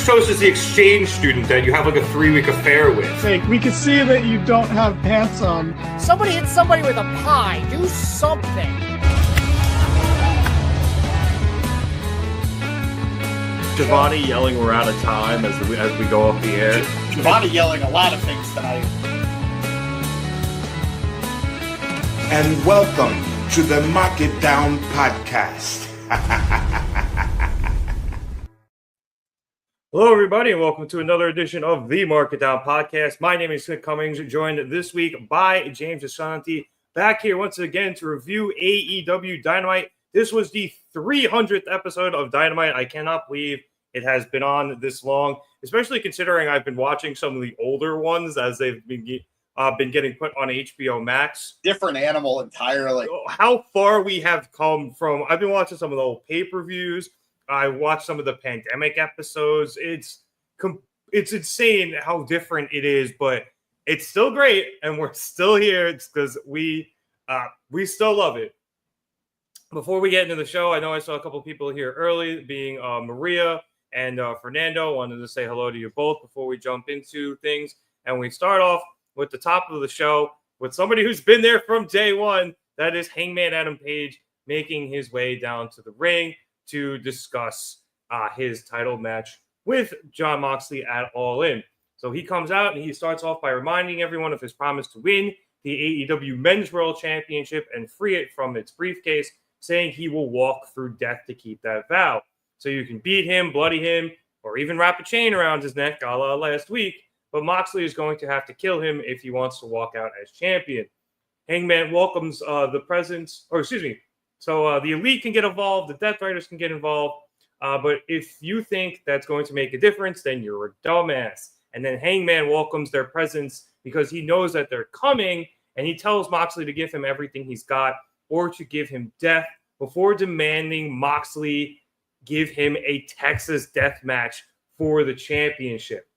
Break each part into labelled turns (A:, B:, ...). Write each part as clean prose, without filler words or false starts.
A: Mortos is the exchange student that you have like a 3-week affair with.
B: Like, we can see that you don't have pants on.
C: Somebody hit somebody with a pie. Do something.
D: Giovanni yelling we're out of time as we go off the air.
E: Giovanni yelling a lot of things tonight.
F: And welcome to the Mark It Down podcast.
D: Hello, everybody, and welcome to another edition of the Mark It Down podcast. My name is Clint Cummings, joined this week by James Ashanti, back here once again to review AEW Dynamite. This was the 300th episode of Dynamite. I cannot believe it has been on this long, especially considering I've been watching some of the older ones as they've been getting put on HBO Max.
E: Different animal entirely.
D: How far we have come from. I've been watching some of the old pay-per-views. I watched some of the pandemic episodes. It's insane how different it is, but it's still great, and we're still here. It's because we still love it. Before we get into the show, I know I saw a couple people here early, being Maria and Fernando. Wanted to say hello to you both before we jump into things, and we start off with the top of the show with somebody who's been there from day one. That is Hangman Adam Page making his way down to the ring to discuss his title match with Jon Moxley at All In. So he comes out and he starts off by reminding everyone of his promise to win the AEW Men's World Championship and free it from its briefcase, saying he will walk through death to keep that vow. So you can beat him, bloody him, or even wrap a chain around his neck, a la last week, but Moxley is going to have to kill him if he wants to walk out as champion. Hangman welcomes the presence, So the Elite can get involved, the Death Riders can get involved, but if you think that's going to make a difference, then you're a dumbass. And then Hangman welcomes their presence because he knows that they're coming, and he tells Moxley to give him everything he's got or to give him death before demanding Moxley give him a Texas death match for the championship.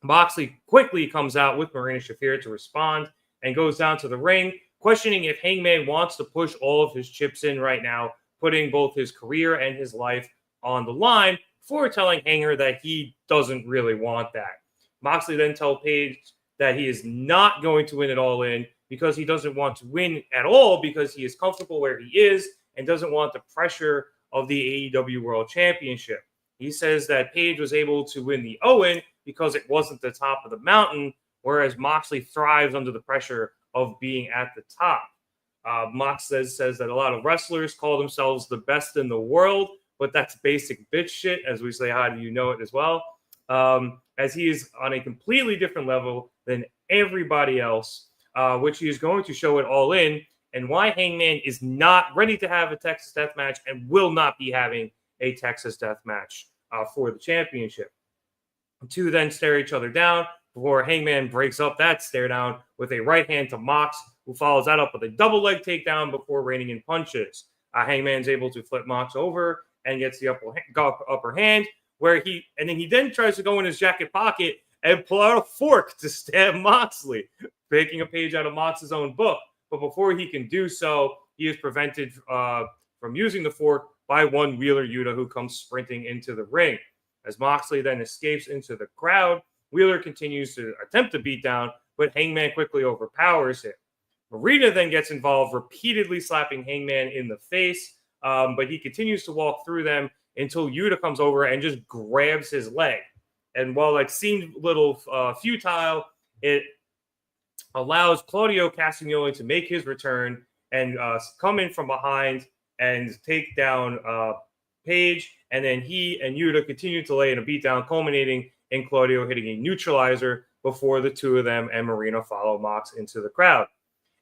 D: Moxley quickly comes out with Marina Shafir to respond and goes down to the ring, questioning if Hangman wants to push all of his chips in right now, putting both his career and his life on the line, before telling Hanger that he doesn't really want that. Moxley then tells Page that he is not going to win it All In because he doesn't want to win at all because he is comfortable where he is and doesn't want the pressure of the AEW World Championship. He says that Page was able to win the Owen because it wasn't the top of the mountain, whereas Moxley thrives under the pressure of being at the top. Mox says that a lot of wrestlers call themselves the best in the world, but that's basic bitch shit, as we say, how do you know it as well? As he is on a completely different level than everybody else, which he is going to show it All In, and why Hangman is not ready to have a Texas Death Match and will not be having a Texas Death Match for the championship. The two then stare each other down before Hangman breaks up that stare down with a right hand to Mox, who follows that up with a double leg takedown before raining in punches. Hangman's able to flip Mox over and gets the upper hand, where he then tries to go in his jacket pocket and pull out a fork to stab Moxley, taking a page out of Mox's own book. But before he can do so, he is prevented from using the fork by one Wheeler Yuta, who comes sprinting into the ring. As Moxley then escapes into the crowd, Wheeler continues to attempt to beat down, but Hangman quickly overpowers him. Marina then gets involved, repeatedly slapping Hangman in the face, but he continues to walk through them until Yuta comes over and just grabs his leg. And while it seemed a little futile, it allows Claudio Castagnoli to make his return and come in from behind and take down Page. And then he and Yuta continue to lay in a beatdown, culminating in Claudio hitting a neutralizer before the two of them and Marina follow Mox into the crowd.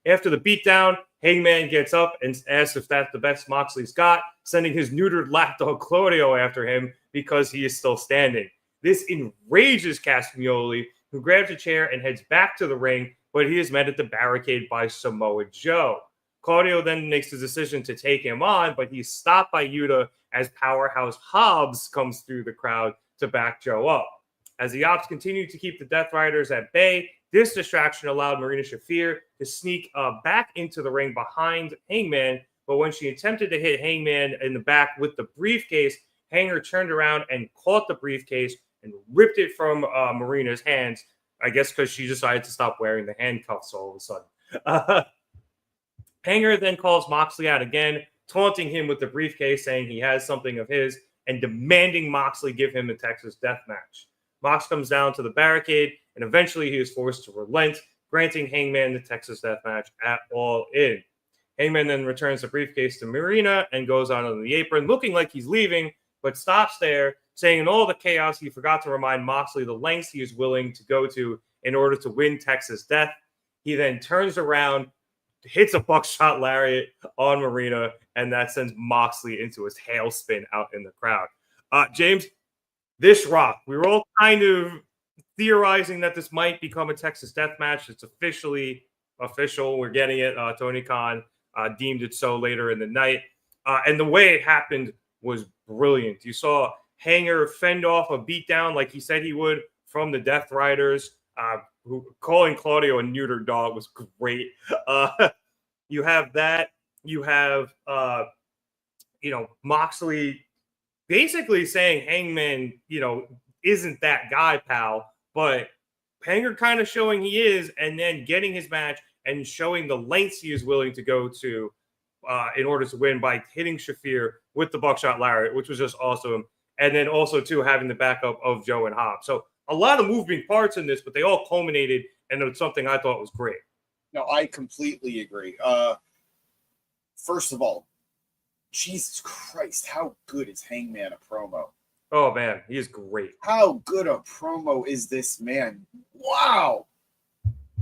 D: After the beatdown, Hangman gets up and asks if that's the best Moxley's got, sending his neutered lapdog Claudio after him because he is still standing. This enrages Castagnoli, who grabs a chair and heads back to the ring, but he is met at the barricade by Samoa Joe. Claudio then makes the decision to take him on, but he's stopped by Yuta as Powerhouse Hobbs comes through the crowd to back Joe up. As the Ops continue to keep the Death Riders at bay, this distraction allowed Marina Shafir to sneak back into the ring behind Hangman, but when she attempted to hit Hangman in the back with the briefcase, Hanger turned around and caught the briefcase and ripped it from Marina's hands, I guess because she decided to stop wearing the handcuffs all of a sudden. Hanger then calls Moxley out again, taunting him with the briefcase, saying he has something of his, and demanding Moxley give him a Texas death match. Mox comes down to the barricade, and eventually he is forced to relent, granting Hangman the Texas death match at All In. Hangman then returns the briefcase to Marina and goes out on the apron, looking like he's leaving, but stops there, saying in all the chaos he forgot to remind Moxley the lengths he is willing to go to in order to win Texas death. He then turns around, hits a buckshot lariat on Marina, and that sends Moxley into his tailspin out in the crowd. James, this rock. We were all kind of theorizing that this might become a Texas death match. It's officially official. We're getting it. Tony Khan deemed it so later in the night. And the way it happened was brilliant. You saw Hanger fend off a beatdown like he said he would from the Death Riders. Who calling Claudio a neuter dog was great. You have that. You have, Moxley basically saying Hangman, isn't that guy, pal. But Hanger kind of showing he is, and then getting his match and showing the lengths he is willing to go to in order to win by hitting Shafir with the buckshot lariat, which was just awesome. And then also, too, having the backup of Joe and Hobbs. So a lot of moving parts in this, but they all culminated, and it was something I thought was great.
E: No, I completely agree. First of all, Jesus Christ, how good is Hangman a promo?
D: Oh, man, he is great.
E: How good a promo is this man? Wow.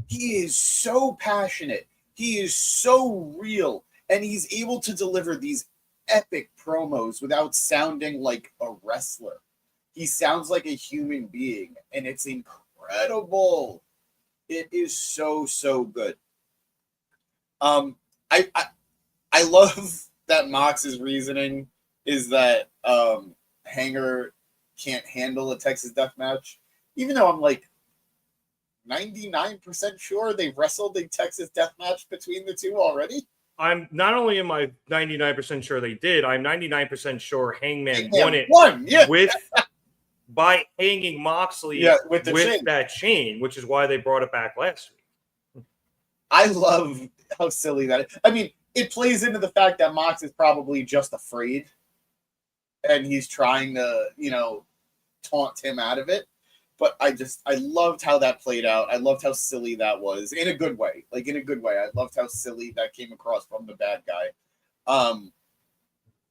E: He is so passionate. He is so real. And he's able to deliver these epic promos without sounding like a wrestler. He sounds like a human being, and it's incredible. It is so, so good. I love that Mox's reasoning is that Hanger can't handle a Texas death match, even though I'm like 99% sure they've wrestled a Texas death match between the two already.
D: I'm not only am I 99% sure they did, I'm 99% sure Hangman won it by hanging Moxley with that chain, which is why they brought it back last week.
E: I love how silly that is. I mean, it plays into the fact that Mox is probably just afraid and he's trying to, taunt him out of it. But I loved how that played out. I loved how silly that was in a good way. Like, in a good way. I loved how silly that came across from the bad guy.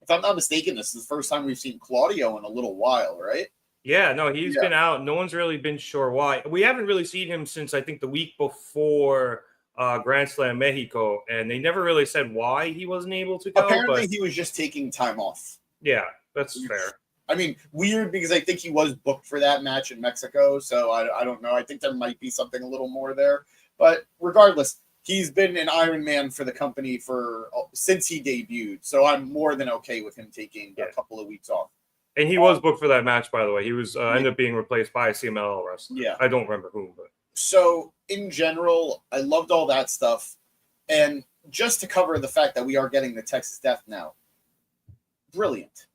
E: If I'm not mistaken, this is the first time we've seen Claudio in a little while, right?
D: Yeah, no, he's been out. No one's really been sure why. We haven't really seen him since, I think, the week before Grand Slam Mexico, and they never really said why he wasn't able to go.
E: Apparently, he was just taking time off.
D: Yeah, that's fair.
E: I mean, weird because I think he was booked for that match in Mexico, so I don't know. I think there might be something a little more there. But regardless, he's been an Iron Man for the company since he debuted, so I'm more than okay with him taking a couple of weeks off.
D: And he was booked for that match, by the way. He was ended up being replaced by a CMLL wrestler.
E: Yeah.
D: I don't remember whom, but.
E: So, in general, I loved all that stuff. And just to cover the fact that we are getting the Texas Death now, brilliant.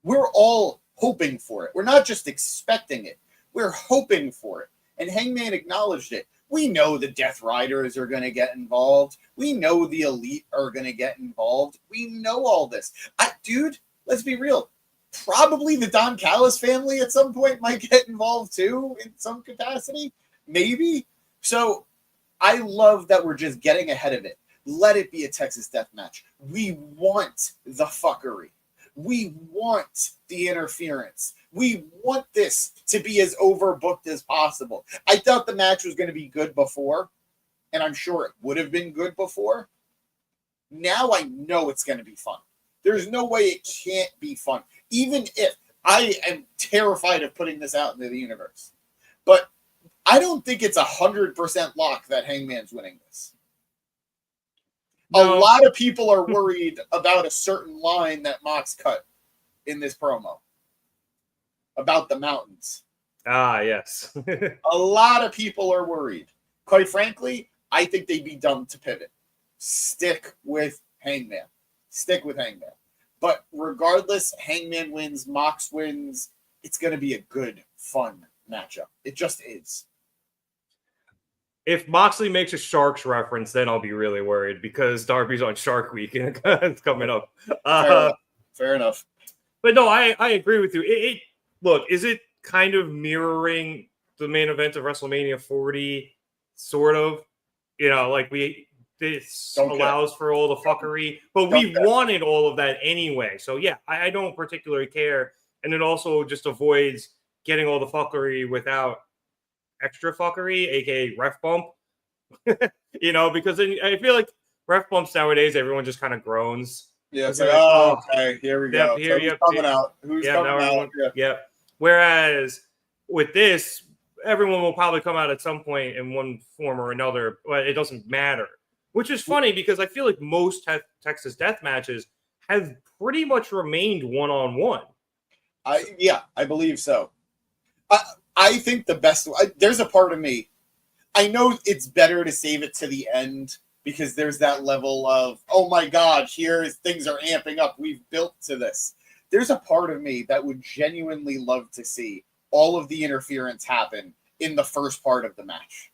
E: We're all hoping for it. We're not just expecting it. We're hoping for it. And Hangman acknowledged it. We know the Death Riders are going to get involved. We know the Elite are going to get involved. We know all this. Dude, let's be real. Probably the Don Callis family at some point might get involved too in some capacity. Maybe. So I love that we're just getting ahead of it. Let it be a Texas death match. We want the fuckery. We want the interference. We want this to be as overbooked as possible. I thought the match was going to be good before, and I'm sure it would have been good before. Now I know it's going to be fun. There's no way it can't be fun. Even if I am terrified of putting this out into the universe. But I don't think it's 100% lock that Hangman's winning this. No. A lot of people are worried about a certain line that Mox cut in this promo about the mountains.
D: Ah, yes.
E: A lot of people are worried. Quite frankly, I think they'd be dumb to pivot. Stick with Hangman. But regardless, Hangman wins, Mox wins. It's going to be a good, fun matchup. It just is.
D: If Moxley makes a Sharks reference, then I'll be really worried because Darby's on Shark Week and it's coming up.
E: Fair enough.
D: But no, I agree with you. Look, is it kind of mirroring the main event of WrestleMania 40? Sort of. You know, like this allows for all the fuckery, but we wanted all of that anyway. So yeah, I don't particularly care. And it also just avoids getting all the fuckery without extra fuckery, aka ref bump. You know, because I feel like ref bumps nowadays, everyone just kind of groans.
E: Yeah, it's like, oh, okay, here we go.
D: Here,
E: who's coming out? Who's coming out?
D: Yeah. Whereas with this, everyone will probably come out at some point in one form or another, but it doesn't matter. Which is funny because I feel like most Texas Death matches have pretty much remained one-on-one.
E: I believe so. I think the best. There's a part of me. I know it's better to save it to the end because there's that level of, oh my God, things are amping up. We've built to this. There's a part of me that would genuinely love to see all of the interference happen in the first part of the match.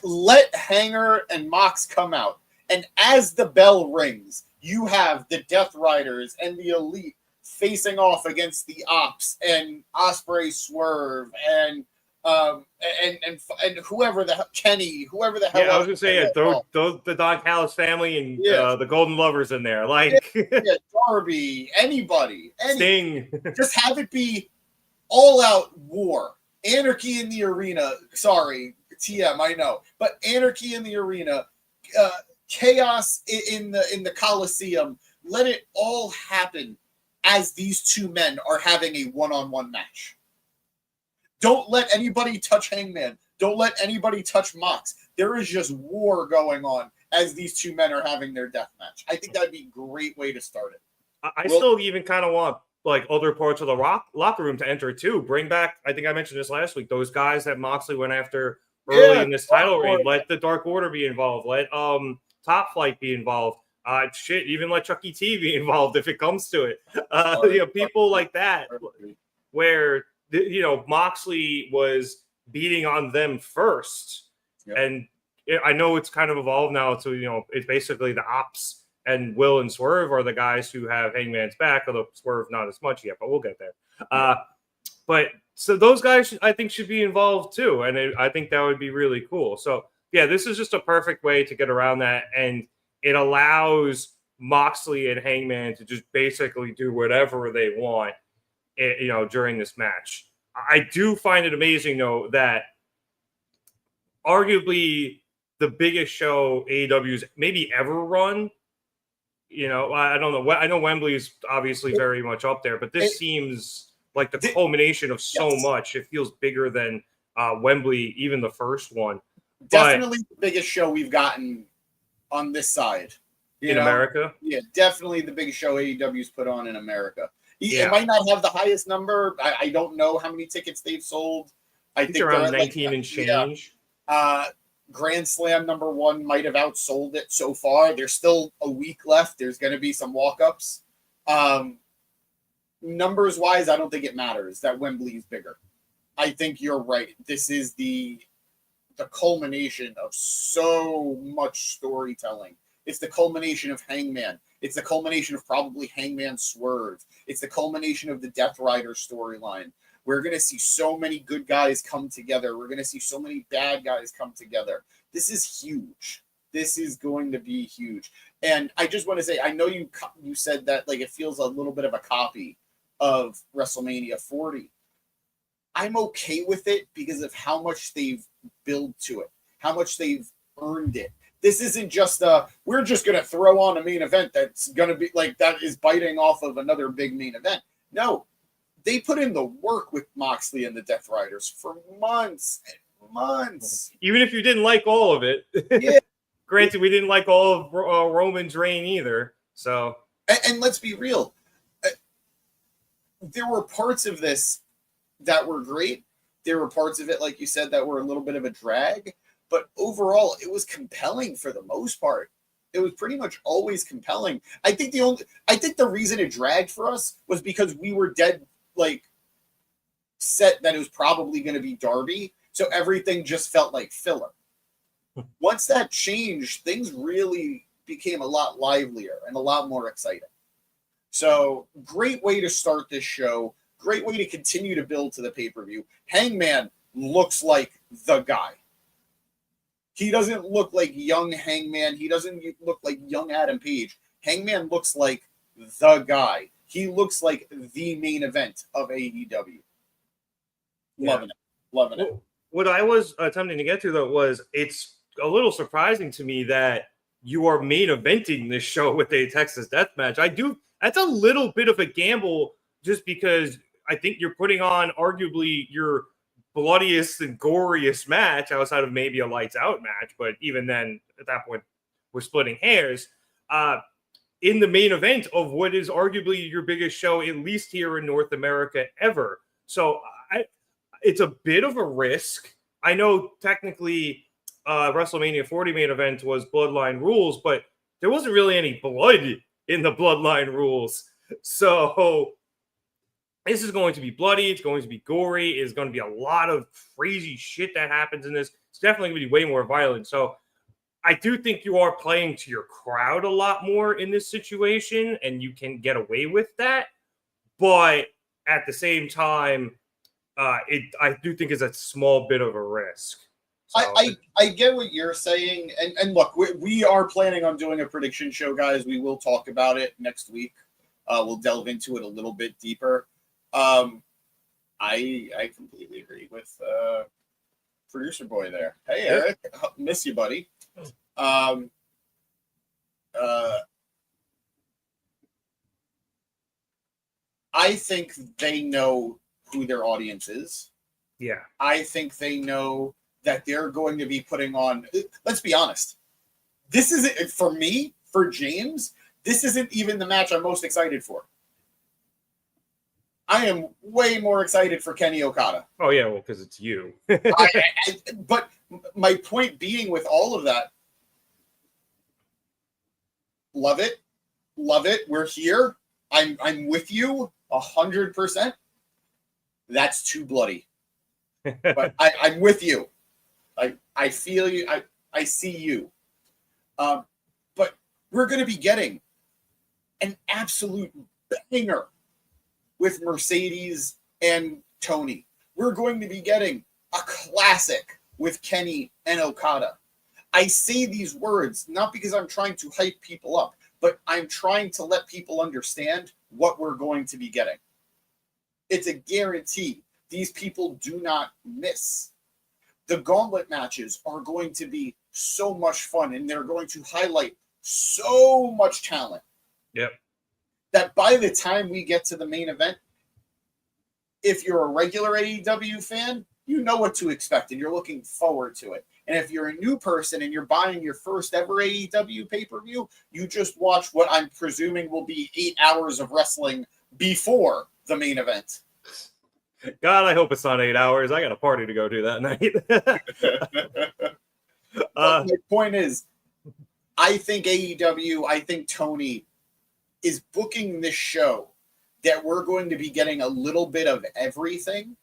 E: let Hanger and Mox come out. And as the bell rings, you have the Death Riders and the Elite facing off against the Ops and Ospreay, Swerve and whoever the hell, Kenny, whoever the hell.
D: Yeah, I was gonna say throw the Don Callis family and the Golden Lovers in there, like
E: Darby, anybody,
D: Sting.
E: Just have it be all out war, anarchy in the arena. Sorry, TM, I know, but anarchy in the arena, chaos in the Coliseum. Let it all happen as these two men are having a one-on-one match. Don't let anybody touch Hangman. Don't let anybody touch Mox. There is just war going on as these two men are having their death match. I think that'd be a great way to start it.
D: I still even kind of want like other parts of the locker room to enter too. Bring back, I think I mentioned this last week, those guys that Moxley went after early in this title reign. Let the Dark Order be involved. Let Top Flight be involved. Even let Chucky T be involved if it comes to it. People like that, where Moxley was beating on them first, and I know it's kind of evolved now to it's basically the Ops and Will and Swerve are the guys who have Hangman's back, although Swerve not as much yet, but we'll get there. But so those guys I think should be involved too, and I think that would be really cool. So yeah, this is just a perfect way to get around that, and it allows Moxley and Hangman to just basically do whatever they want, during this match. I do find it amazing, though, that arguably the biggest show AEW's maybe ever run. I don't know. I know Wembley's obviously very much up there, but this seems like the culmination of so much. It feels bigger than Wembley, even the first one.
E: Definitely the biggest show we've gotten on this side.
D: In America?
E: Yeah, definitely the biggest show AEW's put on in America. It might not have the highest number. I don't know how many tickets they've sold. I think
D: around 19 and change.
E: Grand Slam #1 might have outsold it so far. There's still a week left. There's going to be some walk-ups. Numbers-wise, I don't think it matters that Wembley is bigger. I think you're right. This is the culmination of so much storytelling. It's the culmination of Hangman. It's the culmination of probably Hangman Swerve. It's the culmination of the Death Rider storyline. We're going to see so many good guys come together. We're going to see so many bad guys come together. This is huge. This is going to be huge. And I just want to say, I know you said that like it feels a little bit of a copy of WrestleMania 40. I'm okay with it because of how much they've built to it, how much they've earned it. This isn't just we're just going to throw on a main event that's going to be like that is biting off of another big main event. No, they put in the work with Moxley and the Death Riders for months and months.
D: Even if you didn't like all of it.
E: Yeah.
D: Granted, we didn't like all of Roman's reign either. So,
E: and let's be real. There were parts of this that were great. There were parts of it, like you said, that were a little bit of a drag. But overall, it was compelling for the most part. It was pretty much always compelling. I think the reason it dragged for us was because we were dead. Like set that it was probably going to be Darby, so everything just felt like filler. Once that changed, things really became a lot livelier and a lot more exciting. So, great way to start this show. Great way to continue to build to the pay-per-view. Hangman looks like the guy. He doesn't look like young Hangman. He doesn't look like young Adam Page. Hangman looks like the guy. He looks like the main event of AEW. Loving it. Loving it.
D: What I was attempting to get to, though, was it's a little surprising to me that you are main eventing this show with a Texas Death Match. That's a little bit of a gamble just because I think you're putting on arguably your bloodiest and goriest match outside of maybe a lights out match. But even then, at that point, we're splitting hairs. In the main event of what is arguably your biggest show, at least here in North America ever. So it's a bit of a risk. I know technically WrestleMania 40 main event was Bloodline Rules, but there wasn't really any blood in the Bloodline Rules. So this is going to be bloody. It's going to be gory. It's going to be a lot of crazy shit that happens in this. It's definitely going to be way more violent. So I do think you are playing to your crowd a lot more in this situation, and you can get away with that. But at the same time, I do think it's a small bit of a risk. So,
E: I get what you're saying. And look, we are planning on doing a prediction show, guys. We will talk about it next week. We'll delve into it a little bit deeper. I completely agree with producer boy there. Hey, Eric. Miss you, buddy. I think they know who their audience is.
D: Yeah.
E: I think they know that they're going to be putting on, let's be honest. This isn't, for me, for James, this isn't even the match I'm most excited for. I am way more excited for Kenny Okada.
D: Oh, yeah, well, because it's you.
E: But my point being with all of that, love it. Love it. We're here. I'm with you 100%. That's too bloody. But I'm with you. I feel you. I see you. But we're going to be getting an absolute banger with Mercedes and Tony. We're going to be getting a classic with Kenny and Okada. I say these words not because I'm trying to hype people up, but I'm trying to let people understand what we're going to be getting. It's a guarantee. These people do not miss. The Gauntlet matches are going to be so much fun, and they're going to highlight so much talent.
D: Yep.
E: That by the time we get to the main event, if you're a regular AEW fan, you know what to expect, and you're looking forward to it. And if you're a new person and you're buying your first ever AEW pay-per-view, you just watch what I'm presuming will be 8 hours of wrestling before the main event.
D: God, I hope it's not 8 hours. I got a party to go to that night.
E: My point is, I think AEW, I think Tony is booking this show that we're going to be getting a little bit of everything.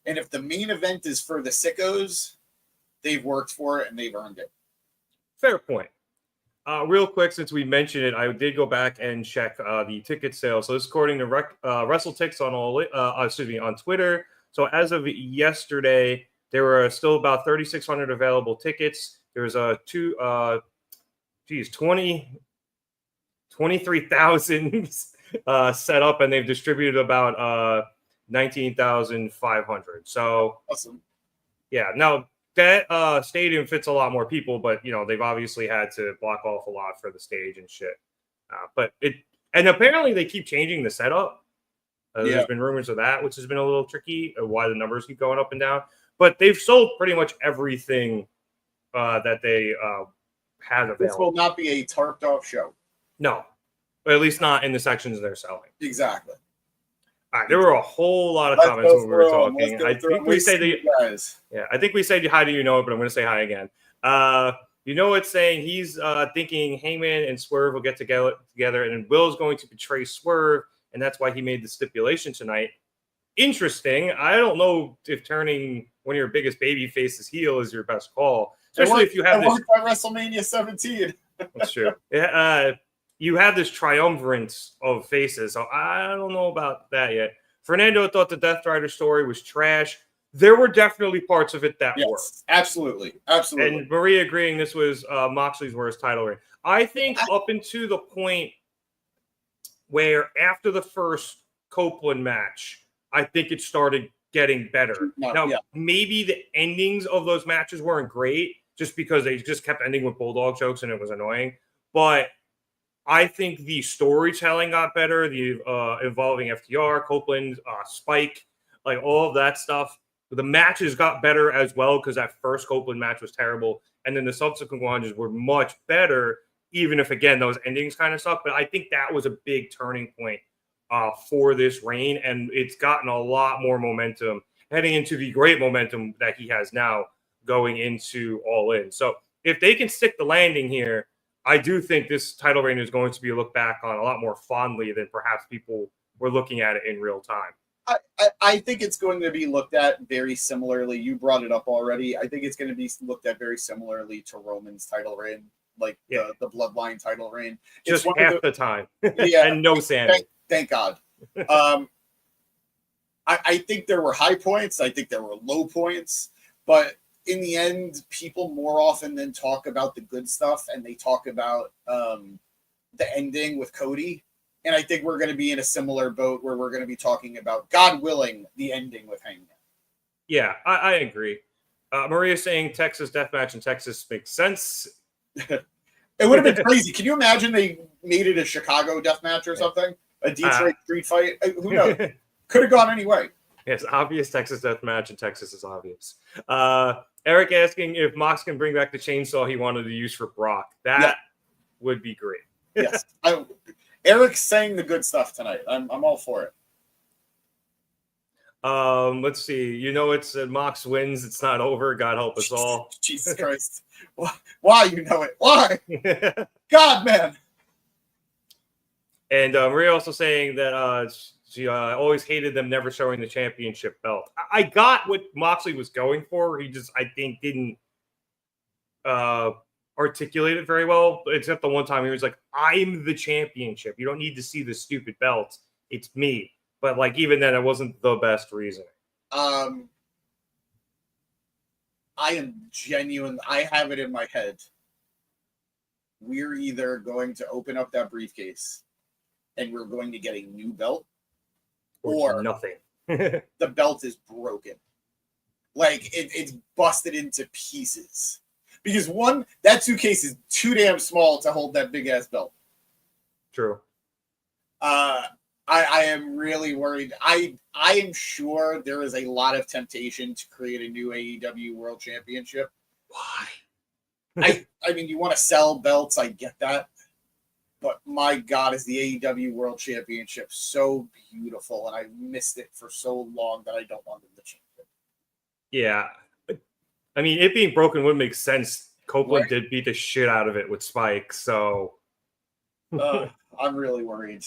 E: And if the main event is for the sickos, they've worked for it and they've earned it.
D: Fair point. Real quick, since we mentioned it, I did go back and check the ticket sales. So this is according to WrestleTix on Twitter. So as of yesterday, there were still about 3,600 available tickets. There's 23,000 set up, and they've distributed about 19,500. So
E: awesome.
D: Yeah, now that stadium fits a lot more people, but they've obviously had to block off a lot for the stage and shit. And apparently they keep changing the setup. There's been rumors of that, which has been a little tricky, why the numbers keep going up and down. But they've sold pretty much everything that they had available.
E: This will not be a tarped off show.
D: No, or at least not in the sections they're selling.
E: Exactly.
D: All right, there were a whole lot of comments when we were talking. I think we said I think we said hi to but I'm going to say hi again. It's saying he's thinking Hangman and Swerve will get together, and then Will's going to betray Swerve, and that's why he made the stipulation tonight. interesting. I don't know if turning one of your biggest baby faces heel is your best call, especially if you have this.
E: By WrestleMania 17.
D: That's true. You have this triumvirate of faces, so I don't know about that yet. Fernando thought the Death Rider story was trash. There were definitely parts of it that were.
E: Absolutely.
D: And Maria agreeing this was Moxley's worst title reign. I think up until the point where after the first Copeland match, I think it started getting better. Now, maybe the endings of those matches weren't great just because they just kept ending with bulldog jokes and it was annoying. But I think the storytelling got better, the involving FTR, Copeland, Spike, like all of that stuff. The matches got better as well because that first Copeland match was terrible. And then the subsequent ones were much better, even if, again, those endings kind of suck. But I think that was a big turning point for this reign. And it's gotten a lot more momentum heading into the great momentum that he has now going into All In. So if they can stick the landing here, I do think this title reign is going to be looked back on a lot more fondly than perhaps people were looking at it in real time.
E: I think it's going to be looked at very similarly. You brought it up already. I think it's going to be looked at very similarly to Roman's title reign, like the Bloodline title reign.
D: Just half the time. And no sanity.
E: Thank God. I think there were high points. I think there were low points. But in the end, people more often than talk about the good stuff, and they talk about the ending with Cody. And I think we're going to be in a similar boat where we're going to be talking about, God willing, the ending with Hangman.
D: Yeah, I agree. Maria saying Texas deathmatch in Texas makes sense.
E: It would have been crazy. Can you imagine they made it a Chicago deathmatch or something? A Detroit street fight? Who knows? Could have gone any way.
D: Yes, obvious Texas deathmatch in Texas is obvious. Eric asking if Mox can bring back the chainsaw he wanted to use for Brock. That would be great.
E: Yes. Eric's saying the good stuff tonight. I'm all for it.
D: Let's see. It's Mox wins. It's not over. God help us all.
E: Jesus Christ. Why you know it? Why? God, man.
D: And Maria also saying that she always hated them never showing the championship belt. I got what Moxley was going for. He just, I think, didn't articulate it very well, except the one time he was like, I'm the championship. You don't need to see the stupid belt. It's me. But like, even then, it wasn't the best reasoning.
E: I am genuine. I have it in my head. We're either going to open up that briefcase and we're going to get a new belt, or
D: nothing.
E: The belt is broken. Like, it's busted into pieces. Because that suitcase is too damn small to hold that big ass belt.
D: True.
E: I am really worried. I am sure there is a lot of temptation to create a new AEW World Championship. Why? I mean, you want to sell belts, I get that. But my God, is the AEW World Championship so beautiful, and I missed it for so long that I don't want them to change it.
D: Yeah. I mean, it being broken would make sense. Copeland did beat the shit out of it with Spike, so...
E: I'm really worried.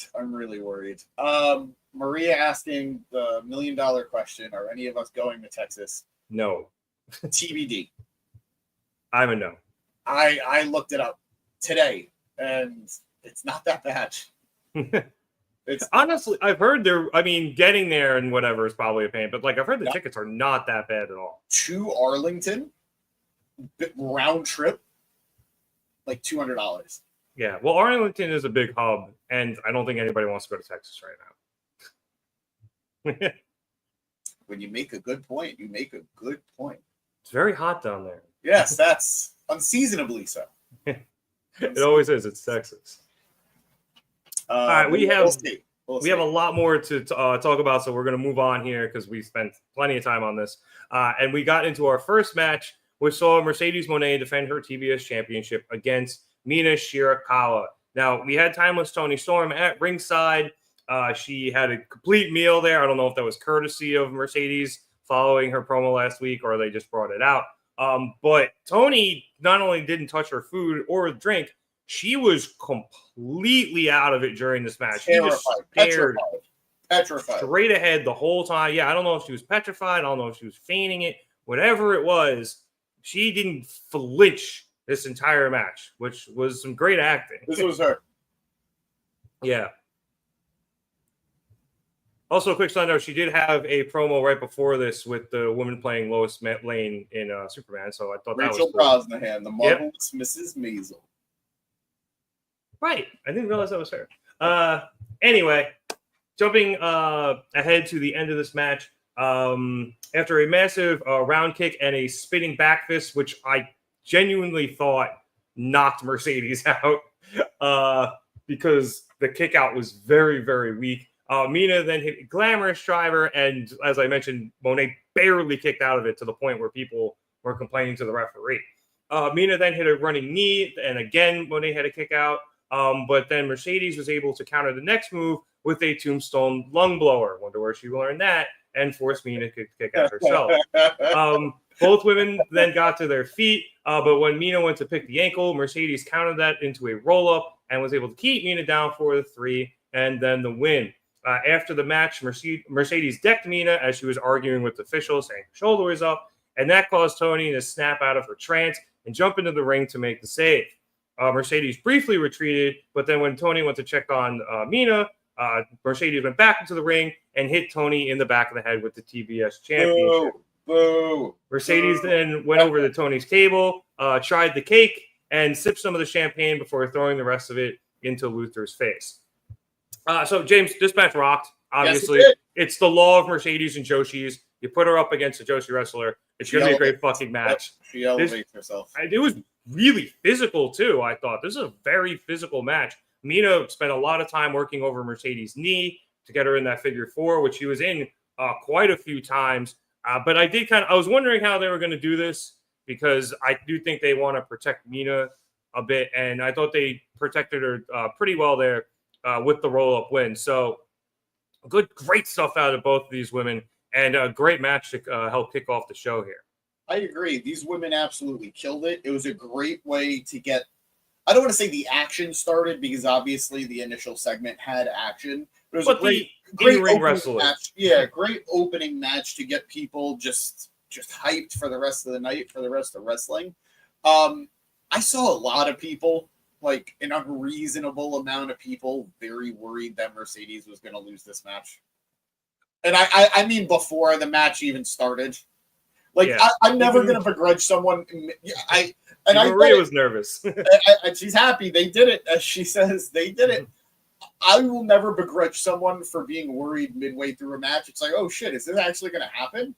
E: Maria asking the $1 million question, are any of us going to Texas?
D: No.
E: TBD.
D: I'm a no.
E: I looked it up today, and it's not that bad.
D: Honestly, I've heard getting there and whatever is probably a pain, but like I've heard the tickets are not that bad at all.
E: To Arlington, round trip, like $200.
D: Yeah, well, Arlington is a big hub, and I don't think anybody wants to go to Texas right now.
E: When you make a good point, you make a good point.
D: It's very hot down there.
E: Yes, that's unseasonably so.
D: It always is. It's Texas. All right, we have a lot more to talk about, so we're going to move on here because we spent plenty of time on this. And we got into our first match, which saw Mercedes Moné defend her TBS championship against Mina Shirakawa. Now, we had Timeless Tony Storm at ringside. She had a complete meal there. I don't know if that was courtesy of Mercedes following her promo last week or they just brought it out. But Tony not only didn't touch her food or drink, she was completely out of it during this match. She was scared
E: Petrified.
D: straight ahead the whole time. Yeah, I don't know if she was petrified. I don't know if she was feigning it. Whatever it was, she didn't flinch this entire match, which was some great acting.
E: This was her.
D: Yeah. Also, a quick side note, she did have a promo right before this with the woman playing Lois Lane in Superman, so I thought that was
E: Rachel
D: cool.
E: Brosnahan, the marvelous Mrs. Maisel.
D: Right. I didn't realize that was her. Anyway, jumping ahead to the end of this match, after a massive round kick and a spinning back fist, which I genuinely thought knocked Mercedes out because the kick out was very, very weak. Mina then hit a glamorous driver, and as I mentioned, Moné barely kicked out of it to the point where people were complaining to the referee. Mina then hit a running knee, and again, Moné had a kick out. But then Mercedes was able to counter the next move with a tombstone lung blower. Wonder where she learned that, and forced Mina to kick out herself. Both women then got to their feet, but when Mina went to pick the ankle, Mercedes countered that into a roll-up and was able to keep Mina down for the 3 and then the win. After the match, Mercedes decked Mina as she was arguing with the officials, saying her shoulder was up, and that caused Toni to snap out of her trance and jump into the ring to make the save. Mercedes briefly retreated, but then when Toni went to check on Mina, Mercedes went back into the ring and hit Toni in the back of the head with the TBS championship.
E: Boo.
D: Mercedes then went over to Toni's table, tried the cake, and sipped some of the champagne before throwing the rest of it into Luther's face. So, James, this match rocked. Obviously,
E: yes,
D: it's the law of Mercedes and Joshi's. You put her up against a Joshi wrestler, it's going to be a great fucking match.
E: She elevates herself.
D: It was really physical, too, I thought. This is a very physical match. Mina spent a lot of time working over Mercedes' knee to get her in that figure 4, which she was in quite a few times. But I was wondering how they were going to do this because I do think they want to protect Mina a bit, and I thought they protected her pretty well there with the roll-up win. So great stuff out of both of these women, and a great match to help kick off the show here.
E: I agree. These women absolutely killed it. It was a great way to get, I don't want to say the action started because obviously the initial segment had action, but it was a great
D: in-ring wrestling
E: match. Yeah, great opening match to get people just hyped for the rest of the night, for the rest of wrestling. I saw a lot of people, like an unreasonable amount of people, very worried that Mercedes was going to lose this match. And I mean before the match even started. Like, yeah. I'm never going to begrudge someone.
D: Maria was nervous.
E: And she's happy. They did it. As she says, they did it. I will never begrudge someone for being worried midway through a match. It's like, oh, shit, is this actually going to happen?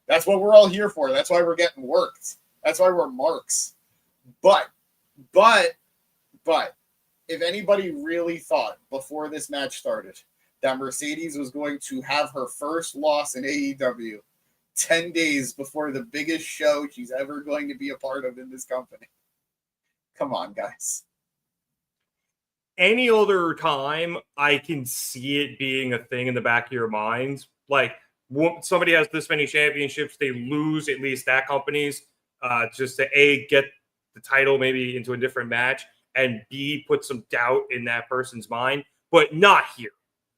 E: That's what we're all here for. That's why we're getting worked. That's why we're marks. But, if anybody really thought before this match started that Mercedes was going to have her first loss in AEW 10 days before the biggest show she's ever going to be a part of in this company. Come on, guys.
D: Any other time, I can see it being a thing in the back of your mind. Like, somebody has this many championships, they lose at least that company's just to A, get the title maybe into a different match, and B, put some doubt in that person's mind. But not here.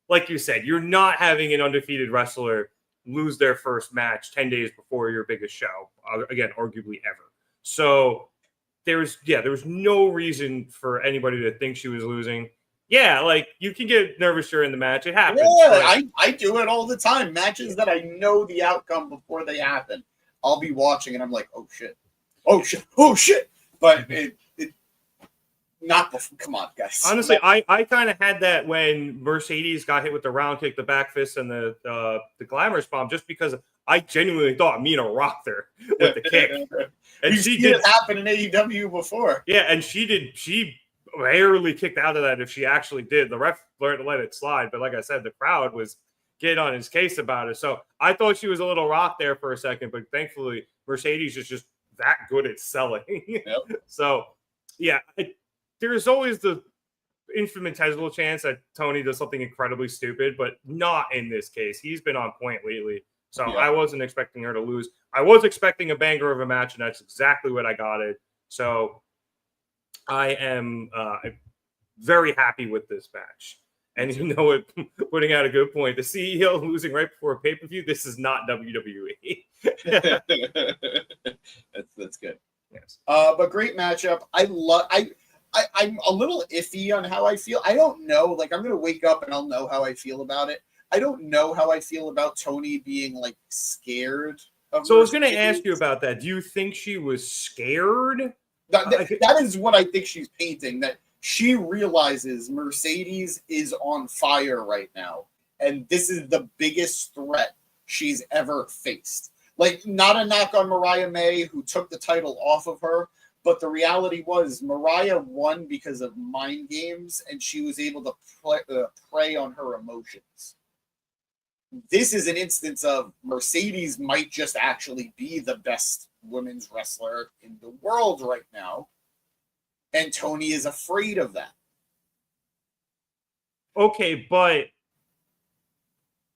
D: Like you said, you're not having an undefeated wrestler lose their first match 10 days before your biggest show. Again, arguably ever. So there was no reason for anybody to think she was losing. Yeah, like, you can get nervous during the match. It happens.
E: Yeah, I do it all the time. Matches that I know the outcome before they happen. I'll be watching and I'm like, oh shit. Oh shit. Oh shit. But it not before. Come on, guys.
D: Honestly, I kind of had that when Mercedes got hit with the round kick, the back fist, and the glamorous bomb, just because I genuinely thought Mina rocked her with the kick. And
E: she did it happen in AEW before.
D: Yeah, and she barely kicked out of that if she actually did. The ref learned to let it slide, but like I said, the crowd was getting on his case about it. So I thought she was a little rocked there for a second, but thankfully Mercedes is just that good at selling. Yep. So yeah, there's always the infinitesimal chance that Toni does something incredibly stupid, but not in this case. He's been on point lately. So yeah. I wasn't expecting her to lose. I was expecting a banger of a match, and that's exactly what I got it. So I am very happy with this match. And you know it, putting out a good point. The CEO losing right before a pay-per-view. This is not WWE.
E: That's good.
D: Yes.
E: But great matchup. I'm a little iffy on how I feel. I don't know. Like, I'm gonna wake up and I'll know how I feel about it. I don't know how I feel about Tony being like scared of.
D: So I was gonna ask you about that. Do you think she was scared?
E: That is what I think she's painting. That she realizes Mercedes is on fire right now, and this is the biggest threat she's ever faced. Like, not a knock on Mariah May, who took the title off of her, but the reality was Mariah won because of mind games, and she was able to prey on her emotions. This is an instance of Mercedes might just actually be the best women's wrestler in the world right now, and Tony is afraid of that.
D: Okay, but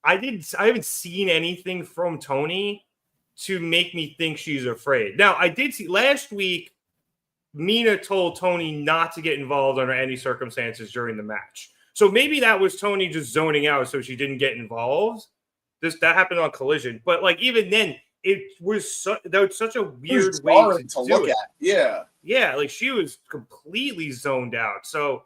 D: I haven't seen anything from Tony to make me think she's afraid. Now, I did see last week, Mina told Tony not to get involved under any circumstances during the match. So maybe that was Tony just zoning out so she didn't get involved. That happened on Collision. But like, even then, it was such a weird way to look at. Yeah, like she was completely zoned out. So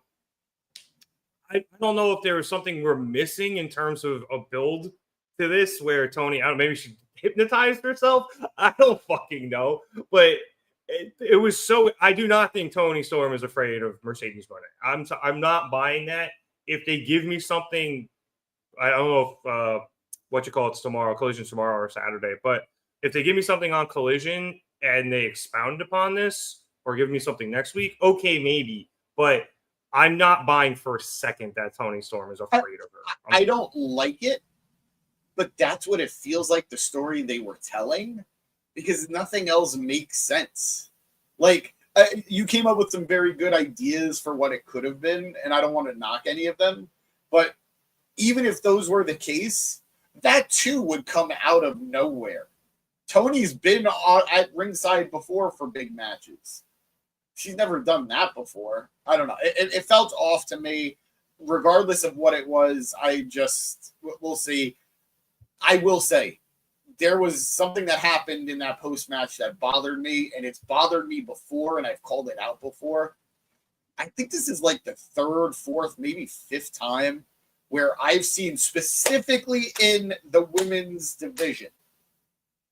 D: I don't know if there was something we're missing in terms of a build to this where Tony, I don't know, maybe she hypnotized herself. I don't fucking know. But it was so, I do not think Tony Storm is afraid of Mercedes Moné. I'm not buying that. If they give me something, I don't know if it's tomorrow, Collision's tomorrow or Saturday, but if they give me something on Collision and they expound upon this or give me something next week, okay, maybe. But I'm not buying for a second that Tony Storm is afraid of her.
E: I don't like it, but that's what it feels like, the story they were telling, because nothing else makes sense. Like, you came up with some very good ideas for what it could have been, and I don't want to knock any of them, but even if those were the case, that too would come out of nowhere. Tony's been at ringside before for big matches. She's never done that before. I don't know. It felt off to me, regardless of what it was. We'll see. I will say, there was something that happened in that post-match that bothered me, and it's bothered me before, and I've called it out before. I think this is like the third, fourth, maybe fifth time where I've seen, specifically in the women's division,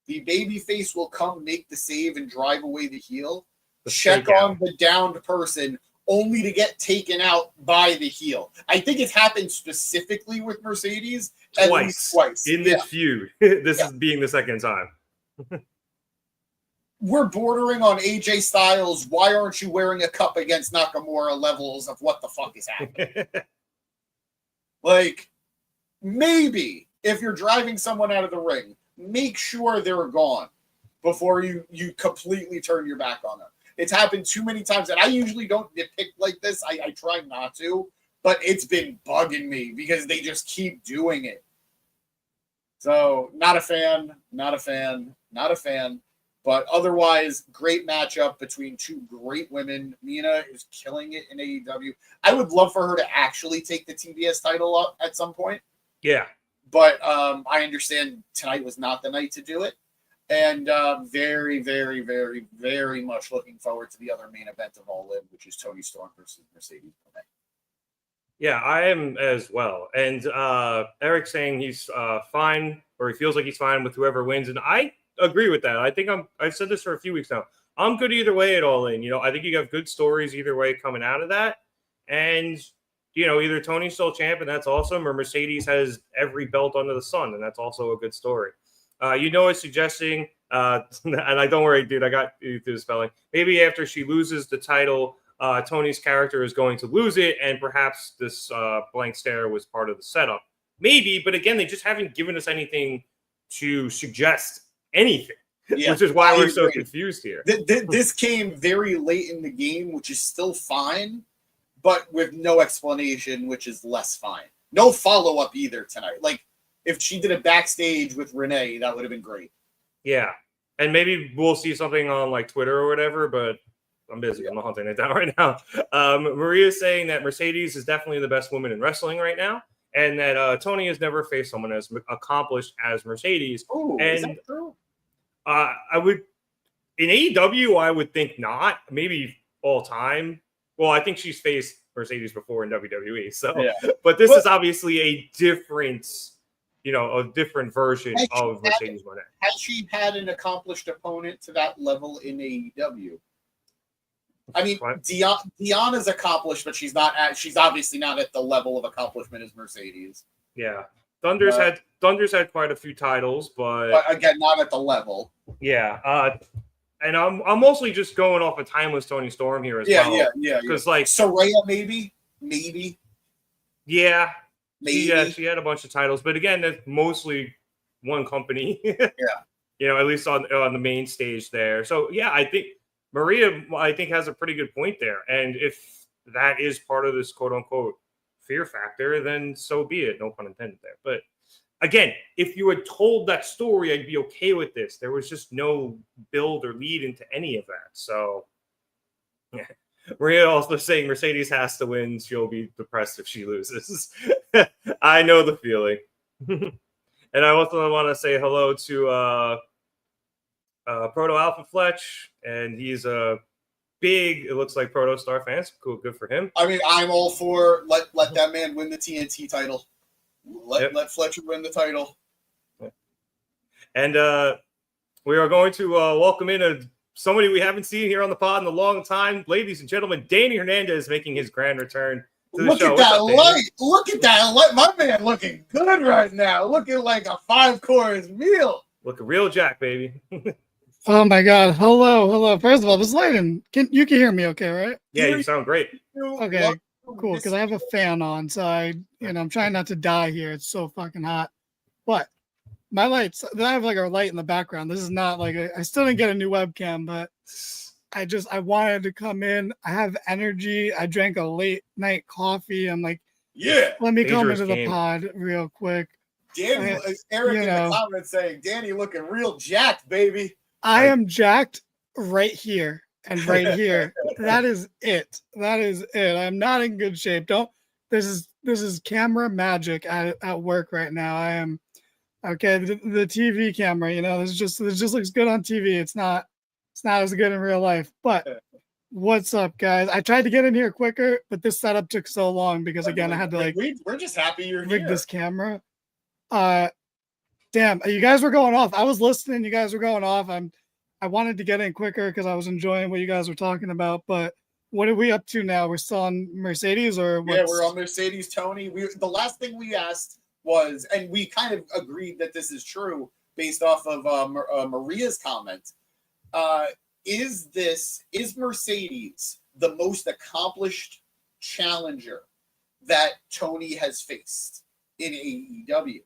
E: the babyface will come, make the save, and drive away the heel, check on the downed person, only to get taken out by the heel. I think it's happened specifically with Mercedes at least twice.
D: In this feud. This is being the second time.
E: We're bordering on AJ Styles. Why aren't you wearing a cup against Nakamura levels of what the fuck is happening? Like, maybe if you're driving someone out of the ring, make sure they're gone before you completely turn your back on them. It's happened too many times, and I usually don't nitpick like this. I try not to, but it's been bugging me because they just keep doing it. So, not a fan. But otherwise, great matchup between two great women. Mina is killing it in AEW. I would love for her to actually take the TBS title up at some point.
D: Yeah.
E: But I understand tonight was not the night to do it. And very, very, very, very much looking forward to the other main event of All In, which is Tony Storm versus Mercedes Moné.
D: Yeah, I am as well. And Eric's saying he's fine, or he feels like he's fine with whoever wins. And I agree with that. I think I've said this for a few weeks now. I'm good either way at All In. You know, I think you have good stories either way coming out of that. And, you know, either Tony's still champ, and that's awesome, or Mercedes has every belt under the sun, and that's also a good story. Is suggesting, and I don't worry, dude, I got you through the spelling. Maybe after she loses the title, Tony's character is going to lose it, and perhaps this blank stare was part of the setup. Maybe, but again, they just haven't given us anything to suggest anything, which is why we're so confused here.
E: This came very late in the game, which is still fine, but with no explanation, which is less fine. No follow-up either tonight. Like, if she did a backstage with Renee, that would have been great.
D: Yeah. And maybe we'll see something on like Twitter or whatever, but I'm busy. I'm not hunting it down right now. Maria's saying that Mercedes is definitely the best woman in wrestling right now, and that Tony has never faced someone as accomplished as Mercedes.
E: Ooh,
D: and
E: is that true?
D: I would, in AEW, I would think not. Maybe all time. Well, I think she's faced Mercedes before in WWE. So, but this is obviously a different, a different version of Mercedes Moné.
E: Has she had an accomplished opponent to that level in AEW? I mean, Deanna's accomplished, but she's obviously not at the level of accomplishment as Mercedes.
D: Yeah, Thunder's had quite a few titles, but
E: again, not at the level.
D: Yeah, and I'm mostly just going off of Timeless Tony Storm here as well. Yeah. Because like
E: Saraya, maybe.
D: Yeah, maybe. She had a bunch of titles, but again, that's mostly one company. At least on the main stage there. So yeah, I think Maria, has a pretty good point there. And if that is part of this quote unquote fear factor, then so be it. No pun intended there. But again, if you had told that story, I'd be okay with this. There was just no build or lead into any of that. So, yeah. Maria also saying Mercedes has to win. She'll be depressed if she loses. I know the feeling. And I also want to say hello to Proto Alpha Fletch. And he's a big, it looks like Proto Star fans. Cool, good for him.
E: I mean, I'm all for let that man win the TNT title. Let Fletcher win the title.
D: And we are going to welcome in somebody we haven't seen here on the pod in a long time. Ladies and gentlemen, Danny Hernandez making his grand return to the show.
E: Look at that light. My man looking good right now. Looking like a 5-course meal.
D: Looking real Jack, baby.
B: Oh, my God. Hello. First of all, this lighting. You can hear me okay, right?
D: Yeah, you sound great.
B: Okay. Cool, because I have a fan on, so I'm trying not to die here. It's so fucking hot. But my lights, I have like a light in the background. This is not like I still didn't get a new webcam, but I wanted to come in. I have energy. I drank a late night coffee. I'm like, let me come into the pod real quick.
E: Danny, Eric in the comments saying, Danny looking real jacked, baby.
B: I am jacked right here. And right here, that is it. I'm not in good shape. This is camera magic at work right now. I am okay. The TV camera, this just looks good on TV. It's not as good in real life. But what's up, guys? I tried to get in here quicker, but this setup took so long because again, I had to
E: we're just happy you're
B: rig
E: here.
B: This camera. Damn, you guys were going off. I was listening. You guys were going off. I wanted to get in quicker because I was enjoying what you guys were talking about, but what are we up to now? We're still on Mercedes or what?
E: Yeah, we're on Mercedes, Tony. The last thing we asked was, and we kind of agreed that this is true based off of Maria's comment. Is Mercedes the most accomplished challenger that Tony has faced in AEW?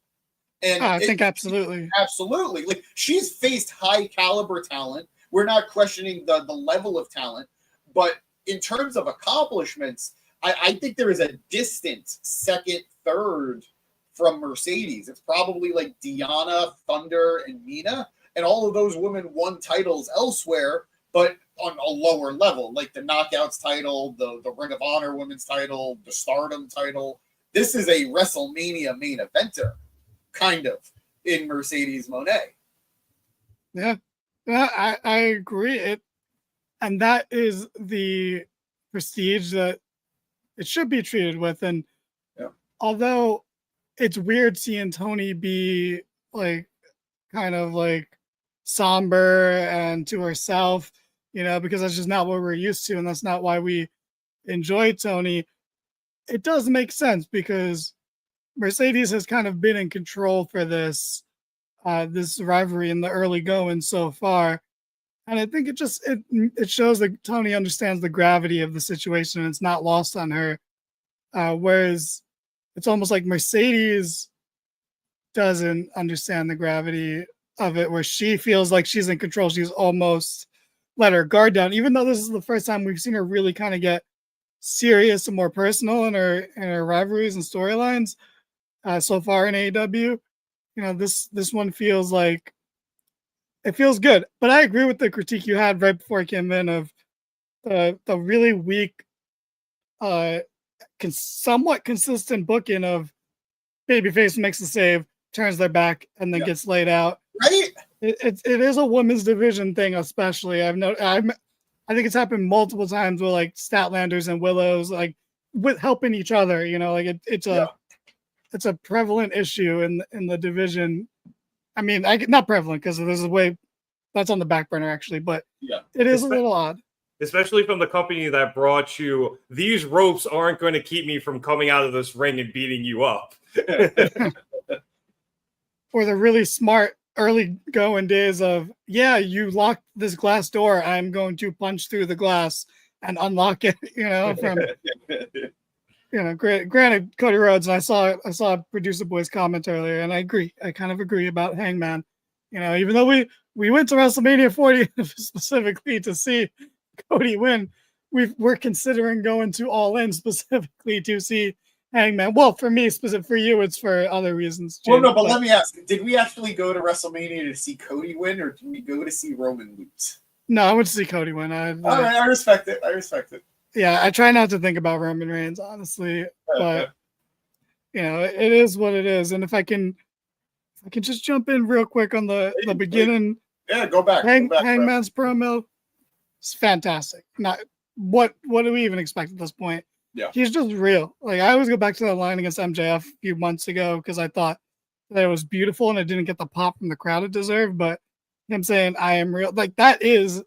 E: And
B: I think absolutely.
E: Absolutely. Like, she's faced high caliber talent. We're not questioning the level of talent, but in terms of accomplishments, I think there is a distant second, third from Mercedes. It's probably like Deanna, Thunder, and Mina. And all of those women won titles elsewhere, but on a lower level, like the Knockouts title, the Ring of Honor Women's title, the Stardom title. This is a WrestleMania main eventer, kind of, in Mercedes Moné.
B: Yeah, I agree. And that is the prestige that it should be treated with. And although it's weird seeing Tony be like kind of like somber and to herself, because that's just not what we're used to, and that's not why we enjoy Tony. It does make sense because Mercedes has kind of been in control for this rivalry in the early going so far. And I think it shows that Tony understands the gravity of the situation and it's not lost on her. Whereas it's almost like Mercedes doesn't understand the gravity of it, where she feels like she's in control. She's almost let her guard down, even though this is the first time we've seen her really kind of get serious and more personal in her rivalries and storylines so far in AEW. This one feels like it feels good. But I agree with the critique you had right before I came in of the really weak, somewhat consistent booking of babyface makes the save, turns their back, and then gets laid out.
E: Right?
B: It is a women's division thing, especially. I think it's happened multiple times with like Statlanders and Willows, like with helping each other. Like it's a prevalent issue in the division. I mean, not prevalent because there's a way that's on the back burner actually, but it is a little odd.
D: Especially from the company that brought you, these ropes aren't going to keep me from coming out of this ring and beating you up.
B: Or the really smart early going days of, you locked this glass door, I'm going to punch through the glass and unlock it, from granted Cody Rhodes, and I saw Producer Boy's comment earlier, and I agree. I kind of agree about Hangman. Even though we went to WrestleMania 40 specifically to see Cody win, we're considering going to All In specifically to see Hangman. Well, for me, specific for you, it's for other reasons. Jim,
E: Well, no, but let me ask: did we actually go to WrestleMania to see Cody win, or did we go to see Roman lose?
B: No, I went to see Cody win.
E: All right, I respect it.
B: Yeah, I try not to think about Roman Reigns, honestly, but it is what it is. And if I can just jump in real quick on the beginning.
E: Yeah, go back.
B: Hangman's promo. It's fantastic. Not what do we even expect at this point?
E: Yeah,
B: he's just real. Like, I always go back to that line against MJF a few months ago because I thought that it was beautiful and it didn't get the pop from the crowd it deserved. But him saying "I am real," like that is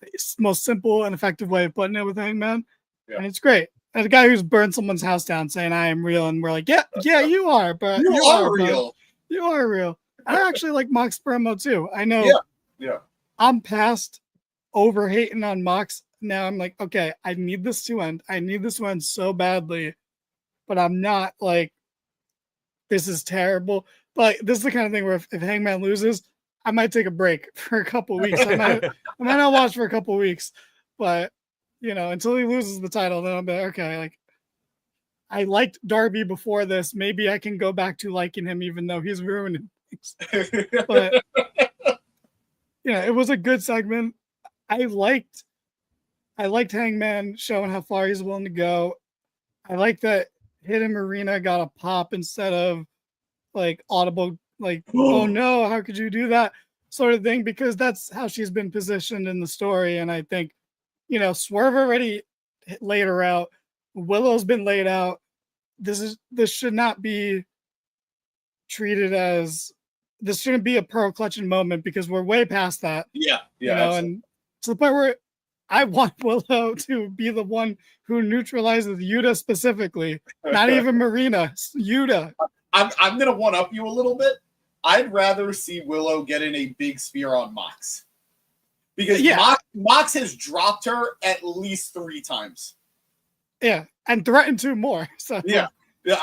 B: the most simple and effective way of putting it with Hangman, and it's great. And a guy who's burned someone's house down saying "I am real," and we're like, yeah, you are, but
E: you are real.
B: But you are real. I actually like Mox promo too. I know.
E: Yeah.
B: I'm past over hating on Mox. Now I'm like, okay, I need this to end. I need this to end so badly, but I'm not like, this is terrible. But this is the kind of thing where if Hangman loses, I might take a break for a couple of weeks. I might not watch for a couple of weeks, but until he loses the title, then I'll be like, okay, like I liked Darby before this. Maybe I can go back to liking him, even though he's ruining things. But it was a good segment. I liked Hangman showing how far he's willing to go. I like that Hidden Marina got a pop instead of like audible, like, oh no, how could you do that sort of thing? Because that's how she's been positioned in the story. And I think, Swerve already laid her out. Willow's been laid out. This should not be treated as, this shouldn't be a pearl clutching moment because we're way past that.
E: Yeah.
B: And to the point where I want Willow to be the one who neutralizes Yuta specifically, not even Marina, Yuta.
E: I'm gonna one up you a little bit. I'd rather see Willow get in a big spear on Mox because Mox has dropped her at least 3 times.
B: Yeah, and threatened to more. So
E: yeah,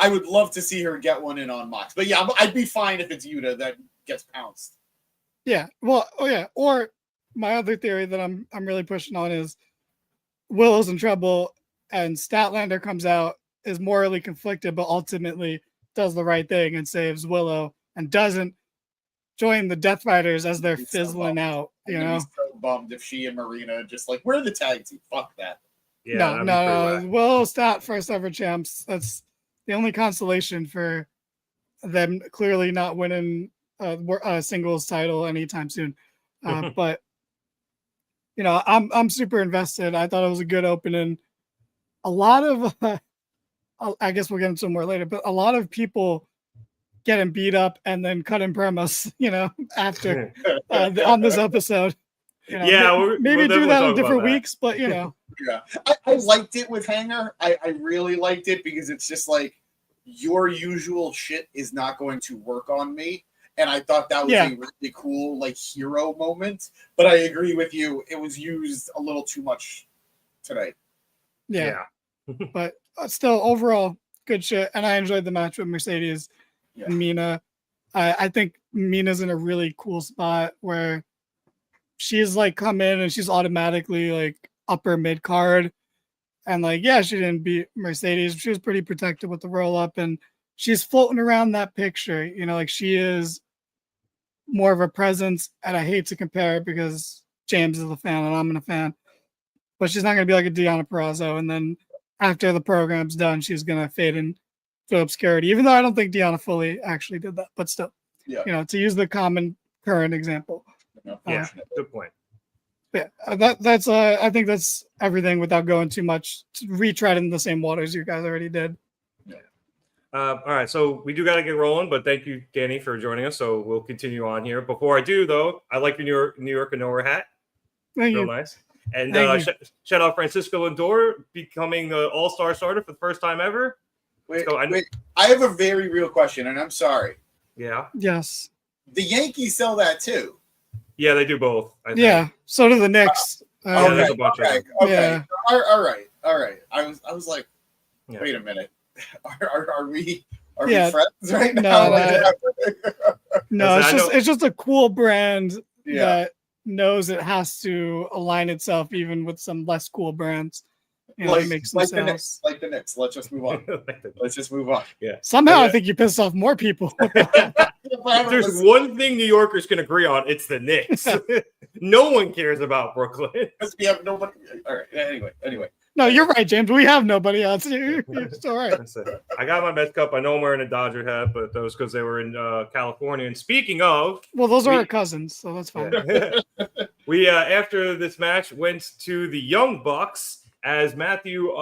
E: I would love to see her get one in on Mox. But yeah, I'd be fine if it's Yuta that gets pounced.
B: Yeah, well, or my other theory that I'm really pushing on is Willow's in trouble and Statlander comes out, is morally conflicted, but ultimately does the right thing and saves Willow and doesn't join the Death Riders as they're fizzling out. I'm
E: so bummed if she and Marina just like, we're the tag team. Fuck that.
B: Yeah, no. Willow Stat first ever champs. That's the only consolation for them clearly not winning a singles title anytime soon. But I'm super invested. I thought it was a good opening. A lot of, I guess we'll get into more later, but a lot of people getting beat up and then cutting promos, after on this episode. Maybe do that on different weeks, but
E: Yeah, I liked it with Hanger. I really liked it because it's just like your usual shit is not going to work on me. And I thought that was a really cool, like, hero moment. But I agree with you. It was used a little too much today.
B: Yeah. But still, overall, good shit. And I enjoyed the match with Mercedes and Mina. I think Mina's in a really cool spot where she's, like, come in and she's automatically, like, upper mid-card. And, like, she didn't beat Mercedes. She was pretty protected with the roll-up. And she's floating around that picture. Like, she is more of a presence, and I hate to compare it because James is a fan and I'm a fan. but she's not going to be like a Deonna Purrazzo. And then after the program's done, she's going to fade into obscurity, even though I don't think Deonna fully actually did that, but still, to use the common current example.
D: Yeah, good point.
B: Yeah, that's I think that's everything without going too much retreading the same waters you guys already did.
D: All right, so we do got to get rolling, but thank you, Danny, for joining us. So we'll continue on here. Before I do, though, I like your New York and Nowhere hat.
B: Thank
D: Real
B: you.
D: nice. And
B: Thank
D: shout out Francisco Lindor becoming an all-star starter for the first time ever.
E: Wait, I have a very real question, and I'm sorry.
D: Yeah.
B: Yes.
E: The Yankees sell that too.
D: Yeah, they do both. I think.
B: Yeah. So do the Knicks.
D: Yeah, there's a bunch of them.
E: Okay.
B: Yeah.
E: All right. I was like, wait a minute. Are we friends right now?
B: No, it's just a cool brand that knows it has to align itself even with some less cool brands. Make some sales.
E: Like the Knicks. Let's just move on.
D: Yeah.
B: Somehow I think you pissed off more people.
D: If there's one thing New Yorkers can agree on, it's the Knicks. No one cares about Brooklyn.
E: We have nobody. All right. Anyway.
B: No, you're right, James. We have nobody else. It's all right.
D: I got my Mets cup. I know I'm wearing a Dodger hat, but that was because they were in California. And speaking of,
B: well, those are our cousins, so that's fine.
D: We after this match went to the Young Bucks as Matthew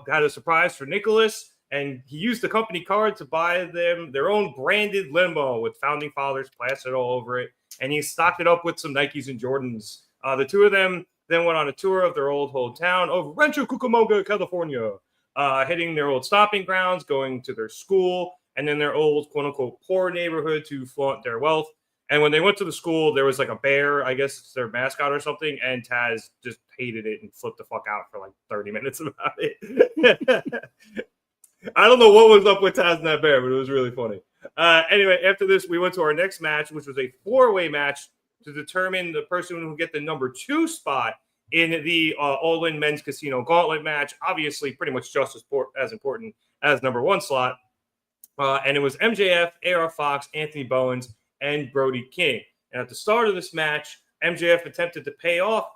D: had a surprise for Nicholas, and he used the company card to buy them their own branded limo with Founding Fathers plastered all over it, and he stocked it up with some Nikes and Jordans. The two of them then went on a tour of their old hometown of Rancho Cucamonga, California, hitting their old stomping grounds, going to their school, and then their old quote-unquote poor neighborhood to flaunt their wealth. And when they went to the school, there was like a bear, I guess it's their mascot or something, and Taz just hated it and flipped the fuck out for like 30 minutes about it. I don't know what was up with Taz and that bear, but it was really funny. Anyway, after this, we went to our next match, which was a four-way match to determine the person who will get the number 2 spot in the All-In Men's Casino Gauntlet match. Obviously, pretty much just as important as number 1 slot. And it was MJF, AR Fox, Anthony Bowens, and Brody King. And at the start of this match, MJF attempted to pay off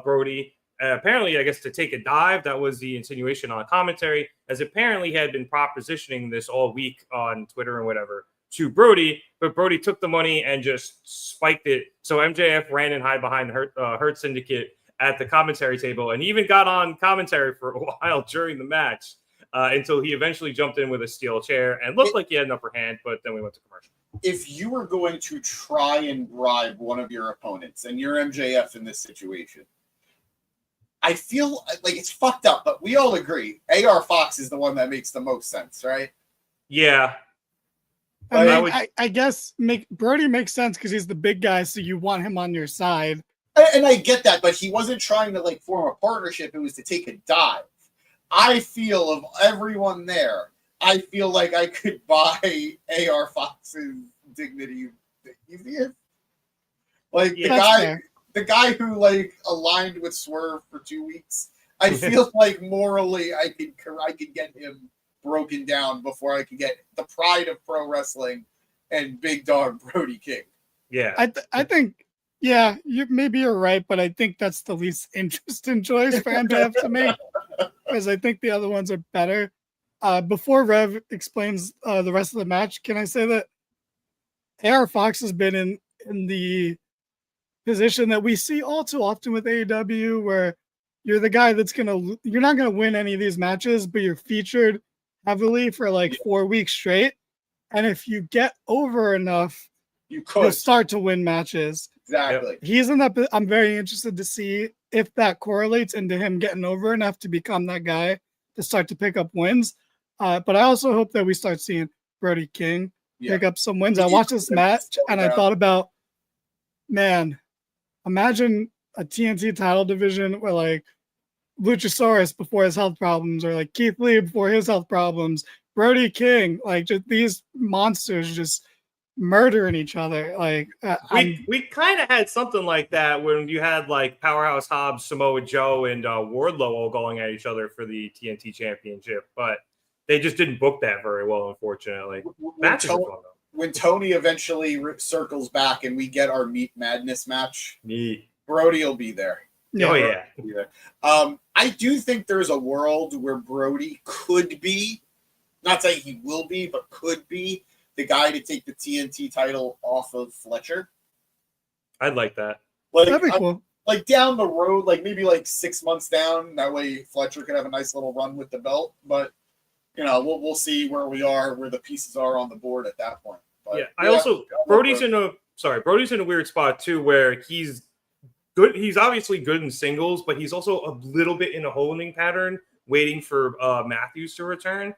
D: Brody, apparently, I guess, to take a dive. That was the insinuation on commentary, as apparently he had been propositioning this all week on Twitter and whatever to Brody, but Brody took the money and just spiked it. So MJF ran and hid behind the Hurt Syndicate at the commentary table, and he even got on commentary for a while during the match until he eventually jumped in with a steel chair and looked like he had an upper hand, but then we went to commercial.
E: If you were going to try and bribe one of your opponents, and you're MJF in this situation, I feel like it's fucked up, but we all agree AR Fox is the one that makes the most sense, right?
D: Yeah.
B: I guess Brody makes sense because he's the big guy, so you want him on your side.
E: And I get that, but he wasn't trying to form a partnership. It was to take a dive. I feel of everyone there, I feel like I could buy AR Fox's dignity easier. The guy who aligned with Swerve for 2 weeks. I feel like morally I could get him broken down before I could get the pride of pro wrestling and big dog Brody King.
D: Yeah.
B: I think, yeah, maybe you're right, but I think that's the least interesting choice for MJF to make, because I think the other ones are better. Before Rev explains the rest of the match, can I say that AR Fox has been in the position that we see all too often with AEW, where you're the guy that's you're not gonna win any of these matches, but you're featured heavily for 4 weeks straight, and if you get over enough, you'll start to win matches.
E: Exactly.
B: He's in that. I'm very interested to see if that correlates into him getting over enough to become that guy to start to pick up wins. But I also hope that we start seeing Brody King pick up some wins. I watched this match and I thought about, man, imagine a TNT title division where Luchasaurus before his health problems, or Keith Lee before his health problems, Brody King, just these monsters just murdering each other.
D: We kind of had something like that when you had Powerhouse Hobbs, Samoa Joe, and Wardlow all going at each other for the TNT Championship, but they just didn't book that very well, unfortunately.
E: When Tony eventually circles back and we get our Meat Madness match,
D: Meat.
E: Brody will be there.
D: Oh yeah.
E: I do think there's a world where Brody could be, not saying he will be, but could be the guy to take the TNT title off of Fletcher.
D: I'd like that.
E: Like,
B: That'd be cool.
E: Like down the road, like maybe like 6 months down. That way Fletcher could have a nice little run with the belt. But, you know, we'll see where we are, where the pieces are on the board at that point. But,
D: Brody's in a weird spot too, where he's good. He's obviously good in singles, but he's also a little bit in a holding pattern, waiting for Matthews to return.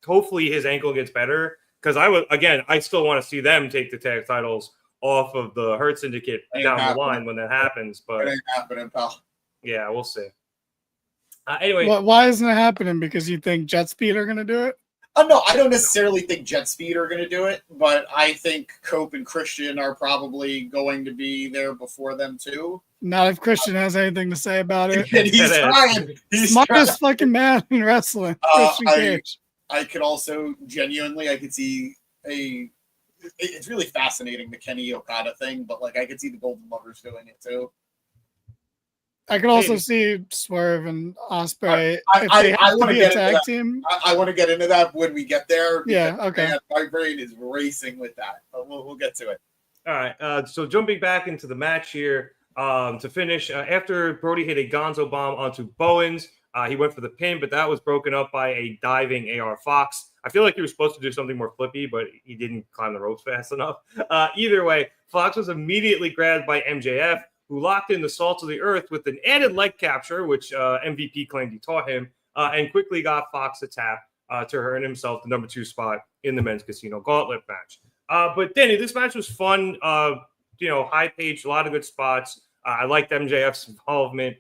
D: Hopefully his ankle gets better, because I still want to see them take the tag titles off of the Hurt Syndicate the line when that happens. But
E: it ain't happening, pal.
D: Yeah, we'll see. Anyway,
B: why isn't it happening? Because you think Jet Speed are going to do it?
E: No, I don't necessarily think Jet Speed are going to do it, but I think Cope and Christian are probably going to be there before them too.
B: Not if Christian has anything to say about it.
E: He's trying. He's
B: smartest fucking man in wrestling.
E: I could also genuinely, I could see it's really fascinating, the Kenny Okada thing, but like I could see the Golden Lovers doing it too.
B: I could also see Swerve and Ospreay.
E: I want to get
B: a tag team.
E: I want to get into that when we get there.
B: Yeah, okay.
E: Man, my brain is racing with that, but we'll get to it.
D: All right. So jumping back into the match here to finish, after Brody hit a Gonzo bomb onto Bowens, he went for the pin, but that was broken up by a diving AR Fox. I feel like he was supposed to do something more flippy, but he didn't climb the ropes fast enough. Either way, Fox was immediately grabbed by MJF, who locked in the salt of the earth with an added leg capture, which MVP claimed he taught him, and quickly got Fox a tap to earn himself the number 2 spot in the men's casino gauntlet match. But Danny, this match was fun. High paced, a lot of good spots. I liked MJF's involvement.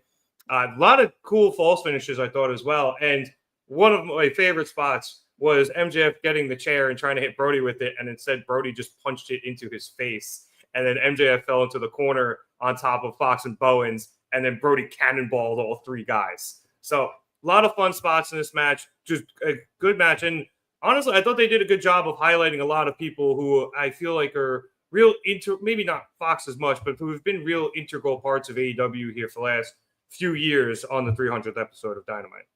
D: A lot of cool false finishes, I thought, as well. And one of my favorite spots was MJF getting the chair and trying to hit Brody with it, and instead Brody just punched it into his face. And then MJF fell into the corner on top of Fox and Bowens, and then Brody cannonballed all 3 guys. So a lot of fun spots in this match. Just a good match. And honestly, I thought they did a good job of highlighting a lot of people who I feel like are real maybe not Fox as much, but who have been real integral parts of AEW here for the last few years on the 300th episode of Dynamite.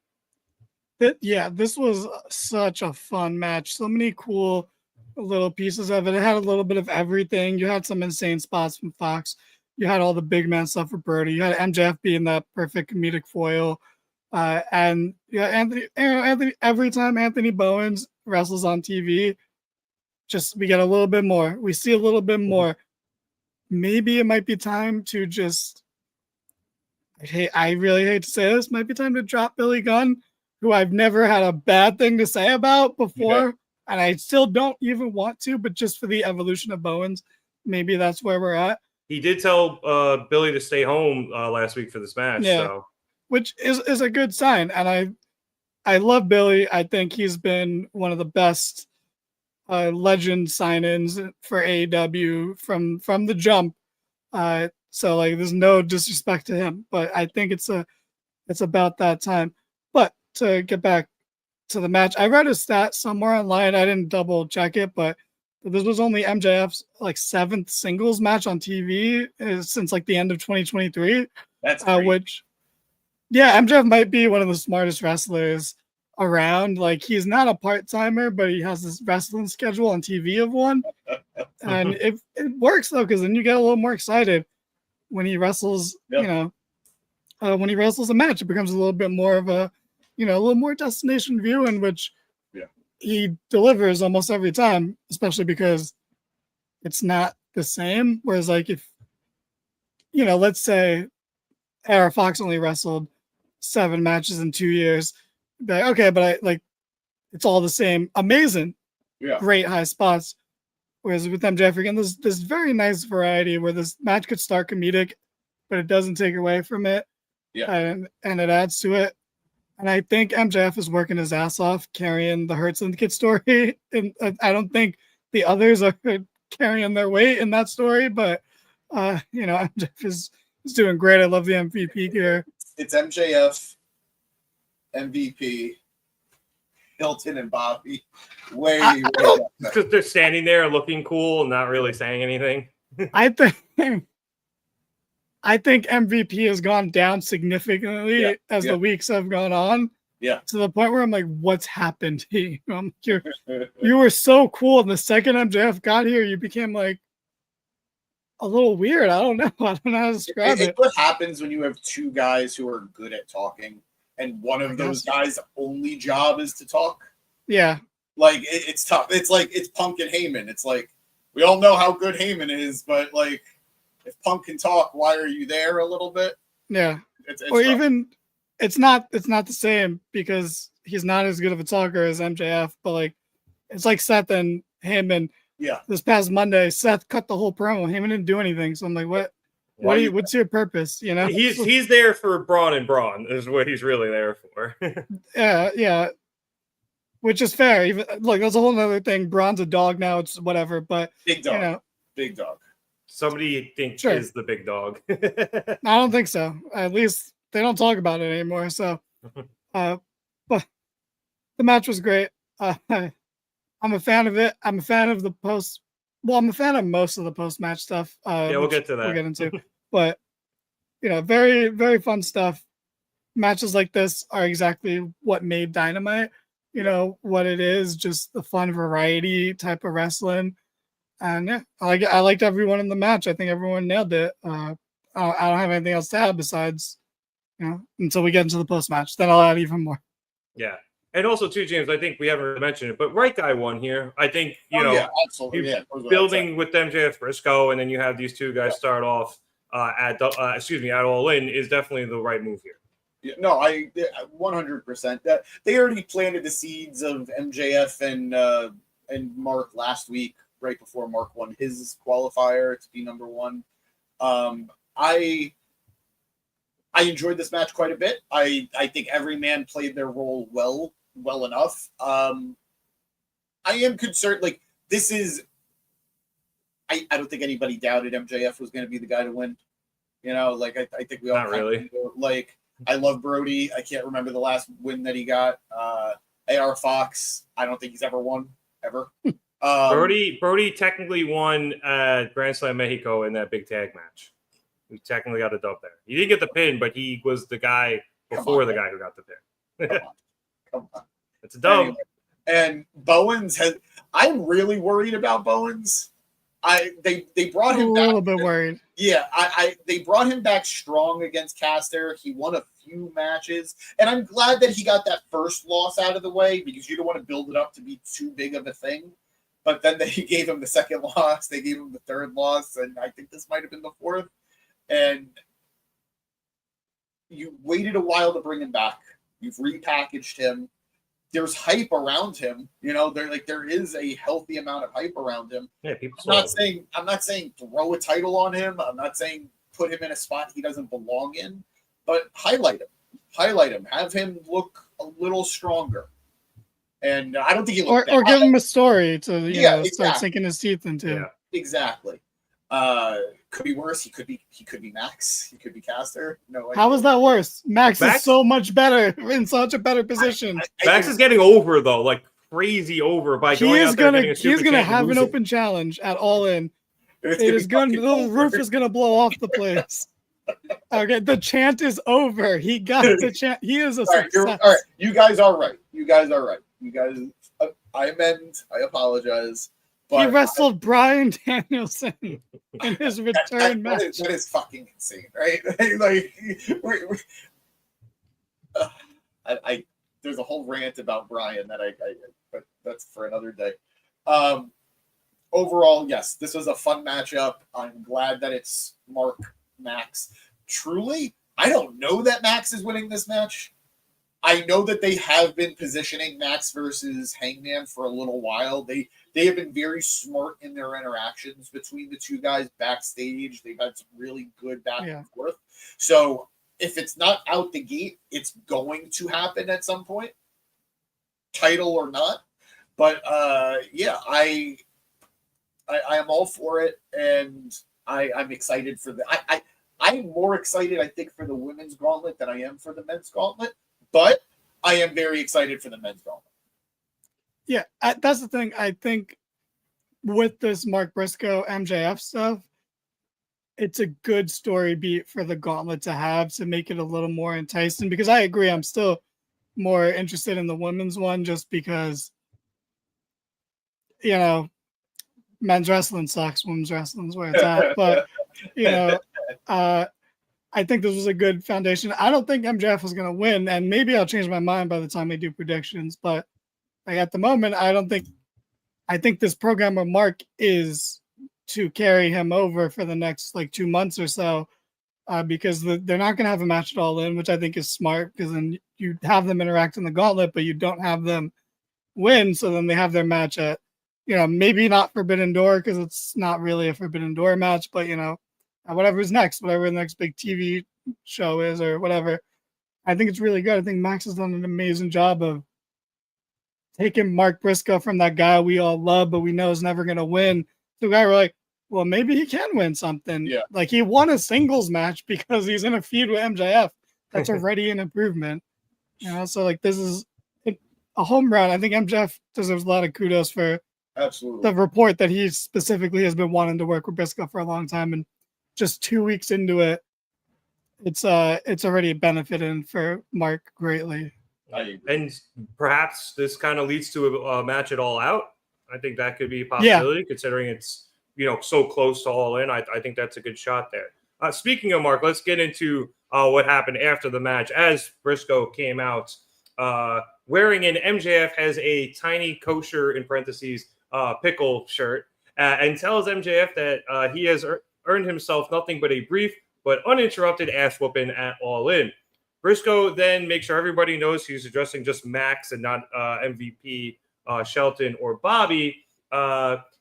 B: This was such a fun match. So many cool little pieces of it. It had a little bit of everything. You had some insane spots from Fox. You had all the big man stuff for Brody. You had MJF being that perfect comedic foil. And Anthony, every time Anthony Bowens wrestles on TV, we get a little bit more. We see a little bit more. Maybe it might be time to I really hate to say this, might be time to drop Billy Gunn, who I've never had a bad thing to say about before. Yeah. And I still don't even want to, but just for the evolution of Bowens, maybe that's where we're at.
D: He did tell Billy to stay home last week for this match.
B: Yeah,
D: so.
B: Which is a good sign. And I love Billy. I think he's been one of the best legend sign-ins for AEW from the jump. So like, there's no disrespect to him, but I think it's about that time. But to get back to the match, I read a stat somewhere online. I didn't double check it, but this was only MJF's like 7th singles match on TV since like the end of 2023.
E: That's great.
B: MJF might be one of the smartest wrestlers around. Like, he's not a part-timer, but he has this wrestling schedule on TV of one. And it works though, because then you get a little more excited when he wrestles, when he wrestles a match. It becomes a little bit more of a little more destination viewing, which he delivers almost every time, especially because it's not the same. Whereas like if, let's say AR Fox only wrestled 7 matches in 2 years, but okay, but it's all the same. Amazing. Yeah. Great high spots. Whereas with MJF, again, there's this very nice variety where this match could start comedic, but it doesn't take away from it. Yeah. And it adds to it. And I think MJF is working his ass off carrying the Hurt Syndicate story. And I don't think the others are carrying their weight in that story, but MJF is doing great. I love the MVP gear.
E: It's MJF, MVP, Hilton, and Bobby. Way
D: because they're standing there looking cool and not really saying anything.
B: I think I think MVP has gone down significantly as the weeks have gone on.
E: Yeah.
B: To the point where I'm like, what's happened to you? You were so cool. And the second MJF got here, you became like a little weird. I don't know. I don't know how to describe it.
E: What happens when you have two guys who are good at talking and one of those guys' only job is to talk?
B: Yeah.
E: Like, it's tough. It's like, it's Punk and Heyman. It's like, we all know how good Heyman is, but like, if Punk can talk, why are you there a little bit?
B: Yeah.
E: It's
B: or
E: rough.
B: even it's not the same because he's not as good of a talker as MJF, but like it's like Seth and Heyman.
E: Yeah.
B: This past Monday, Seth cut the whole promo. Heyman didn't do anything. So I'm like, what's your purpose? You know?
D: He's there for Braun and Braun is what he's really there for.
B: Yeah. Which is fair. Even like that's a whole other thing. Braun's a dog now, it's whatever, but
E: big dog.
B: You know,
E: big dog.
D: Somebody thinks is the big dog.
B: I don't think so. At least they don't talk about it anymore. So, but the match was great. I'm a fan of it. I'm a fan of the post. Well, I'm a fan of most of the post-match stuff.
D: Yeah, we'll get to that.
B: We'll get into, but very, very fun stuff. Matches like this are exactly what made Dynamite. What it is, just the fun variety type of wrestling. And yeah, I liked everyone in the match. I think everyone nailed it. I don't have anything else to add besides, until we get into the post match. Then I'll add even more.
D: Yeah, and also too, James. I think we haven't really mentioned it, but Right Guy won here. I think
E: absolutely.
D: Building with MJF Briscoe, and then you have these two guys start off at All In is definitely the right move here.
E: Yeah, no, I 100%. That they already planted the seeds of MJF and Mark last week, right before Mark won his qualifier to be number one. I enjoyed this match quite a bit. I think every man played their role well enough. I am concerned. Like, this is. I don't think anybody doubted MJF was going to be the guy to win. I think we all
D: not really
E: like. I love Brody. I can't remember the last win that he got. AR Fox. I don't think he's ever won ever.
D: Brody technically won Grand Slam Mexico in that big tag match. He technically got a dub there. He didn't get the pin, but he was the guy before the guy who got the pin.
E: Come on.
D: It's a dub.
E: Anyway, and Bowens has. I'm really worried about Bowens. They brought him back.
B: A little bit worried.
E: Yeah, they brought him back strong against Caster. He won a few matches, and I'm glad that he got that first loss out of the way because you don't want to build it up to be too big of a thing. But then they gave him the second loss, they gave him the third loss, and I think this might have been the fourth. And you waited a while to bring him back. You've repackaged him. There's hype around him. There is a healthy amount of hype around him.
D: Yeah, people.
E: I'm not saying throw a title on him. I'm not saying put him in a spot he doesn't belong in, but highlight him. Have him look a little stronger. And I don't think he looked
B: or give him a story to start sinking his teeth into.
E: Yeah, exactly. Could be worse. He could be Max. He could be Caster. No.
B: How is that worse? Max is so much better in such a better position.
D: Max is getting over though, like crazy over by going out there and getting a super
B: He's gonna have an open challenge at All In. The roof is gonna blow off the place. Okay, the chant is over. He got the chant. He is a success.
E: All right, you guys are right. You guys, I amend. I apologize.
B: He wrestled Bryan Danielson in his return match.
E: That is fucking insane, right? There's a whole rant about Bryan but that's for another day. Overall, yes, this was a fun matchup. I'm glad that it's Mark Max. Truly, I don't know that Max is winning this match. I know that they have been positioning Max versus Hangman for a little while. They have been very smart in their interactions between the two guys backstage. They've had some really good back and forth. So if it's not out the gate, it's going to happen at some point, title or not. But I am all for it, and I'm excited for I'm more excited, I think, for the women's gauntlet than I am for the men's gauntlet. But I am very excited for the men's gauntlet.
B: Yeah, that's the thing. I think with this Mark Briscoe MJF stuff, it's a good story beat for the Gauntlet to have to make it a little more enticing, because I agree, I'm still more interested in the women's one just because, you know, men's wrestling sucks, women's wrestling's where it's at. But, you know, I think this was a good foundation. I don't think MJF was going to win, and maybe I'll change my mind by the time we do predictions. But like at the moment, I think this program of Mark is to carry him over for the next like 2 months or so, because they're not going to have a match at All In, which I think is smart, because then you have them interact in the Gauntlet, but you don't have them win. So then they have their match at, you know, maybe not Forbidden Door, because it's not really a Forbidden Door match, but, you know, whatever's next, whatever the next big TV show is or whatever. I think it's really good. I think Max has done an amazing job of taking Mark Briscoe from that guy we all love, but we know is never going to win, to a guy we're like, well, maybe he can win something.
E: Yeah.
B: Like, he won a singles match because he's in a feud with MJF. That's already an improvement. You know, so like this is a home run. I think MJF deserves a lot of kudos for
E: Absolutely
B: the report that he specifically has been wanting to work with Briscoe for a long time, and just 2 weeks into it, it's already benefiting for Mark greatly.
D: And perhaps this kind of leads to a match at All Out. I think that could be a possibility, considering it's, you know, so close to All In. I think that's a good shot there. Speaking of Mark, let's get into what happened after the match. As Briscoe came out wearing an MJF has a tiny kosher, in parentheses, pickle shirt, and tells MJF that he has earned himself nothing but a brief but uninterrupted ass whooping at All In. Briscoe then makes sure everybody knows he's addressing just Max and not MVP Shelton or Bobby,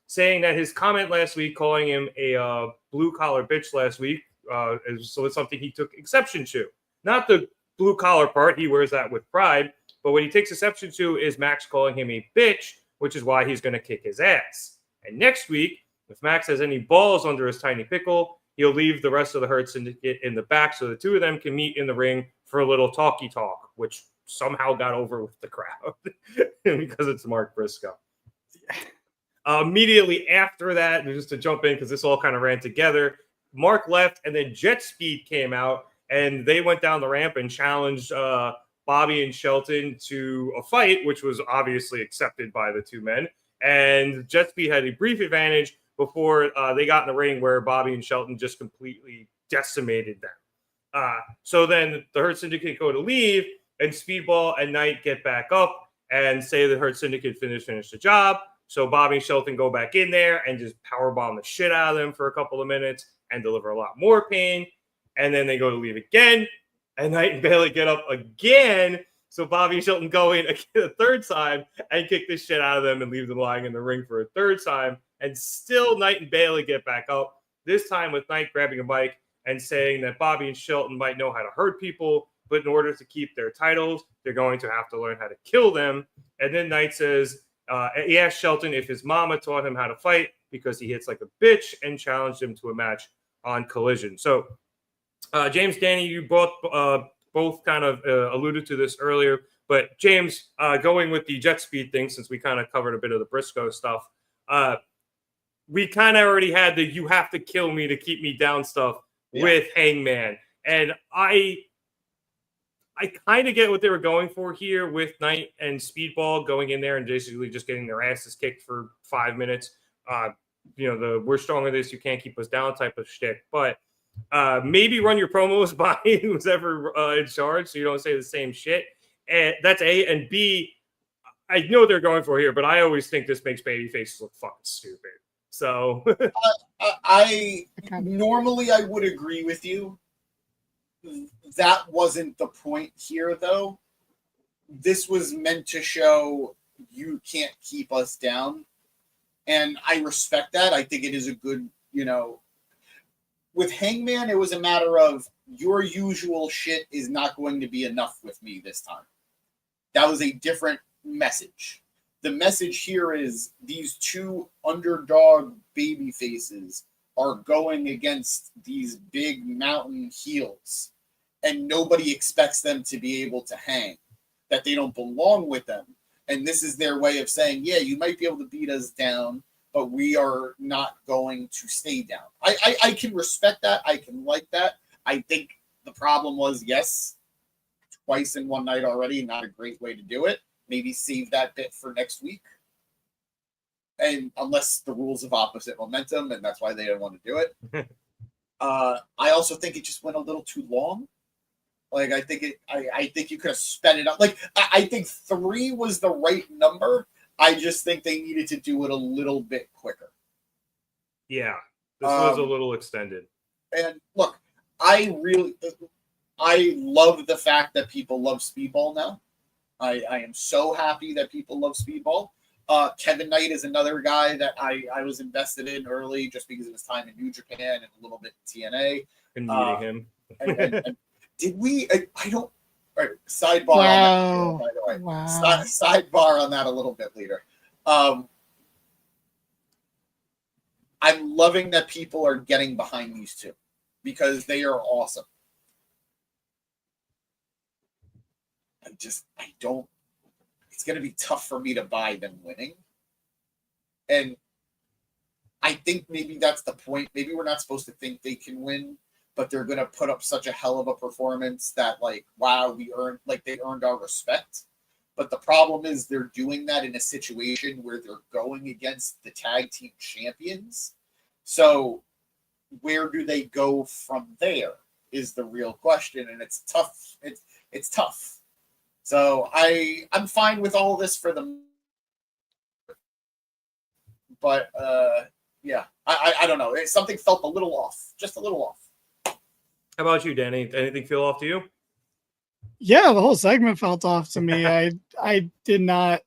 D: saying that his comment last week, calling him a blue-collar bitch last week, so it's something he took exception to. Not the blue-collar part, he wears that with pride, but what he takes exception to is Max calling him a bitch, which is why he's going to kick his ass. And next week, if Max has any balls under his tiny pickle, he'll leave the rest of the Hurt Syndicate in the back so the two of them can meet in the ring for a little talky talk, which somehow got over with the crowd because it's Mark Briscoe. Immediately after that, just to jump in because this all kind of ran together, Mark left and then Jet Speed came out and they went down the ramp and challenged Bobby and Shelton to a fight, which was obviously accepted by the two men. And Jet Speed had a brief advantage before they got in the ring, where Bobby and Shelton just completely decimated them. So then the Hurt Syndicate go to leave, and Speedball and Knight get back up and say the Hurt Syndicate finished the job. So Bobby and Shelton go back in there and just powerbomb the shit out of them for a couple of minutes and deliver a lot more pain. And then they go to leave again, and Knight and Bailey get up again. So Bobby and Shelton go in a third time and kick the shit out of them and leave them lying in the ring for a third time. And still Knight and Bailey get back up, this time with Knight grabbing a mic and saying that Bobby and Shelton might know how to hurt people, but in order to keep their titles, they're going to have to learn how to kill them. And then Knight says, he asked Shelton if his mama taught him how to fight because he hits like a bitch, and challenged him to a match on Collision. So, James, Danny, you both kind of alluded to this earlier, but James, going with the Jet Speed thing, since we kind of covered a bit of the Briscoe stuff, we kind of already had the "you have to kill me to keep me down" stuff with Hangman, and I kind of get what they were going for here with Knight and Speedball going in there and basically just getting their asses kicked for 5 minutes. You know, the "we're stronger than this, you can't keep us down" type of shtick. But maybe run your promos by who's ever in charge, so you don't say the same shit. And that's A. And B, I know what they're going for here, but I always think this makes baby faces look fucking stupid. So
E: I normally I would agree with you. That wasn't the point here, though. This was meant to show you can't keep us down. And I respect that. I think it is a good, you know, with Hangman, it was a matter of your usual shit is not going to be enough with me this time. That was a different message. The message here is these two underdog baby faces are going against these big mountain heels, and nobody expects them to be able to hang, that they don't belong with them. And this is their way of saying, yeah, you might be able to beat us down, but we are not going to stay down. I can respect that. I can like that. I think the problem was, yes, twice in one night already, not a great way to do it. Maybe save that bit for next week. And unless the rules of opposite momentum, and that's why they didn't want to do it. I also think it just went a little too long. Like, I think you could have sped it up. Like, I think 3 was the right number. I just think they needed to do it a little bit quicker.
D: Yeah, this was a little extended. And
E: look, I love the fact that people love Speedball now. I am so happy that people love Speedball. Kevin Knight is another guy that I was invested in early just because of his time in New Japan and a little bit in TNA.
D: And meeting him.
E: and did we? I don't. All right, sidebar
B: Wow.
E: on that. By the way,
B: Wow.
E: Sidebar on that a little bit later. I'm loving that people are getting behind these two because they are awesome. I don't. It's going to be tough for me to buy them winning, and I think maybe that's the point. Maybe we're not supposed to think they can win, but they're going to put up such a hell of a performance that, like, wow, they earned our respect. But the problem is they're doing that in a situation where they're going against the tag team champions. So where do they go from there is the real question. And it's tough. It's tough. So I'm fine with all this for them. But yeah, I don't know. Something felt a little off. Just a little off.
D: How about you, Danny? Anything feel off to you?
B: Yeah, the whole segment felt off to me. I did not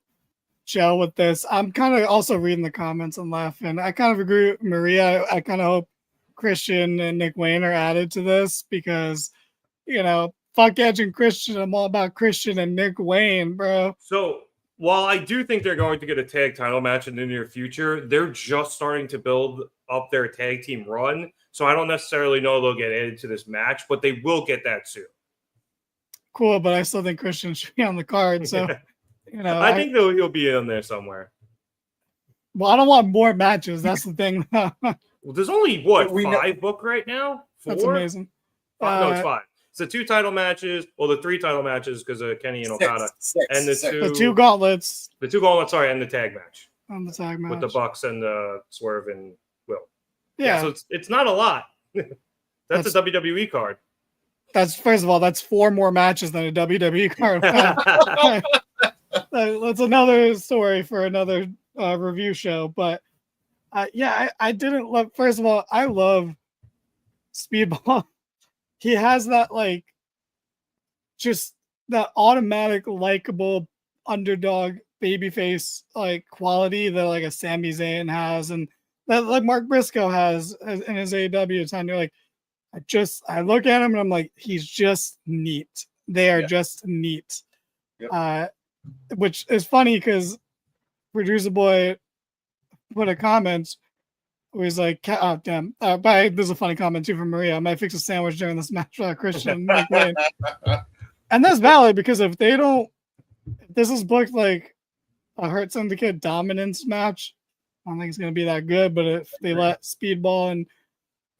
B: gel with this. I'm kind of also reading the comments and laughing. I kind of agree with Maria. I kind of hope Christian and Nick Wayne are added to this because, fuck Edge and Christian. I'm all about Christian and Nick Wayne, bro.
D: So while I do think they're going to get a tag title match in the near future, they're just starting to build up their tag team run. So I don't necessarily know they'll get added to this match, but they will get that soon.
B: Cool, but I still think Christian should be on the card. So,
D: I think he'll be in there somewhere.
B: Well, I don't want more matches. That's the thing.
D: Well, there's only, 5 booked right now? 4?
B: That's amazing.
D: No, it's 5. It's the 2 title matches, the 3 title matches because of Kenny and Okada. And
B: the 2 gauntlets.
D: The 2 gauntlets, and the tag match.
B: On the tag match.
D: With the Bucks and the Swerve and Will.
B: Yeah.
D: So it's not a lot. That's a WWE card.
B: First of all, that's 4 more matches than a WWE card. That's another story for another review show. But I didn't love. First of all, I love Speedball. He has that just that automatic likable underdog babyface quality that a Sami Zayn has, and that Mark Briscoe has in his AEW time. You're I look at him and I'm like, he's just neat. They are just neat. Yep. Which is funny because Producer Boy put a comment where he's like, oh, damn. But there's a funny comment too from Maria. I might fix a sandwich during this match for Christian. And that's valid because if this is booked like a Hurt Syndicate dominance match, I don't think it's going to be that good. But if they let Speedball and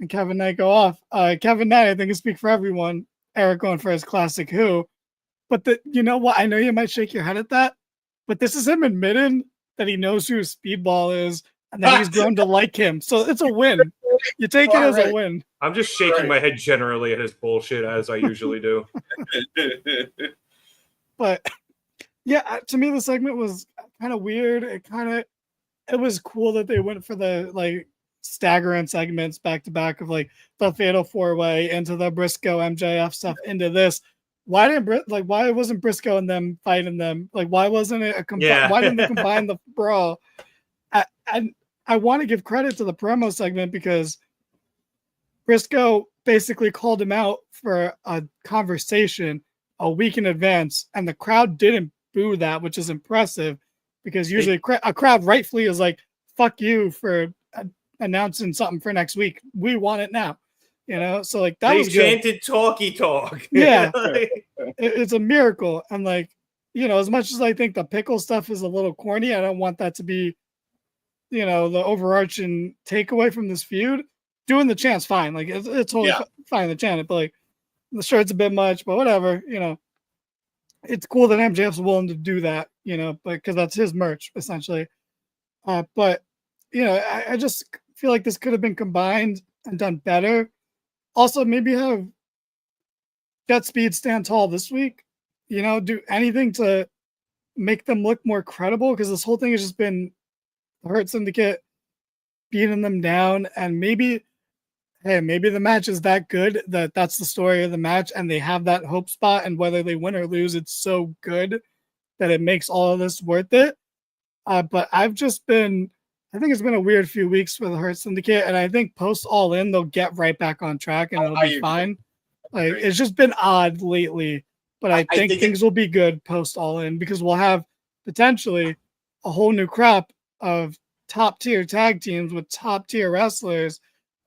B: Kevin Knight go off. Kevin Knight, I think, can speak for everyone. Eric going for his classic who. But you know what? I know you might shake your head at that, but this is him admitting that he knows who Speedball is and that he's grown to like him. So it's a win. You take it as a win.
D: I'm just shaking my head generally at his bullshit, as I usually do.
B: But yeah, to me, the segment was kind of weird. It was cool that they went for the staggering segments back to back of the Fatal 4-Way into the Briscoe MJF stuff into this. Why wasn't Briscoe and them fighting them? Why wasn't it why didn't they combine the brawl? I want to give credit to the promo segment because Briscoe basically called him out for a conversation a week in advance, and the crowd didn't boo that, which is impressive because usually a crowd rightfully is like, fuck you for announcing something for next week. We want it now. So that
D: they
B: was
D: chanted talky talk.
B: Yeah. It's a miracle. And as much as I think the pickle stuff is a little corny, I don't want that to be the overarching takeaway from this feud. Doing the chant's fine. Like it's totally fine to chant it, but like the shirt's a bit much, but whatever. It's cool that MJF's willing to do that. Because that's his merch essentially. But I just feel like this could have been combined and done better. Also, maybe have Jet Speed stand tall this week. Do anything to make them look more credible, because this whole thing has just been the Hurt Syndicate beating them down, and maybe the match is that good that that's the story of the match, and they have that hope spot, and whether they win or lose, it's so good that it makes all of this worth it. But I think it's been a weird few weeks for the Hurt Syndicate, and I think post All In they'll get right back on track and it'll be fine. Like it's just been odd lately, but I think things will be good post All In, because we'll have potentially a whole new crop of top tier tag teams with top tier wrestlers,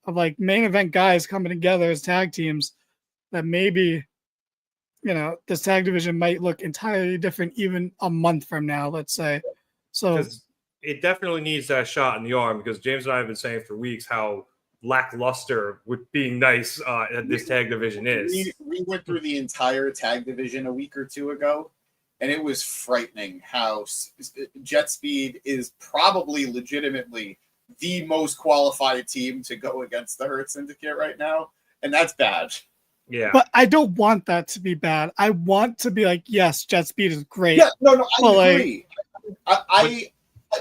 B: of like main event guys coming together as tag teams, that maybe this tag division might look entirely different even a month from now, let's say. So
D: it definitely needs that shot in the arm, because James and I have been saying for weeks how lackluster with being nice that this tag division is.
E: We went through the entire tag division a week or two ago, and it was frightening how Jet Speed is probably legitimately the most qualified team to go against the Hurt Syndicate right now, and that's bad.
D: Yeah,
B: but I don't want that to be bad. I want to be like, yes, Jet Speed is great.
E: Yeah, no, I agree.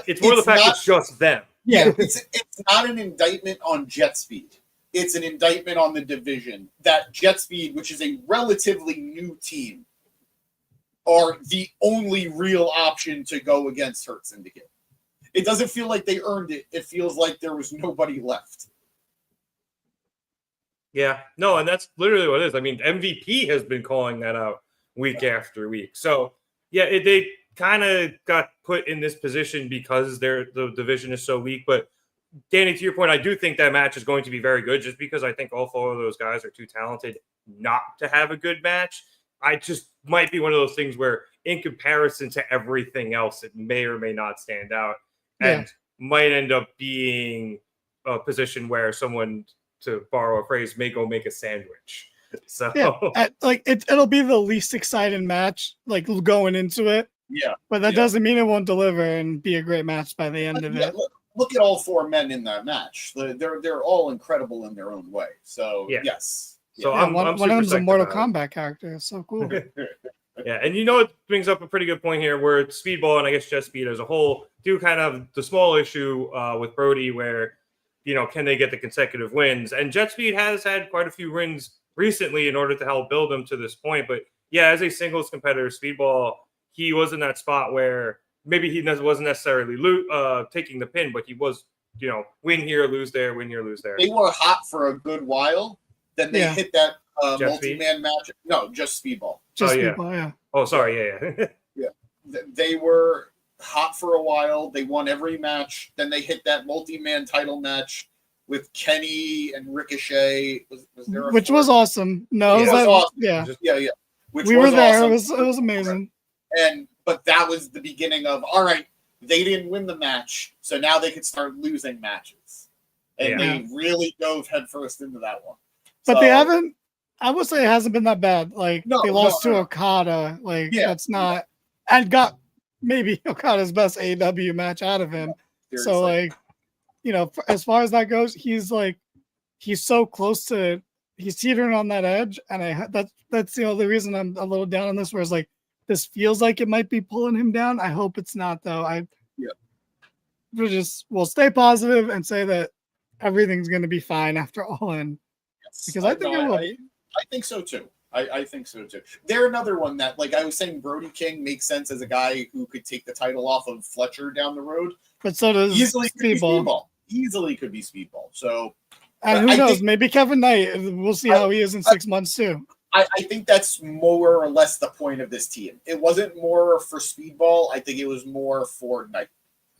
D: It's more the fact it's just them.
E: Yeah, it's not an indictment on Jet Speed. It's an indictment on the division that Jet Speed, which is a relatively new team, are the only real option to go against Hurt Syndicate. It doesn't feel like they earned it. It feels like there was nobody left.
D: Yeah, no, and that's literally what it is. I mean, MVP has been calling that out week after week. So, yeah, they kind of got put in this position because the division is so weak. But, Danny, to your point, I do think that match is going to be very good, just because I think all four of those guys are too talented not to have a good match. I just might be one of those things where, in comparison to everything else, it may or may not stand out, and might end up being a position where someone, to borrow a phrase, may go make a sandwich. So
B: it'll be the least exciting match, like going into it.
E: Yeah,
B: but that doesn't mean it won't deliver and be a great match by the end of it.
E: Look at all four men in that match. They're all incredible in their own way. So yes.
D: So
B: one of them's a Mortal Kombat character. It's so cool.
D: Yeah, and it brings up a pretty good point here, where Speedball and I guess Jet Speed as a whole do kind of the small issue with Brody, where can they get the consecutive wins? And Jet Speed has had quite a few wins recently in order to help build them to this point. But yeah, as a singles competitor, Speedball, he was in that spot where maybe he wasn't necessarily taking the pin, but he was, win here, lose there, win here, lose there.
E: They were hot for a good while. Then they hit that multi-man match. No, just Speedball.
B: Speedball, yeah.
D: Oh, sorry, yeah.
E: Yeah. They were hot for a while. They won every match. Then they hit that multi-man title match with Kenny and Ricochet. Was there
B: which was awesome. No,
E: it was awesome.
B: Yeah.
E: Yeah.
B: We were there. Awesome. It was amazing.
E: But that was the beginning of, all right, they didn't win the match, so now they could start losing matches. And they really dove headfirst into that one.
B: But they haven't, I would say it hasn't been that bad. Like, they lost to Okada. Like, that's not, and got maybe Okada's best AEW match out of him.
E: Seriously.
B: So, like, as far as that goes, he's so close to, he's teetering on that edge. And that's the only reason I'm a little down on this, whereas, like, this feels like it might be pulling him down. I hope it's not, though. We'll stay positive and say that everything's going to be fine after All In. Because I think it will be.
E: I think so too. I think so too. They're another one that, like I was saying, Brody King makes sense as a guy who could take the title off of Fletcher down the road.
B: But so does Speedball.
E: Easily could be Speedball. So,
B: and who knows? Maybe Kevin Knight. We'll see how he is in 6 months too.
E: I think that's more or less the point of this team. It wasn't more for Speedball. I think it was more for Knight.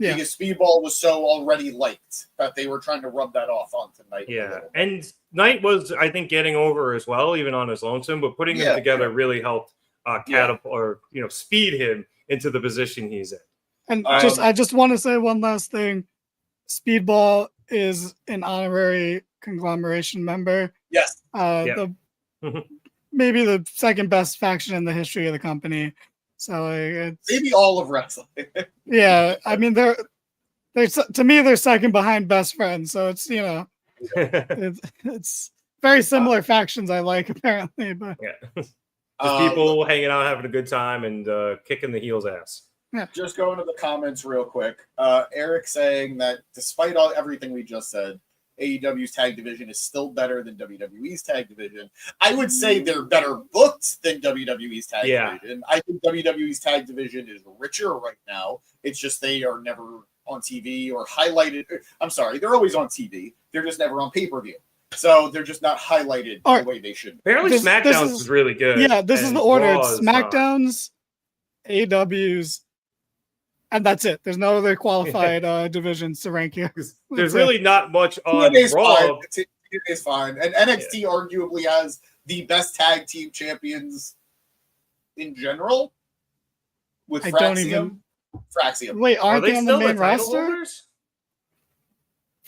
E: Yeah. Because Speedball was so already liked that they were trying to rub that off onto Knight.
D: Yeah, and Knight was, I think, getting over as well, even on his lonesome. But putting them together really helped catapult or speed him into the position he's in.
B: And I just want to say one last thing. Speedball is an honorary conglomeration member.
E: Yes.
B: Maybe the second best faction in the history of the company. So it's,
E: Maybe all of wrestling.
B: yeah, I mean they're to me they're second behind Best Friends. So it's it's very similar factions I like apparently, but
D: Just people hanging out, having a good time, and kicking the heels ass.
E: Just going to the comments real quick. Eric saying that despite everything we just said, AEW's tag division is still better than WWE's tag division. I would say they're better booked than WWE's tag division. I think WWE's tag division is richer right now. It's just they are never on TV or highlighted. I'm sorry, they're always on TV. They're just never on pay-per-view. So they're just not highlighted the way they should.
D: Apparently SmackDown's is really good.
B: Yeah, this is the order. It's SmackDown's, AEW's, and that's it. There's no other qualified divisions to rank here.
D: There's really not much on
E: Raw. TNA is fine. And NXT arguably has the best tag team champions in general. With Fraxium.
B: Wait, aren't they on the main roster?
D: Holders?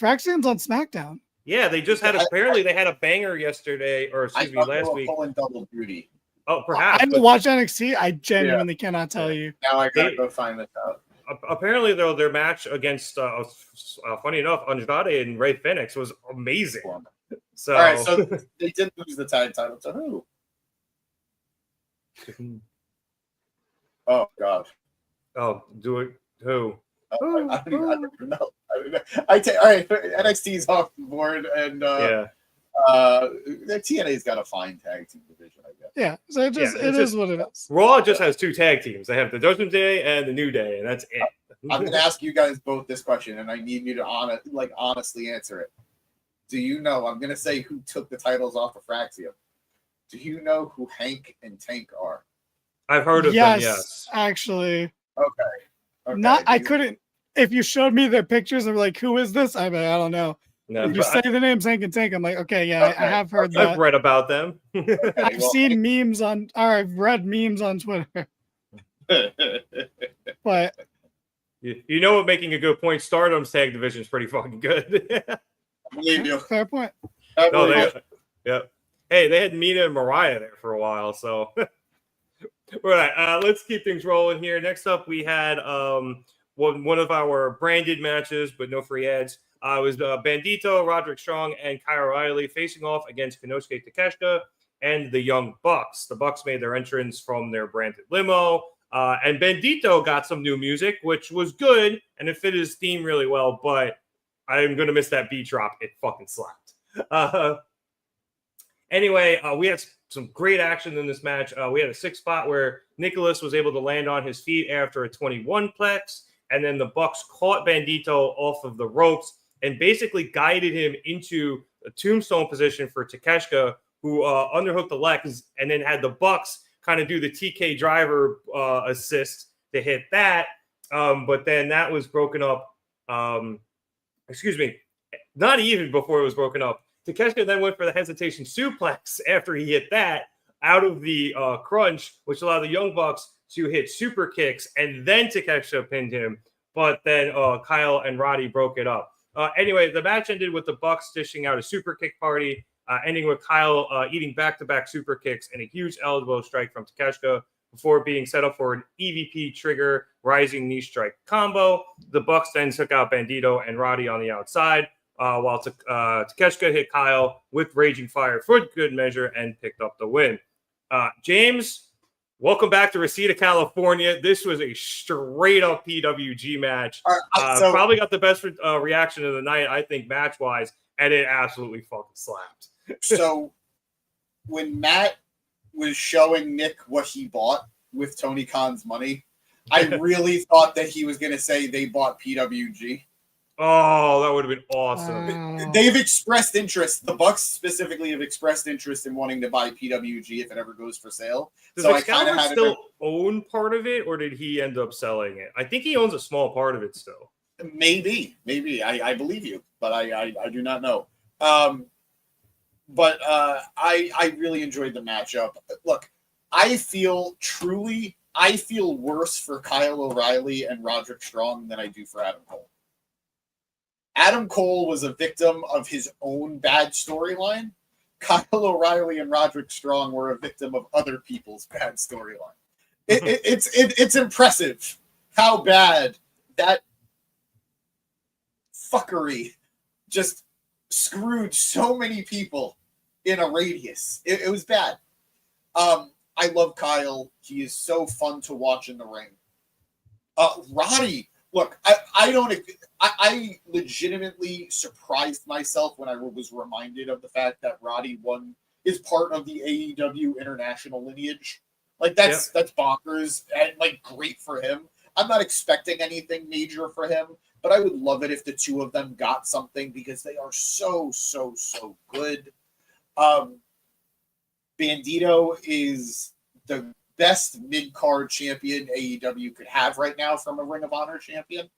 B: Fraxium's on SmackDown.
D: Yeah, they just had apparently they had a banger yesterday, or excuse me, last week.
E: Pulling double duty.
D: Oh, perhaps.
B: I haven't watched NXT. I genuinely cannot tell you.
E: Now I gotta go find this out.
D: Apparently, though, their match against, funny enough, Andrade and Rey Fenix was amazing. So,
E: all right, so they did lose the tag title to who? Oh God.
D: Oh, do it. Who?
E: Oh, I don't even know. All right, NXT's off the board, and the TNA's got a fine tag team division, I guess.
B: Yeah, so it is what it is.
D: Raw just has two tag teams. They have the Judgment Day and the New Day, and that's it.
E: I'm going to ask you guys both this question, and I need you to honestly answer it. Do you know? I'm going to say who took the titles off of Fraxium. Do you know who Hank and Tank are?
D: I've heard of them. Yes,
B: actually.
E: Okay.
B: I couldn't. If you showed me their pictures and were like, "Who is this?" I don't know.
D: No,
B: if you say the names Hank and Tank, I'm like, okay, I have heard that.
D: I've read about them.
B: I've seen memes or I've read memes on Twitter. But
D: you know what? Making a good point. Stardom's tag division is pretty fucking good.
E: Believe you.
B: Fair point.
D: Hey, they had Mina and Mariah there for a while, so. All right, let's keep things rolling here. Next up, we had one of our branded matches, but no free ads. It was Bandido, Roderick Strong, and Kyle O'Reilly facing off against Konosuke Takeshita and the Young Bucks. The Bucks made their entrance from their branded limo, and Bandido got some new music, which was good, and it fit his theme really well, but I'm going to miss that beat drop. It fucking slapped. Anyway, we had some great action in this match. We had a 6 spot where Nicholas was able to land on his feet after a 21 plex, and then the Bucks caught Bandido off of the ropes and basically guided him into a tombstone position for Takeshita, who underhooked the legs, and then had the Bucks kind of do the TK driver assist to hit that. But then that was broken up. Not even before it was broken up. Takeshita then went for the hesitation suplex after he hit that out of the crunch, which allowed the Young Bucks to hit super kicks, and then Takeshita pinned him. But then Kyle and Roddy broke it up. Anyway, the match ended with the Bucks dishing out a super kick party, ending with Kyle eating back-to-back super kicks and a huge elbow strike from Takeshita before being set up for an EVP trigger rising knee strike combo. The Bucks then took out Bandido and Roddy on the outside, while Takeshita hit Kyle with Raging Fire for good measure and picked up the win. James, welcome back to Reseda, California. This was a straight-up PWG match. Probably got the best reaction of the night, I think, match-wise, and it absolutely fucking slapped.
E: So when Matt was showing Nick what he bought with Tony Khan's money, I really thought that he was going to say they bought PWG.
D: Oh, that would have been awesome.
E: They've expressed interest. The Bucks specifically have expressed interest in wanting to buy PWG if it ever goes for sale.
D: Does Excalibur still own part of it, or did he end up selling it? I think he owns a small part of it still.
E: Maybe. I believe you, but I do not know. I really enjoyed the matchup. Look, I feel worse for Kyle O'Reilly and Roderick Strong than I do for Adam Cole. Adam Cole was a victim of his own bad storyline. Kyle O'Reilly and Roderick Strong were a victim of other people's bad storyline. It's impressive how bad that fuckery just screwed so many people in a radius. It was bad. I love Kyle. He is so fun to watch in the ring. Roddy, look, I legitimately surprised myself when I was reminded of the fact that Roddy is part of the AEW international lineage. Like that's bonkers and like great for him. I'm not expecting anything major for him, but I would love it if the two of them got something because they are so good. Bandido is the best mid-card champion AEW could have right now from a Ring of Honor champion.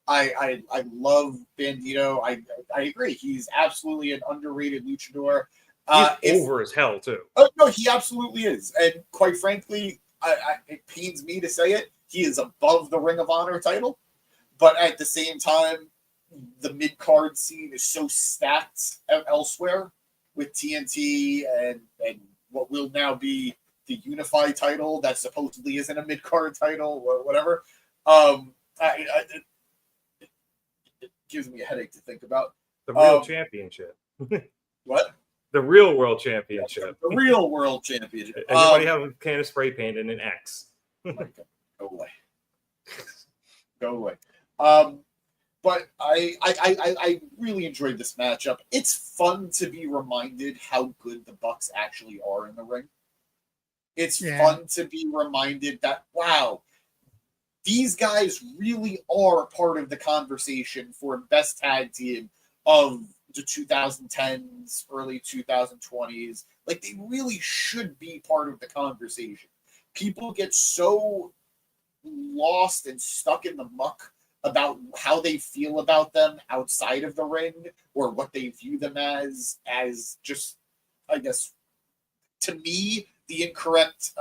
E: I love Bandido. I agree. He's absolutely an underrated luchador.
D: He's over as hell, too.
E: No, he absolutely is. And quite frankly, it pains me to say it, he is above the Ring of Honor title. But at the same time, the mid-card scene is so stacked elsewhere with TNT and what will now be the Unified title that supposedly isn't a mid-card title or whatever. It gives me a headache to think about.
D: The real championship.
E: What?
D: The real world championship.
E: The real world championship.
D: Everybody have a can of spray paint and an X.
E: Go away. Go away. But I really enjoyed this matchup. It's fun to be reminded how good the Bucks actually are in the ring. It's fun to be reminded that, wow, these guys really are part of the conversation for best tag team of the 2010s, early 2020s. Like, they really should be part of the conversation. People get so lost and stuck in the muck about how they feel about them outside of the ring or what they view them as just, I guess, to me, the incorrect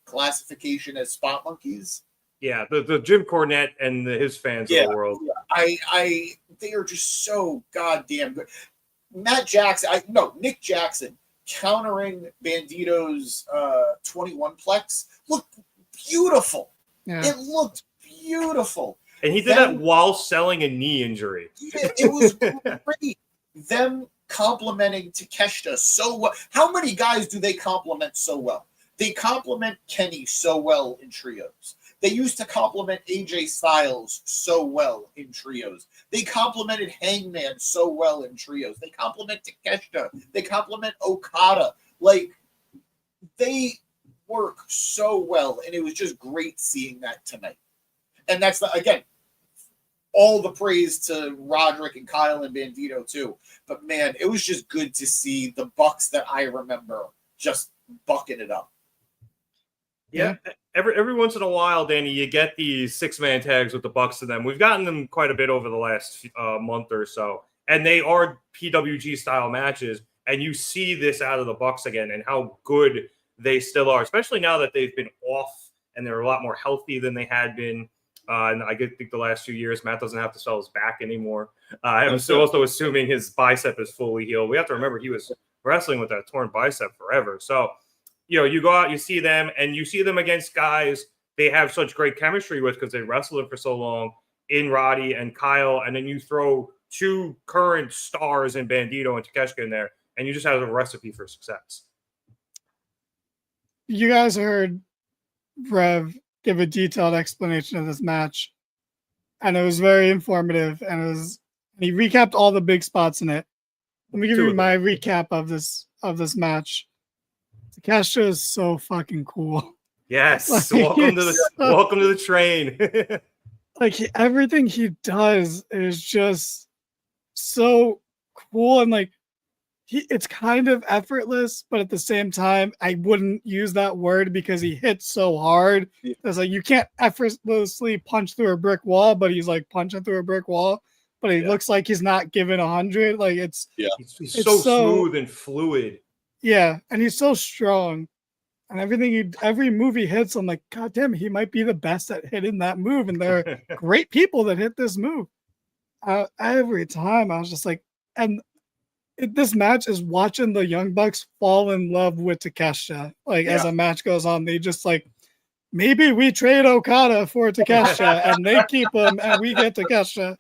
E: classification as spot monkeys.
D: Yeah, the Jim Cornette and his fans of the world.
E: Yeah. They are just so goddamn good. Nick Jackson countering Bandido's 21-plex looked beautiful. Yeah. It looked beautiful.
D: And he did that while selling a knee injury.
E: Yeah, it was great. Them complimenting Takeshita so well. How many guys do they compliment so well? They compliment Kenny so well in trios. They used to compliment AJ Styles so well in trios. They complimented Hangman so well in trios. They compliment Takeshita. They compliment Okada. Like, they work so well, and it was just great seeing that tonight. And that's, again, all the praise to Roderick and Kyle and Bandido too. But man, it was just good to see the Bucks that I remember just bucking it up.
D: Yeah. Every once in a while, Danny, you get these 6-man tags with the Bucks in them. We've gotten them quite a bit over the last month or so. And they are PWG style matches. And you see this out of the Bucks again and how good they still are, especially now that they've been off and they're a lot more healthy than they had been. And I think the last few years, Matt doesn't have to sell his back anymore. I'm still also assuming his bicep is fully healed. We have to remember he was wrestling with that torn bicep forever. So, you go out, you see them, and you see them against guys they have such great chemistry with because they wrestled for so long in Roddy and Kyle. And then you throw two current stars in Bandido and Takeshita in there, and you just have a recipe for success.
B: You guys heard Rev give a detailed explanation of this match, and it was very informative, and he recapped all the big spots in it. Let me give you my recap of this match. Takeshita is so fucking cool.
D: Yes, welcome to the train.
B: Like, everything he does is just so cool, and like it's kind of effortless, but at the same time, I wouldn't use that word because he hits so hard. Yeah. It's like you can't effortlessly punch through a brick wall, but he's like punching through a brick wall. But he looks like he's not giving 100. Like he's
D: so smooth and fluid.
B: Yeah, and he's so strong. And every move he hits, I'm like, God damn, he might be the best at hitting that move. And there are great people that hit this move. every time I was just like, and this match is watching the Young Bucks fall in love with Takeshita. Like as a match goes on, they just like, maybe we trade Okada for Takeshita and they keep him and we get Takeshita.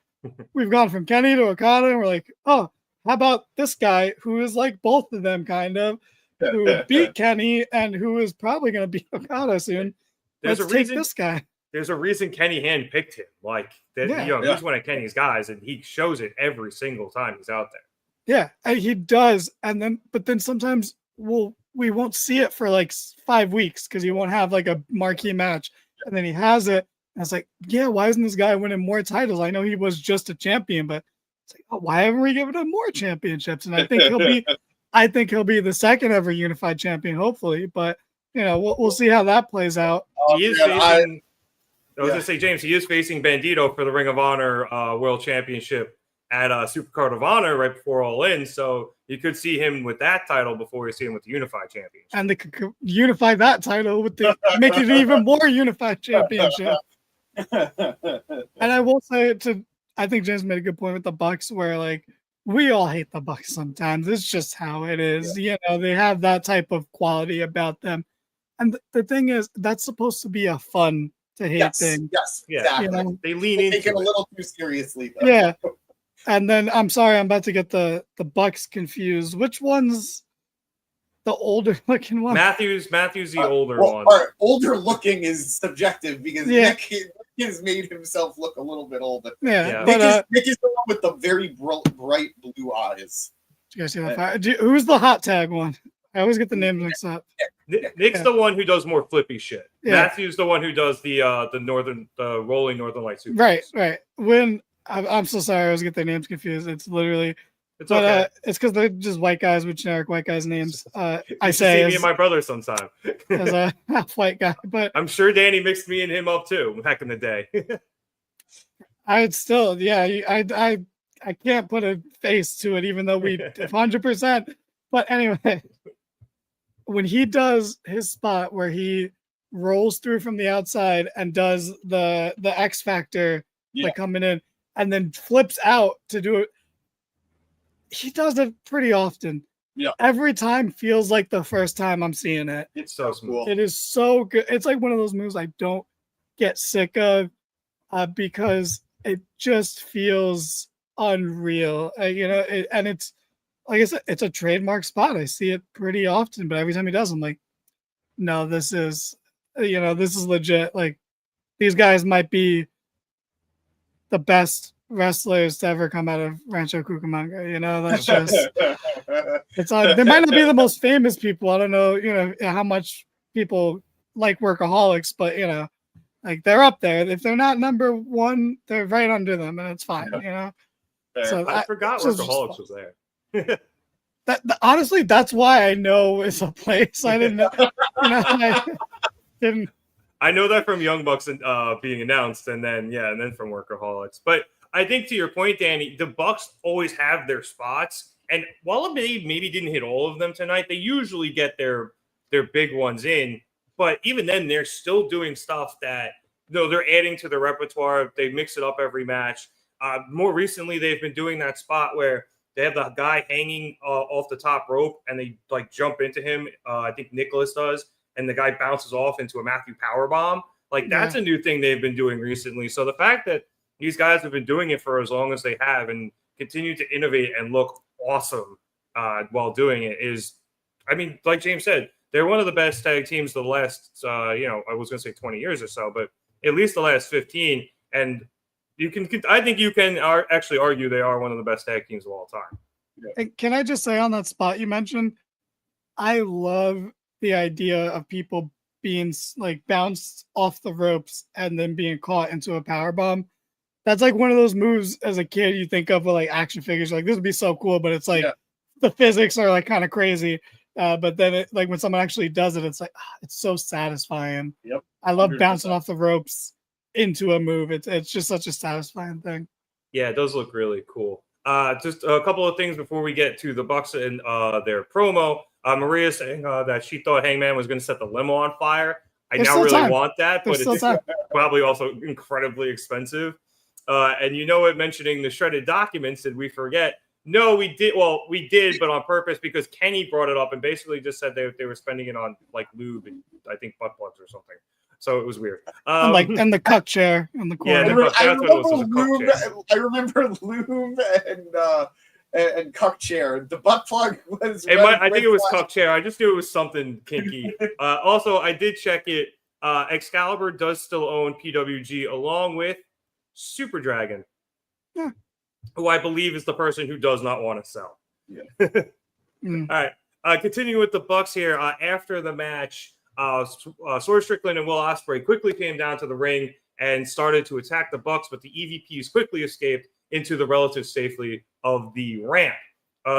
B: We've gone from Kenny to Okada and we're like, oh, how about this guy who is like both of them kind of, who beat Kenny and who is probably going to beat Okada soon. Let's take this guy.
D: There's a reason Kenny handpicked him. Like, he's one of Kenny's guys and he shows it every single time he's out there.
B: Yeah, and he does. But then sometimes we won't see it for like 5 weeks because he won't have like a marquee match. And then he has it. And it's like, yeah, why isn't this guy winning more titles? I know he was just a champion, but it's like, oh, why haven't we given him more championships? And I think he'll be the second ever unified champion, hopefully. But we'll see how that plays out.
D: He is facing. I was gonna say, James, he is facing Bandido for the Ring of Honor World Championship at Supercard of Honor right before All In. So you could see him with that title before you see him with the Unified Championship.
B: And they could unify that title with make it an even more unified championship. And I will say I think James made a good point with the Bucks where like we all hate the Bucks sometimes. It's just how it is. They have that type of quality about them. And the thing is, that's supposed to be a fun to hate thing.
E: Yes, exactly.
D: They lean into
E: take it a little too seriously, though.
B: Yeah. And then I'm sorry, I'm about to get the Bucks confused. Which one's the older looking one?
D: Matthew's the older one.
E: Older looking is subjective because Nick has made himself look a little bit older.
B: Yeah.
E: Nick is the one with the very bright blue eyes.
B: Did you guys see that? Who's the hot tag one? I always get the names mixed up.
D: Nick's the one who does more flippy shit. Yeah. Matthew's the one who does the rolling Northern Lights.
B: Right. When I'm so sorry, I always get their names confused. It's literally,
D: okay.
B: It's because they're just white guys with generic white guys' names. I
D: say see me and my brother sometime
B: as a half white guy, but
D: I'm sure Danny mixed me and him up too back in the day.
B: I'd still, I can't put a face to it, even though we 100%. But anyway. When he does his spot where he rolls through from the outside and does the X Factor like coming in and then flips out to do it, he does it pretty often.
E: Yeah.
B: Every time feels like the first time I'm seeing it.
D: It's so smooth.
B: It is so good. It's like one of those moves I don't get sick of because it just feels unreal. And it's, like I said, it's a trademark spot. I see it pretty often, but every time he does, I'm like, no, this is legit. Like, these guys might be the best wrestlers to ever come out of Rancho Cucamonga. That's just, they might not be the most famous people. I don't know, how much people like Workaholics, but, like they're up there. If they're not number one, they're right under them, and it's fine,
D: So I forgot Workaholics was there.
B: That honestly, that's why I know it's a place. I didn't know. I didn't.
D: I know that from Young Bucks being announced, and then from Workaholics. But I think to your point, Danny, the Bucks always have their spots, and while they maybe didn't hit all of them tonight, they usually get their big ones in. But even then, they're still doing stuff that they're adding to their repertoire. They mix it up every match. More recently, they've been doing that spot where they have the guy hanging off the top rope, and they like jump into him. I think Nicholas does, and the guy bounces off into a Matthew powerbomb. Like that's a new thing they've been doing recently. So the fact that these guys have been doing it for as long as they have and continue to innovate and look awesome while doing it is, I mean, like James said, they're one of the best tag teams the last, I was going to say 20 years or so, but at least the last 15. And I think you can actually argue they are one of the best tag teams of all time.
B: And can I just say on that spot you mentioned, I love the idea of people being like bounced off the ropes and then being caught into a power bomb. That's like one of those moves as a kid you think of with like action figures. Like this would be so cool, but it's like the physics are like kind of crazy. But then it, like when someone actually does it, it's like it's so satisfying.
E: Yep.
B: I love 100%. Bouncing off the ropes into a move. It's just such a satisfying thing.
D: Yeah, it does look really cool. Just a couple of things before we get to the Bucks and their promo. Maria saying that she thought Hangman was going to set the limo on fire. I now really want that, but it's probably also incredibly expensive. And you know what? Mentioning the shredded documents, did we forget? No, we did. Well, we did, but on purpose because Kenny brought it up and basically just said they were spending it on like lube and I think butt plugs or something. So it was weird.
B: And the cuck chair in the corner.
E: I remember lube and cuck chair. The butt plug was.
D: I think it was cuck chair. I just knew it was something kinky. Also, I did check it. Excalibur does still own PWG along with Super Dragon.
B: Yeah.
D: Who I believe is the person who does not want to sell.
E: Yeah.
D: All right. Continuing with the Bucks here. After the match, Swerve Strickland and Will Ospreay quickly came down to the ring and started to attack the Bucks, but the EVPs quickly escaped into the relative safety of the ramp.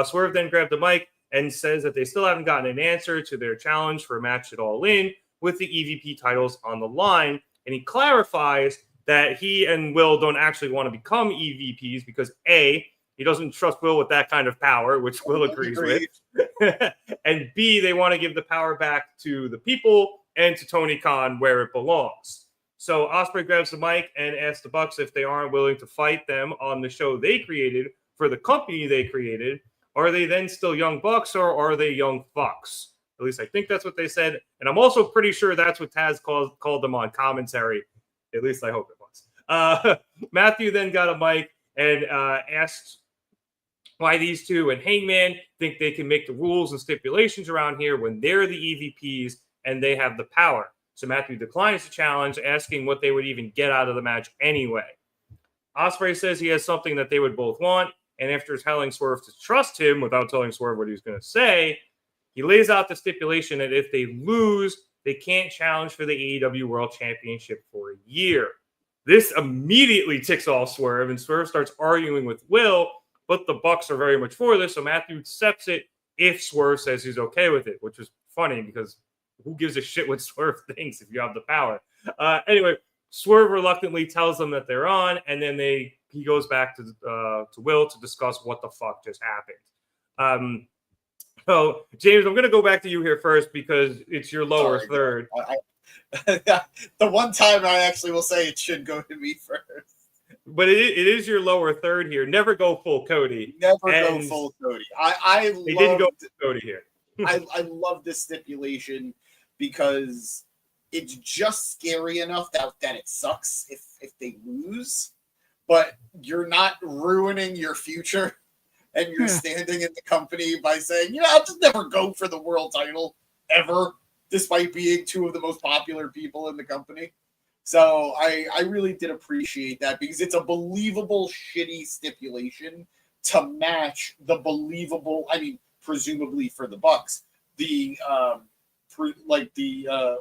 D: Swerve then grabbed the mic and says that they still haven't gotten an answer to their challenge for a match at All In with the EVP titles on the line. And he clarifies that he and Will don't actually want to become EVPs because A, he doesn't trust Will with that kind of power, which Will agrees with. And B, they want to give the power back to the people and to Tony Khan where it belongs. So Ospreay grabs the mic and asks the Bucks if they aren't willing to fight them on the show they created for the company they created. Are they then still young Bucks or are they young fucks? At least I think that's what they said. And I'm also pretty sure that's what Taz called them on commentary. At least I hope it was. Matthew then got a mic and asked why these two and Hangman think they can make the rules and stipulations around here when they're the EVPs and they have the power. So Matthew declines the challenge, asking what they would even get out of the match anyway. Ospreay says he has something that they would both want, and after telling Swerve to trust him without telling Swerve what he was going to say, he lays out the stipulation that if they lose, they can't challenge for the AEW World Championship for a year. This immediately ticks off Swerve, and Swerve starts arguing with Will, but the Bucks are very much for this, so Matthew accepts it if Swerve says he's okay with it, which is funny because who gives a shit what Swerve thinks if you have the power? Anyway, Swerve reluctantly tells them that they're on, and then he goes back to Will to discuss what the fuck just happened. So, James, I'm going to go back to you here first because it's your lower third.
E: The one time I actually will say it should go to me first.
D: But it is your lower third here. Never go full Cody.
E: Go full Cody.
D: They didn't go full Cody here.
E: I love this stipulation because it's just scary enough that it sucks if they lose, but you're not ruining your future and you're standing in the company by saying, I'll just never go for the world title ever, despite being two of the most popular people in the company. So I really did appreciate that because it's a believable shitty stipulation to match the believable, presumably for the Bucks, the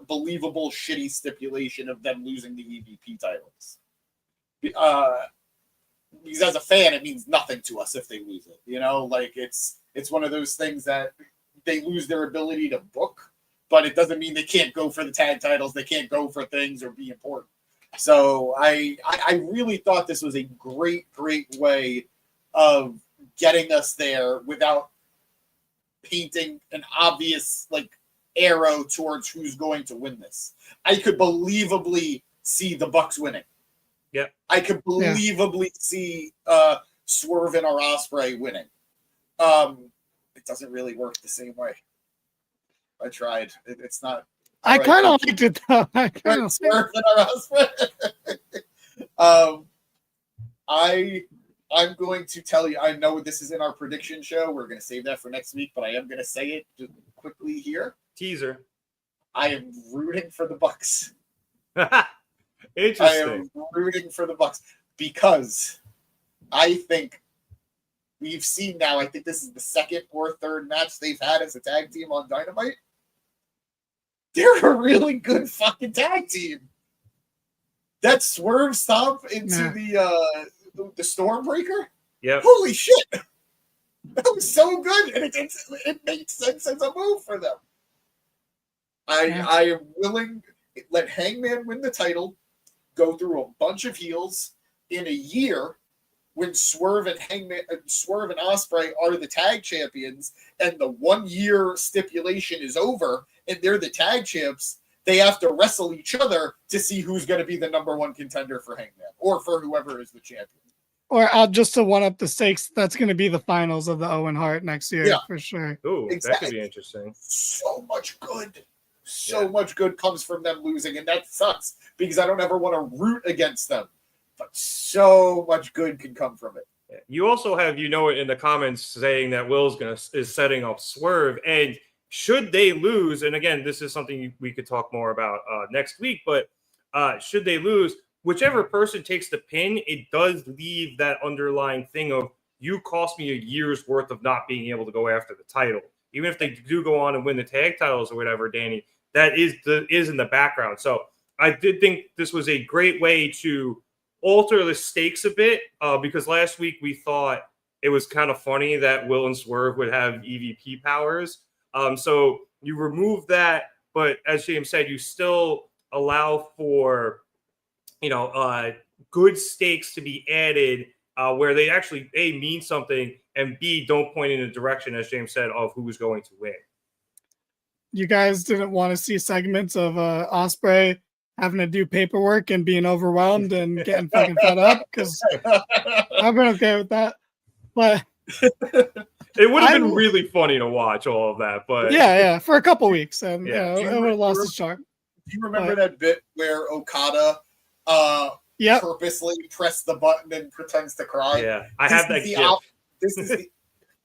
E: believable shitty stipulation of them losing the EVP titles. Because as a fan, it means nothing to us if they lose it. It's one of those things that they lose their ability to book, but it doesn't mean they can't go for the tag titles. They can't go for things or be important. So I really thought this was a great, great way of getting us there without painting an obvious arrow towards who's going to win this. I could believably see the Bucks winning.
D: Yep.
E: I could believably see Swerve and our Ospreay winning. It doesn't really work the same way. I tried. It's not.
B: I kind of liked it though.
E: Swerve and our Ospreay. I'm going to tell you. I know this is in our prediction show. We're going to save that for next week, but I am going to say it just quickly here.
D: Teaser.
E: I am rooting for the Bucks.
D: Interesting.
E: I am rooting for the Bucks because I think we've seen now. I think this is the second or third match they've had as a tag team on Dynamite. They're a really good fucking tag team. That Swerve stomp into the Stormbreaker.
D: Yeah.
E: Holy shit! That was so good, and it makes sense as a move for them. I am willing. Let Hangman win the title. Go through a bunch of heels in a year when Swerve and Ospreay are the tag champions, and the 1 year stipulation is over, and they're the tag champs. They have to wrestle each other to see who's going to be the number one contender for Hangman or for whoever is the champion.
B: Or just to one up the stakes, that's going to be the finals of the Owen Hart next year for sure.
D: Ooh,
E: Exactly.
D: that could be interesting.
E: So much good. So much good comes from them losing, and that sucks because I don't ever want to root against them. But so much good can come from it.
D: You also have, in the comments saying that Will's is setting up Swerve, and should they lose, and again, this is something we could talk more about next week, but should they lose, whichever person takes the pin, it does leave that underlying thing of you cost me a year's worth of not being able to go after the title. Even if they do go on and win the tag titles or whatever, Danny, that is in the background. So I did think this was a great way to alter the stakes a bit because last week we thought it was kind of funny that Will and Swerve would have EVP powers. So you remove that, but as James said, you still allow for good stakes to be added where they actually A, mean something, and B, don't point in a direction, as James said, of who's going to win.
B: You guys didn't want to see segments of Ospreay having to do paperwork and being overwhelmed and getting fucking fed up, because I've been okay with that. But
D: it would have been really funny to watch all of that. But
B: yeah, for a couple weeks, and it would have lost its charm.
E: Do you remember that bit where Okada purposely pressed the button and pretends to cry?
D: Yeah, I have that gif.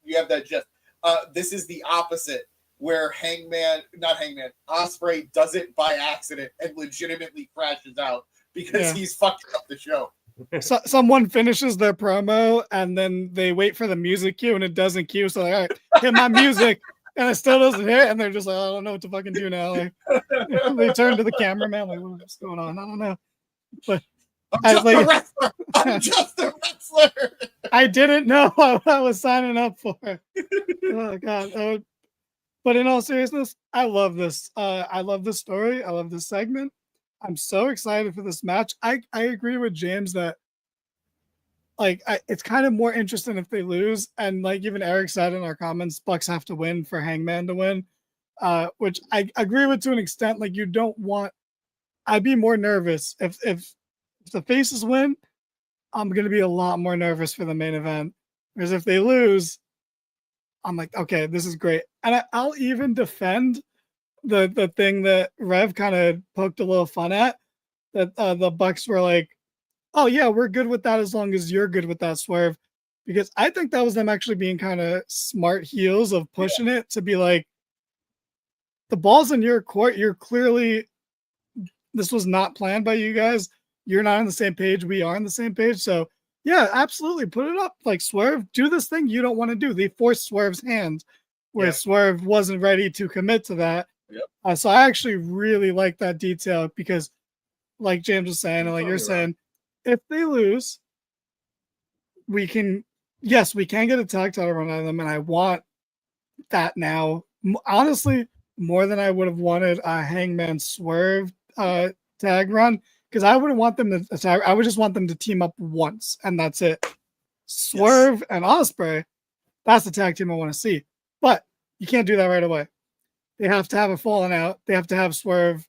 E: You have that gif. This is the opposite, where Ospreay does it by accident and legitimately crashes out because he's fucking up the show.
B: So, someone finishes their promo and then they wait for the music cue and it doesn't cue. So like, all right, hit my music, and it still doesn't hit, and they're just like, I don't know what to fucking do now. Like, they turn to the cameraman like, what's going on? I don't know. But I'm just a wrestler. I didn't know what I was signing up for. Oh god. But in all seriousness, I love this. I love this story. I love this segment. I'm so excited for this match. I agree with James that it's kind of more interesting if they lose. And like even Eric said in our comments, Bucks have to win for Hangman to win, which I agree with to an extent. Like you don't want. I'd be more nervous if the faces win. I'm going to be a lot more nervous for the main event. Whereas if they lose, I'm like, okay, this is great. And I'll even defend the thing that Rev kind of poked a little fun at, that the Bucks were like, oh yeah, we're good with that as long as you're good with that, Swerve. Because I think that was them actually being kind of smart heels of pushing it to be like, the ball's in your court. You're clearly, this was not planned by you guys. You're not on the same page. We are on the same page. So yeah, absolutely. Put it up. Like, Swerve, do this thing you don't want to do. They forced Swerve's hand where Swerve wasn't ready to commit to that. Yep. So I actually really like that detail because, like James was saying, and like you're saying, if they lose, we can get a tag title run out of them. And I want that now. Honestly, more than I would have wanted a Hangman Swerve tag run. Because I wouldn't want them to attack. I would just want them to team up once, and that's it. Swerve and Ospreay, that's the tag team I want to see. But you can't do that right away. They have to have a falling out. They have to have Swerve,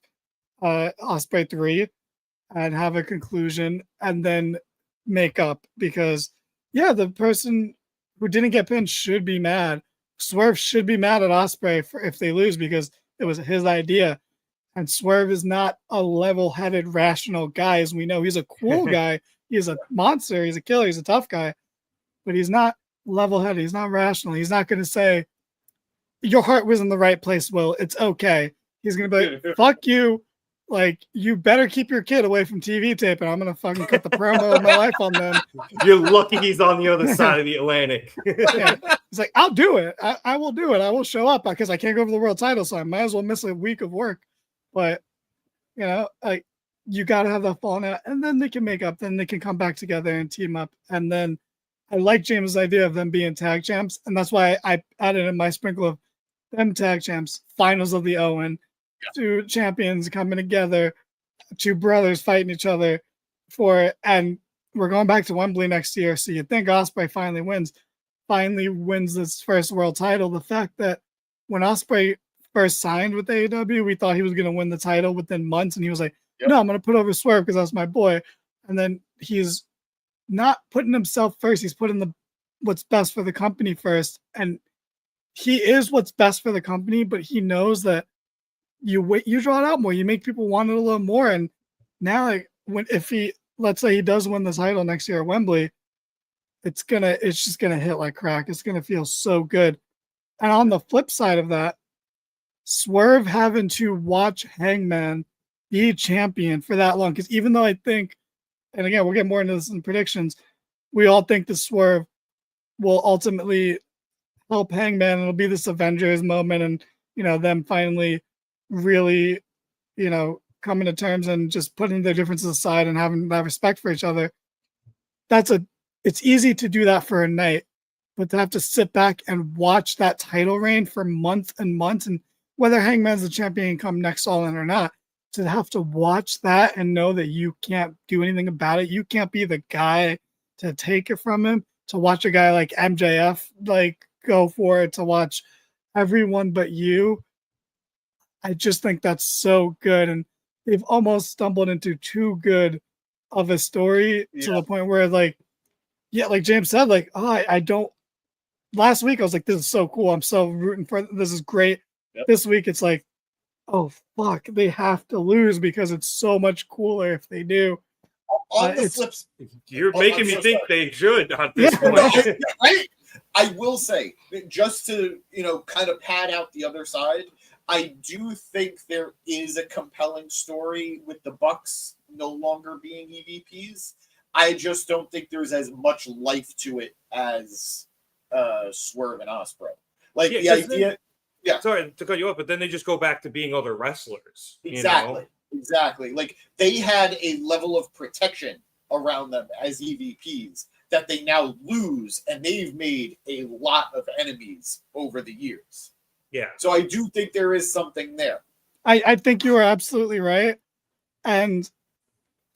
B: Ospreay 3, and have a conclusion, and then make up. Because, the person who didn't get pinned should be mad. Swerve should be mad at Ospreay if they lose because it was his idea. And Swerve is not a level-headed, rational guy. As we know, he's a cool guy. He's a monster. He's a killer. He's a tough guy. But he's not level-headed. He's not rational. He's not going to say, your heart was in the right place, Will. It's okay. He's going to be like, fuck you. Like, you better keep your kid away from TV tape, and I'm going to fucking cut the promo of my life on them.
D: You're lucky he's on the other side of the Atlantic.
B: He's like, I'll do it. I will do it. I will show up because I can't go for the world title, so I might as well miss a week of work. But, like, you got to have that falling out, and then they can make up. Then they can come back together and team up. And then I like James' idea of them being tag champs, and that's why I added in my sprinkle of them tag champs, finals of the Owen, two champions coming together, two brothers fighting each other for it. And we're going back to Wembley next year, so you think Ospreay finally wins this first world title. The fact that when Ospreay first signed with AEW, we thought he was going to win the title within months, and he was like, no, I'm going to put over Swerve because that's my boy. And then he's not putting himself first. He's putting what's best for the company first. And he is what's best for the company, but he knows that you draw it out more. You make people want it a little more. And now, like, let's say he does win the title next year at Wembley, it's just gonna hit like crack. It's gonna feel so good. And on the flip side of that, Swerve having to watch Hangman be champion for that long, because even though I think, and again, we'll get more into this in predictions, we all think the Swerve will ultimately help Hangman, and it'll be this Avengers moment, and them finally really, coming to terms and just putting their differences aside and having that respect for each other. It's easy to do that for a night, but to have to sit back and watch that title reign for months and months, and whether Hangman's the champion come next All In or not, to have to watch that and know that you can't do anything about it. You can't be the guy to take it from him, to watch a guy like MJF go for it, to watch everyone but you. I just think that's so good. And they've almost stumbled into too good of a story to the point where like James said, I don't, last week I was like, this is so cool. I'm so rooting for this is great. Yep. This week it's like, oh fuck, they have to lose because it's so much cooler if they do.
E: On the flips,
D: you're making me think they should at this point.
E: I will say, just to kind of pad out the other side, I do think there is a compelling story with the Bucks no longer being EVPs. I just don't think there's as much life to it as Swerve and Ospreay. The idea. Yeah.
D: Sorry to cut you off, but then they just go back to being other wrestlers.
E: Exactly. Like they had a level of protection around them as EVPs that they now lose, and they've made a lot of enemies over the years.
D: Yeah.
E: So I do think there is something there.
B: I think you are absolutely right. And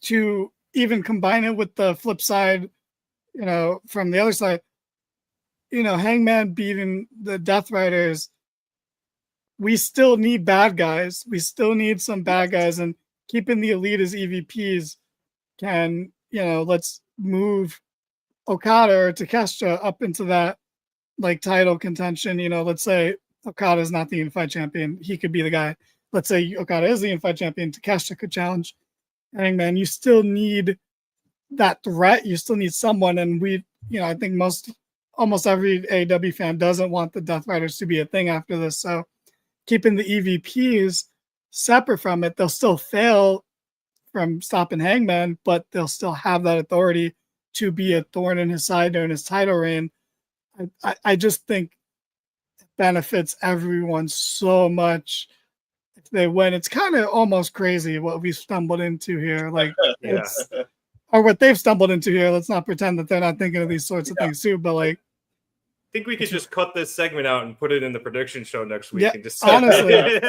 B: to even combine it with the flip side, from the other side, Hangman beating the Death Riders, we still need bad guys. We still need some bad guys, and keeping the Elite as EVPs can, let's move Okada or Takeshita up into that title contention. Let's say Okada is not the Unified Champion. He could be the guy. Let's say Okada is the Unified Champion. Takeshita could challenge Hangman. You still need that threat. You still need someone. And I think almost every AEW fan doesn't want the Death Riders to be a thing after this. So keeping the EVPs separate from it, they'll still fail from stopping Hangman, but they'll still have that authority to be a thorn in his side during his title reign. I just think it benefits everyone so much if they win. It's kind of almost crazy what we stumbled into here. Or what they've stumbled into here. Let's not pretend that they're not thinking of these sorts of things too, but I
D: think we could just cut this segment out and put it in the prediction show next week.
B: Yeah,
D: and just
B: honestly.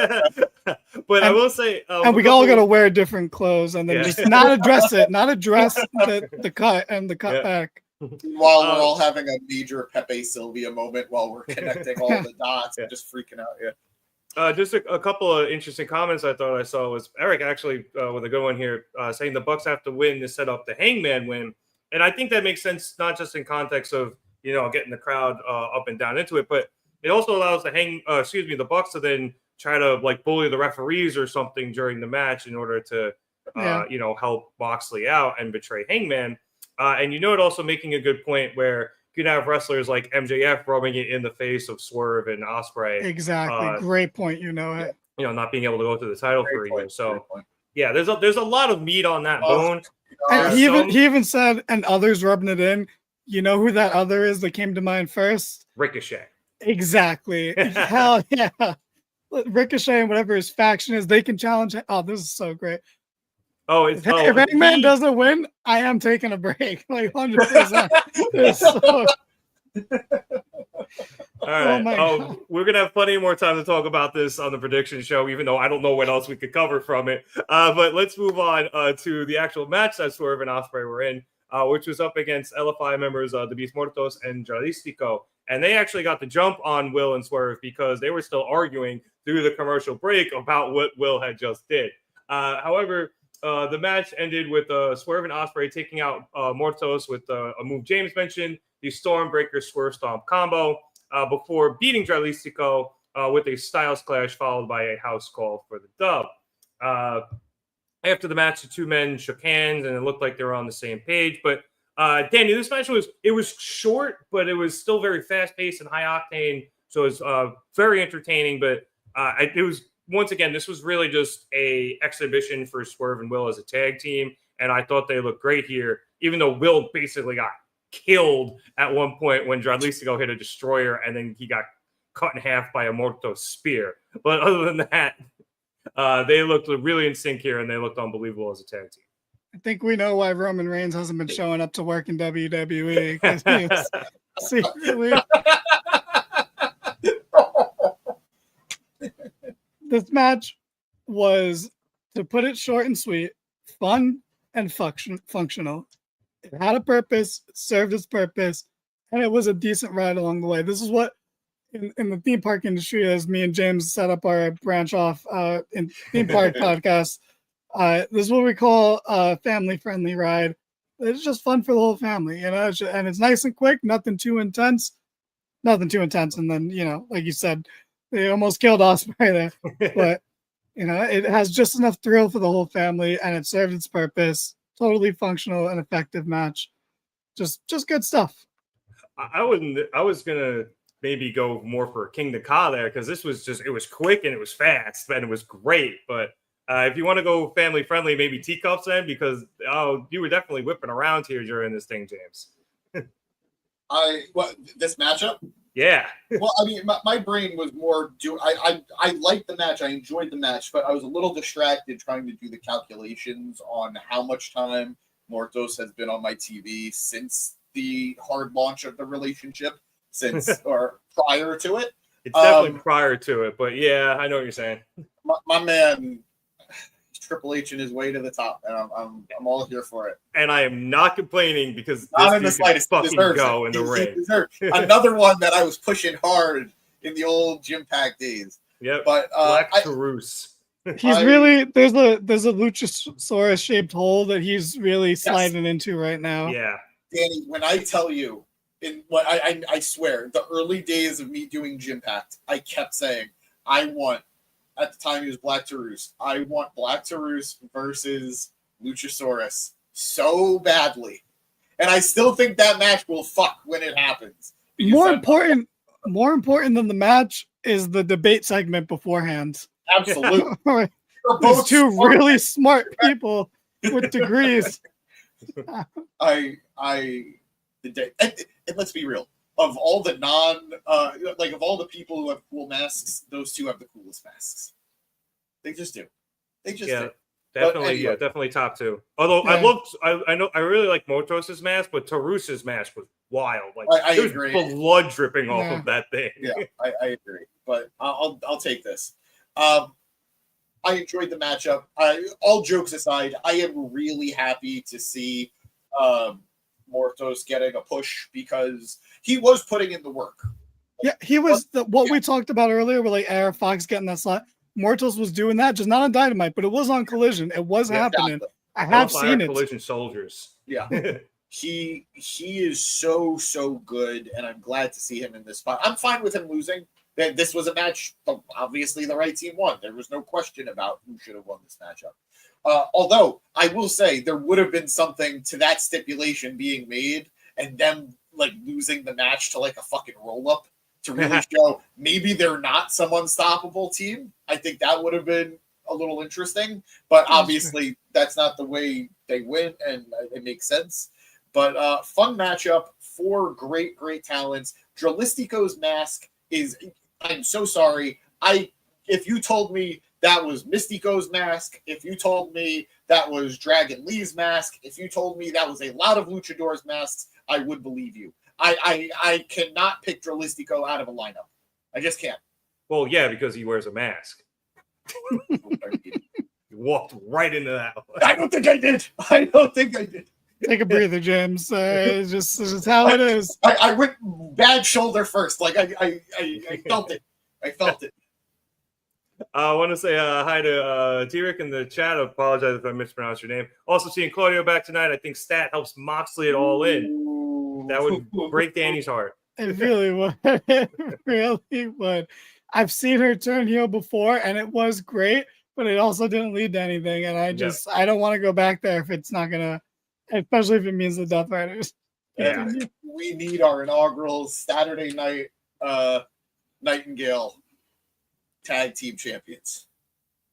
D: But I will say,
B: and we all got to wear different clothes and then just not address the cut and the cut back.
E: While we're all having a major Pepe Sylvia moment while we're connecting all the dots and just freaking out. Yeah.
D: Just a couple of interesting comments I thought I saw was Eric actually with a good one here saying the Bucks have to win to set up the Hangman win. And I think that makes sense, not just in context of, getting the crowd up and down into it, but it also allows the Bucks to then try to bully the referees or something during the match in order to, help Moxley out and betray Hangman. And it also making a good point where you can have wrestlers like MJF rubbing it in the face of Swerve and Ospreay.
B: Exactly. Great point.
D: Not being able to go to the title for a year. So yeah, there's a lot of meat on that bone.
B: And he even said, and others rubbing it in. You know who that other is that came to mind first?
D: Ricochet.
B: Exactly. Hell yeah. Ricochet and whatever his faction is, they can challenge. Oh, this is so great. If Hangman doesn't win, I am taking a break. 100%.
D: All right. We're going to have plenty more time to talk about this on the prediction show, even though I don't know what else we could cover from it. But let's move on to the actual match that Swerve and Ospreay were in. Which was up against LFI members the Beast Mortos and Dralístico. And they actually got the jump on Will and Swerve because they were still arguing through the commercial break about what Will had just did. However, the match ended with Swerve and Ospreay taking out Mortos with a move James mentioned, the Stormbreaker Swerve Stomp combo, before beating Dralístico with a Styles Clash followed by a house call for the dub. After the match, the two men shook hands and it looked like they were on the same page. But Danny, this match was short, but it was still very fast paced and high octane. So it was very entertaining. But it was, once again, this was really just a exhibition for Swerve and Will as a tag team. And I thought they looked great here, even though Will basically got killed at one point when Dralístico hit a destroyer and then he got cut in half by a Mortos spear. But other than that, they looked really in sync here and they looked unbelievable as a tag team.
B: I think we know why Roman Reigns hasn't been showing up to work in WWE, because he was secretly. This match was, to put it short and sweet, fun and functional. It had a purpose, it served its purpose, and it was a decent ride along the way. This is what, in the theme park industry, as me and James set up our branch off in theme park podcast, this is what we call a family-friendly ride. It's just fun for the whole family, you know, and it's nice and quick, nothing too intense. And then, you know, like you said, they almost killed Ospreay there. But, you know, it has just enough thrill for the whole family, and it served its purpose. Totally functional and effective match. Just good stuff.
D: I was going to maybe go more for King Ka there, because this was just, it was quick and it was fast and it was great. But if you want to go family friendly, maybe Teacups then, because you were definitely whipping around here during this thing, James.
E: This matchup?
D: Yeah.
E: Well, I mean, my brain was more I liked the match. I enjoyed the match, but I was a little distracted trying to do the calculations on how much time Mortos has been on my TV since the hard launch of the relationship, or prior to it.
D: It's definitely prior to it, but yeah, I know what you're saying.
E: My man, Triple H in his way to the top, and I'm all here for it.
D: And I am not complaining, because
E: not in the
D: this
E: slightest.
D: fucking go in the ring.
E: Another one that I was pushing hard in the old Gym Pack days.
D: Yep.
E: But
D: Black Taurus.
B: He's really there's a Luchasaurus shaped hole that he's really sliding into right now.
D: Yeah.
E: Danny, when I tell you, I swear, the early days of me doing Gym Pack, I kept saying, I want, at the time he was Black Taurus, I want Black Taurus versus Luchasaurus so badly. And I still think that match will fuck when it happens.
B: More important than the match is the debate segment beforehand.
E: Absolutely.
B: Those two really smart people with degrees.
E: And let's be real. Of all the of all the people who have cool masks, those two have the coolest masks. They just do. Do.
D: Definitely, anyway. Definitely top two. Although I really like Mortos' mask, but Taurus's mask was wild. Like
E: I
D: there was
E: agree.
D: Blood dripping off of that thing.
E: Yeah, I agree. But I'll take this. I enjoyed the matchup. All jokes aside, I am really happy to see Mortos getting a push, because he was putting in the work.
B: Yeah, he was we talked about earlier with like AR Fox getting that slot. Mortos was doing that, just not on Dynamite, but it was on Collision. It was happening.
E: Exactly.
B: I have seen it.
D: Collision soldiers.
E: Yeah. He is so good, and I'm glad to see him in this spot. I'm fine with him losing. This was a match. Obviously, the right team won. There was no question about who should have won this matchup. Although I will say there would have been something to that stipulation being made, and them like losing the match to like a fucking roll up to really show maybe they're not some unstoppable team. I think that would have been a little interesting, but obviously that's not the way they win, and it makes sense. But fun matchup, 4 great talents. Dralístico's mask is, I'm so sorry. If you told me that was Mystico's mask, if you told me that was Dragon Lee's mask, if you told me that was a lot of luchadors' masks, I would believe you. I cannot pick Dralístico out of a lineup. I just can't.
D: Well, yeah, because he wears a mask. You walked right into that one.
E: I don't think I did.
B: Take a breather, James. It's just how it is.
E: I went bad shoulder first. Like I felt it.
D: I want to say hi to T-Rick in the chat. I apologize if I mispronounced your name. Also seeing Claudio back tonight. I think Stat helps Moxley it all in. That would break Danny's heart.
B: It really would. It really would. I've seen her turn heel before, and it was great, but it also didn't lead to anything. And I don't want to go back there if it's not gonna, especially if it means the Death Riders.
D: Yeah.
E: We need our inaugural Saturday night Nightingale tag team champions.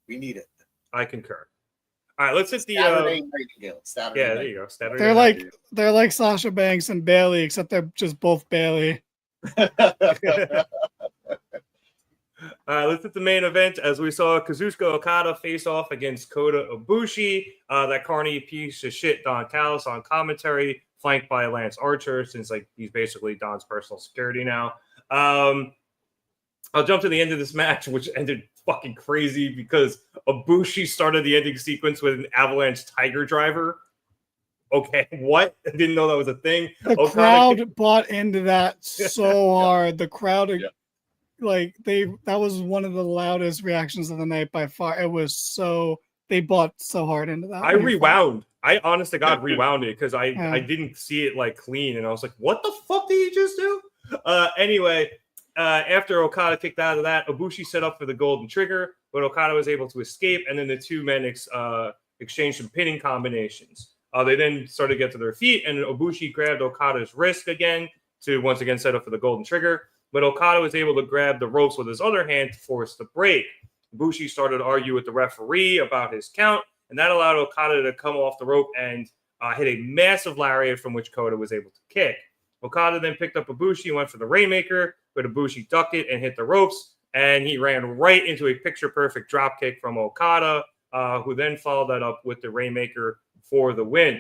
E: We need it.
D: I concur. All right, let's hit the
E: Saturday Nightingale. Saturday.
D: Yeah,
E: night.
D: there you go. Saturday
B: They're like Sasha Banks and Bailey, except they're just both Bailey.
D: All right, let's hit the main event as we saw Kazuchika Okada face off against Kota Ibushi. That carny piece of shit Don Callis on commentary, flanked by Lance Archer, since like he's basically Don's personal security now. I'll jump to the end of this match, which ended fucking crazy because Ibushi started the ending sequence with an Avalanche Tiger Driver. Okay, what? I didn't know that was a thing.
B: The crowd bought into that so hard. The crowd, that was one of the loudest reactions of the night by far. It was so, they bought so hard into that.
D: I rewound. I honest to God rewound it because I didn't see it like clean, and I was like, what the fuck did he just do? Anyway, after Okada kicked out of that, Ibushi set up for the golden trigger, but Okada was able to escape, and then the two men exchanged some pinning combinations. They then started to get to their feet, and Ibushi grabbed Okada's wrist again to once again set up for the golden trigger, but Okada was able to grab the ropes with his other hand to force the break. Ibushi started to argue with the referee about his count, and that allowed Okada to come off the rope and hit a massive lariat from which Kota was able to kick. Okada then picked up Ibushi and went for the Rainmaker, but Ibushi ducked it and hit the ropes, and he ran right into a picture-perfect dropkick from Okada, who then followed that up with the Rainmaker for the win.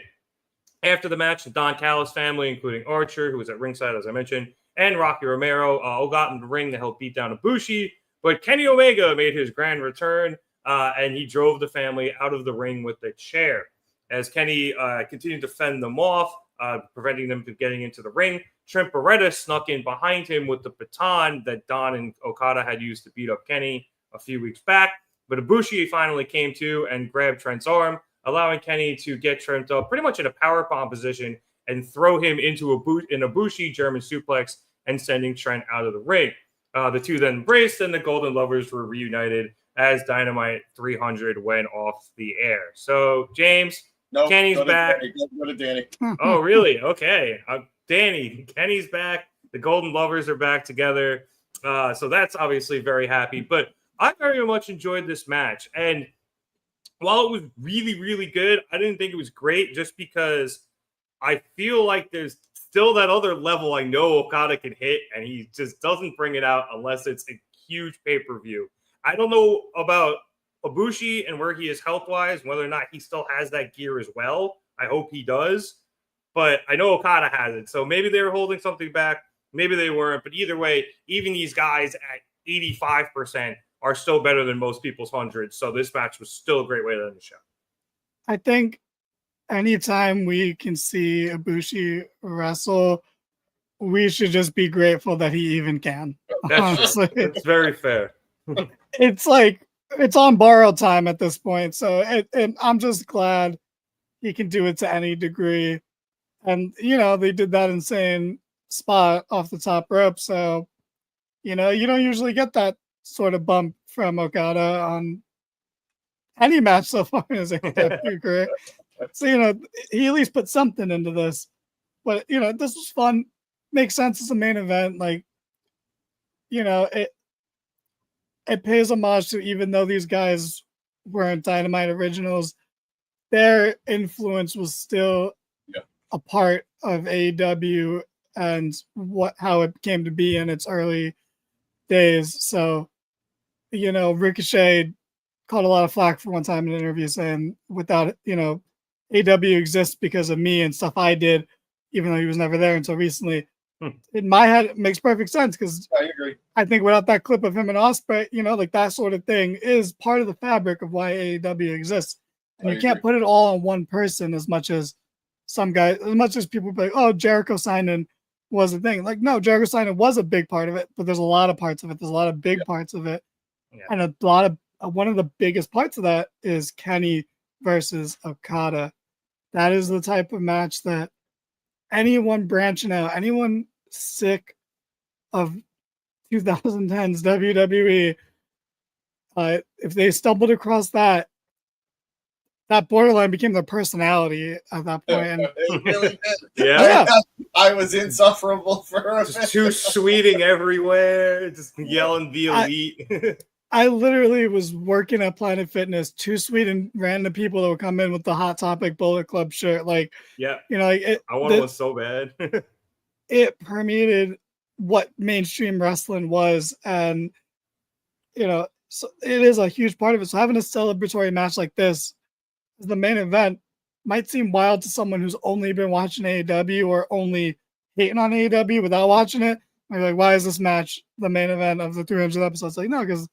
D: After the match, the Don Callis family, including Archer, who was at ringside, as I mentioned, and Rocky Romero, all got in the ring to help beat down Ibushi, but Kenny Omega made his grand return, and he drove the family out of the ring with a chair. As Kenny continued to fend them off, preventing them from getting into the ring, Trent Beretta snuck in behind him with the baton that Don and Okada had used to beat up Kenny a few weeks back. But Ibushi finally came to and grabbed Trent's arm, allowing Kenny to get Trent up pretty much in a powerbomb position and throw him into an Ibushi German suplex and sending Trent out of the ring. The two then embraced, and the Golden Lovers were reunited as Dynamite 300 went off the air. So, James, Kenny's back.
E: Go to Danny.
D: Oh, really? Okay. Danny, Kenny's back. The Golden Lovers are back together. So that's obviously very happy. But I very much enjoyed this match. And while it was really, really good, I didn't think it was great just because I feel like there's still that other level I know Okada can hit, and he just doesn't bring it out unless it's a huge pay-per-view. I don't know about Ibushi and where he is health-wise, whether or not he still has that gear as well. I hope he does. But I know Okada has it. So maybe they were holding something back. Maybe they weren't. But either way, even these guys at 85% are still better than most people's hundreds. So this match was still a great way to end the show.
B: I think anytime we can see Ibushi wrestle, we should just be grateful that he even can.
D: That's true. It's very fair.
B: It's like, it's on borrowed time at this point. So and I'm just glad he can do it to any degree. And, they did that insane spot off the top rope. So, you don't usually get that sort of bump from Okada on any match so far in his AEW career. So, he at least put something into this. But, this was fun. Makes sense as a main event. Like, it pays homage to, even though these guys weren't Dynamite originals, their influence was still a part of AEW and how it came to be in its early days. So, Ricochet caught a lot of flack for one time in an interview saying, without, AEW exists because of me and stuff I did, even though he was never there until recently. In my head, it makes perfect sense because
E: I agree.
B: I think without that clip of him and Ospreay, like that sort of thing is part of the fabric of why AEW exists. And you can't put it all on one person as much as some guys, as much as people be like, oh, Jericho signing was a thing. Like, no, Jericho signing was a big part of it, but there's a lot of parts of it. There's a lot of big parts of it. And a lot of one of the biggest parts of that is Kenny versus Okada. That is the type of match that anyone branching out, anyone sick of 2010's WWE, if they stumbled across that borderline became their personality at that point. And
E: It really did.
D: Yeah.
E: I was insufferable for a
D: Just
E: minute.
D: too sweeting everywhere, just yelling the elite.
B: I literally was working at Planet Fitness, too sweet and random people that would come in with the Hot Topic Bullet Club shirt. Like,
D: Yeah.
B: you know, like
D: I want one so bad.
B: it permeated what mainstream wrestling was. And, you know, so it is a huge part of it. So having a celebratory match like this as the main event might seem wild to someone who's only been watching AEW or only hating on AEW without watching it. They're like, why is this match the main event of the 300 episodes? Like, no, because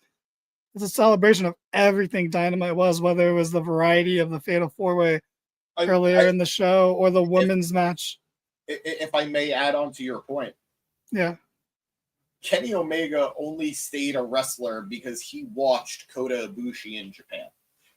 B: it's a celebration of everything Dynamite was, whether it was the variety of the Fatal 4-Way earlier in the show or the women's match.
E: If I may add on to your point,
B: Yeah.
E: Kenny Omega only stayed a wrestler because he watched Kota Ibushi in Japan.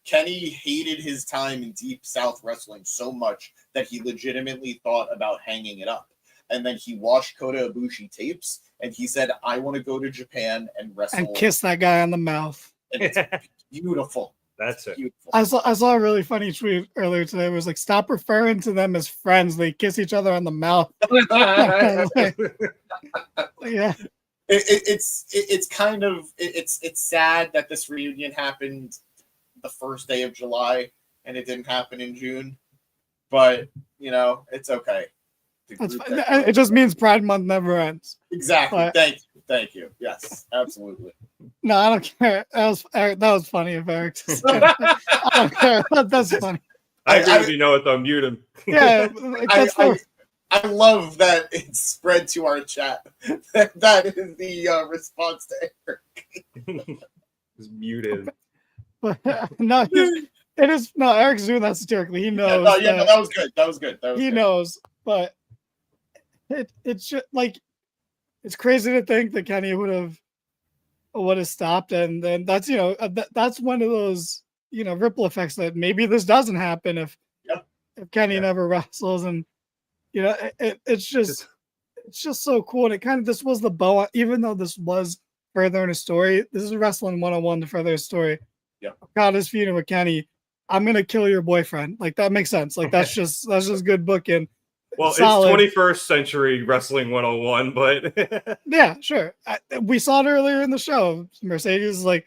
E: Kenny hated his time in Deep South wrestling so much that he legitimately thought about hanging it up. And then he watched Kota Ibushi tapes, and he said, I want to go to Japan and wrestle.
B: And kiss that guy on the mouth.
E: And it's beautiful.
D: That's it.
E: Beautiful.
B: I saw a really funny tweet earlier today. It was like, stop referring to them as friends. They kiss each other on the mouth. Yeah.
E: It's kind of it's sad that this reunion happened the first day of July and it didn't happen in June, but you know it's okay.
B: It just means Pride Month never ends.
E: Exactly. Thank you. Yes, absolutely.
B: No, I don't care. That was funny of Eric to say. I don't care. That's funny.
D: I agree with you, know it though. Mute him.
B: Yeah,
E: I love that it's spread to our chat. That is the response to Eric.
D: Just muted.
B: But no, it is no. Eric's doing that satirically. He knows.
E: That was good. That was good.
B: He knows, but it's just like it's crazy to think that Kenny would have stopped, and then that's that's one of those ripple effects that maybe this doesn't happen if Kenny never wrestles, and it's just so cool. And it kind of this was the bow, even though this was further in a story. This is wrestling 101 to further a story.
E: Yeah,
B: Okada's feuding with Kenny. I'm gonna kill your boyfriend. Like that makes sense. Like that's just good booking.
D: Well,
B: Solid.
D: It's 21st century wrestling 101, but
B: yeah, sure. We saw it earlier in the show. Mercedes is like,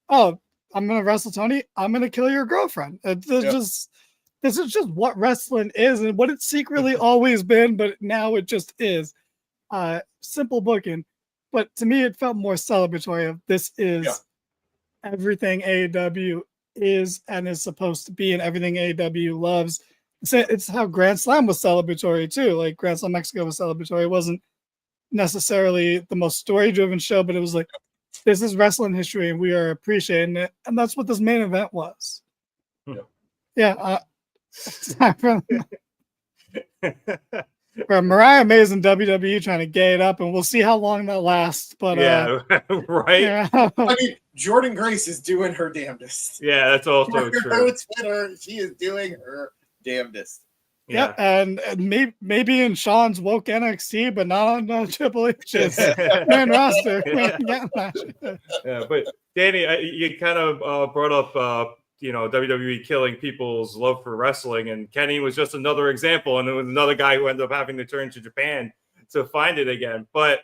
B: "Oh, I'm gonna wrestle Tony. I'm gonna kill your girlfriend." This is just what wrestling is and what it's secretly always been, but now it just is. Simple booking, but to me, it felt more celebratory. Of this is everything AEW is and is supposed to be, and everything AEW loves. It's how Grand Slam was celebratory too. Like Grand Slam Mexico was celebratory. It wasn't necessarily the most story-driven show, but it was like, this is wrestling history and we are appreciating it. And that's what this main event was. For Mariah May's in WWE trying to gay it up, and we'll see how long that lasts. But
D: right.
B: Yeah.
E: I mean, Jordan Grace is doing her damnedest.
D: Yeah, that's also true.
E: Twitter, she is doing her damnedest.
B: Yeah, and maybe in Sean's woke NXT, but not on Triple H's main roster.
D: Yeah, but Danny, you kind of brought up WWE killing people's love for wrestling, and Kenny was just another example, and there was another guy who ended up having to turn to Japan to find it again. But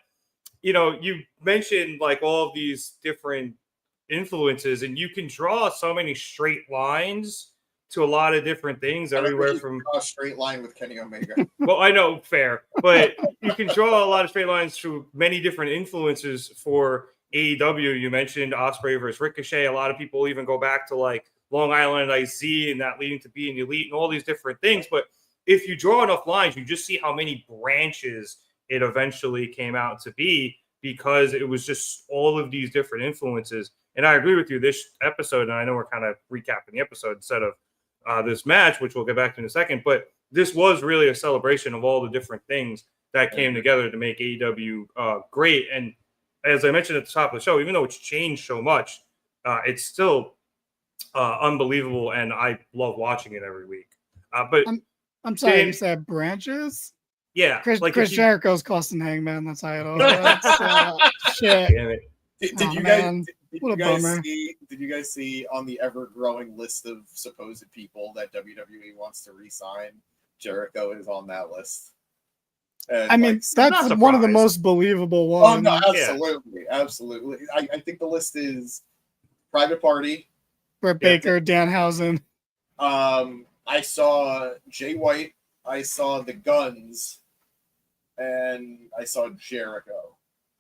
D: you mentioned like all of these different influences, and you can draw so many straight lines to a lot of different things everywhere from
E: a straight line with Kenny Omega.
D: Well, I know, fair, but you can draw a lot of straight lines through many different influences for AEW. You mentioned Ospreay versus Ricochet. A lot of people even go back to like Long Island IZ and that leading to being elite and all these different things. But if you draw enough lines, you just see how many branches it eventually came out to be, because it was just all of these different influences. And I agree with you, this episode, and I know we're kind of recapping the episode instead of this match, which we'll get back to in a second, but this was really a celebration of all the different things that came together to make AEW great. And as I mentioned at the top of the show, even though it's changed so much, it's still unbelievable, and I love watching it every week. But
B: I'm sorry,
D: James,
B: you said branches?
D: yeah,
B: Chris Jericho's costing Hangman the title. That's, shit.
D: Damn it.
E: Did you guys see on the ever-growing list of supposed people that WWE wants to re-sign? Jericho is on that list. And
B: I mean, that's one of the most believable ones.
E: Oh no, absolutely, absolutely. I think the list is Private Party,
B: Britt Baker, Danhausen.
E: I saw Jay White, I saw the Guns, and I saw Jericho.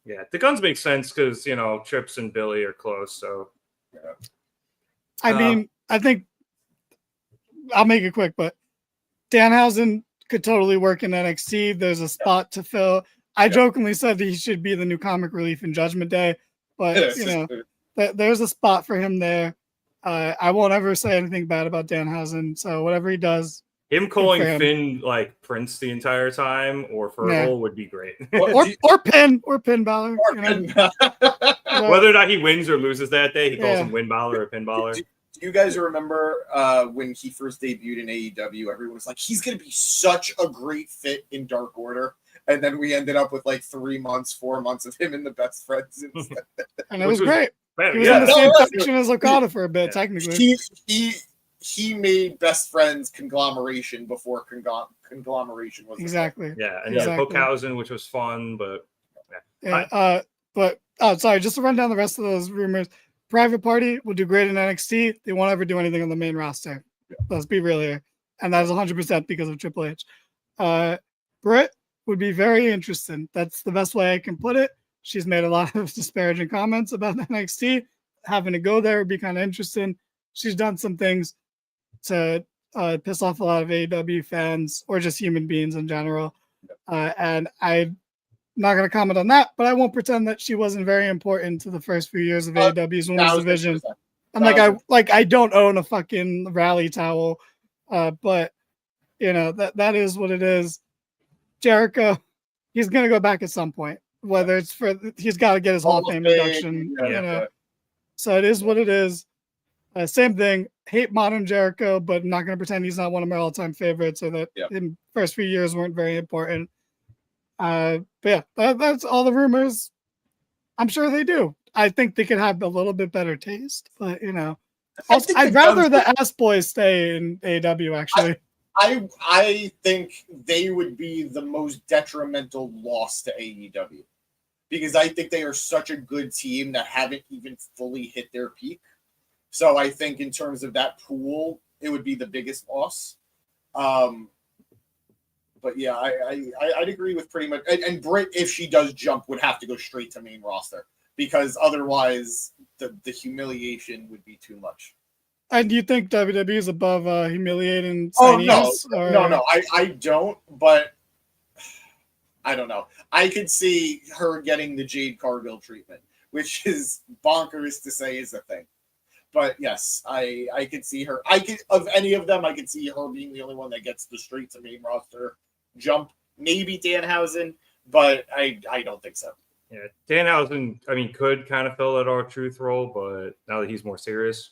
D: Yeah, the Guns make sense because Trips and Billy are close. So,
E: yeah.
B: I mean, I think I'll make it quick, but Danhausen could totally work in NXT. There's a spot to fill. I jokingly said that he should be the new comic relief in Judgment Day, but there's a spot for him there. I won't ever say anything bad about Danhausen. So whatever he does,
D: him calling Finn like Prince the entire time or Fergal would be great.
B: or Pin Balor.
D: Whether or not he wins or loses that day, he calls him Win Balor or Pin Balor.
E: Do you guys remember when he first debuted in AEW? Everyone was like, he's going to be such a great fit in Dark Order. And then we ended up with like 4 months of him in the Best Friends instead.
B: And it was great. He was in the same section as Okada for a bit, technically.
E: He made Best Friends conglomeration before conglomeration was
B: exactly.
D: Yeah, and Hookhausen, which was fun, but
B: sorry, just to run down the rest of those rumors. Private Party will do great in NXT. They won't ever do anything on the main roster. Let's be real here, and that is 100% because of Triple H. Britt would be very interesting. That's the best way I can put it. She's made a lot of disparaging comments about NXT. Having to go there would be kind of interesting. She's done some things to piss off a lot of AEW fans or just human beings in general. And I'm not going to comment on that, but I won't pretend that she wasn't very important to the first few years of AEW's women's division. I'm I don't own a fucking rally towel, but that is what it is. Jericho, he's going to go back at some point, whether it's he's got to get his Hall of Fame induction, So it is what it is. Same thing. Hate modern Jericho, but I'm not going to pretend he's not one of my all-time favorites or that in first few years weren't very important. But yeah, that's all the rumors. I'm sure they do. I think they could have a little bit better taste, but I'd rather the S Boys stay in AEW. Actually,
E: I think they would be the most detrimental loss to AEW because I think they are such a good team that haven't even fully hit their peak. So I think in terms of that pool, it would be the biggest loss. But yeah, I'd agree with pretty much. And Britt, if she does jump, would have to go straight to main roster because otherwise the humiliation would be too much.
B: And do you think WWE is above humiliating
E: signees?
B: No,
E: no, I don't. But I don't know. I could see her getting the Jade Cargill treatment, which is bonkers to say is a thing. But yes, I could see her. Of any of them, I could see her being the only one that gets the straight to main roster jump. Maybe Danhausen, but I don't think so.
D: Yeah, Danhausen, I mean, could kind of fill that R-Truth role, but now that he's more serious,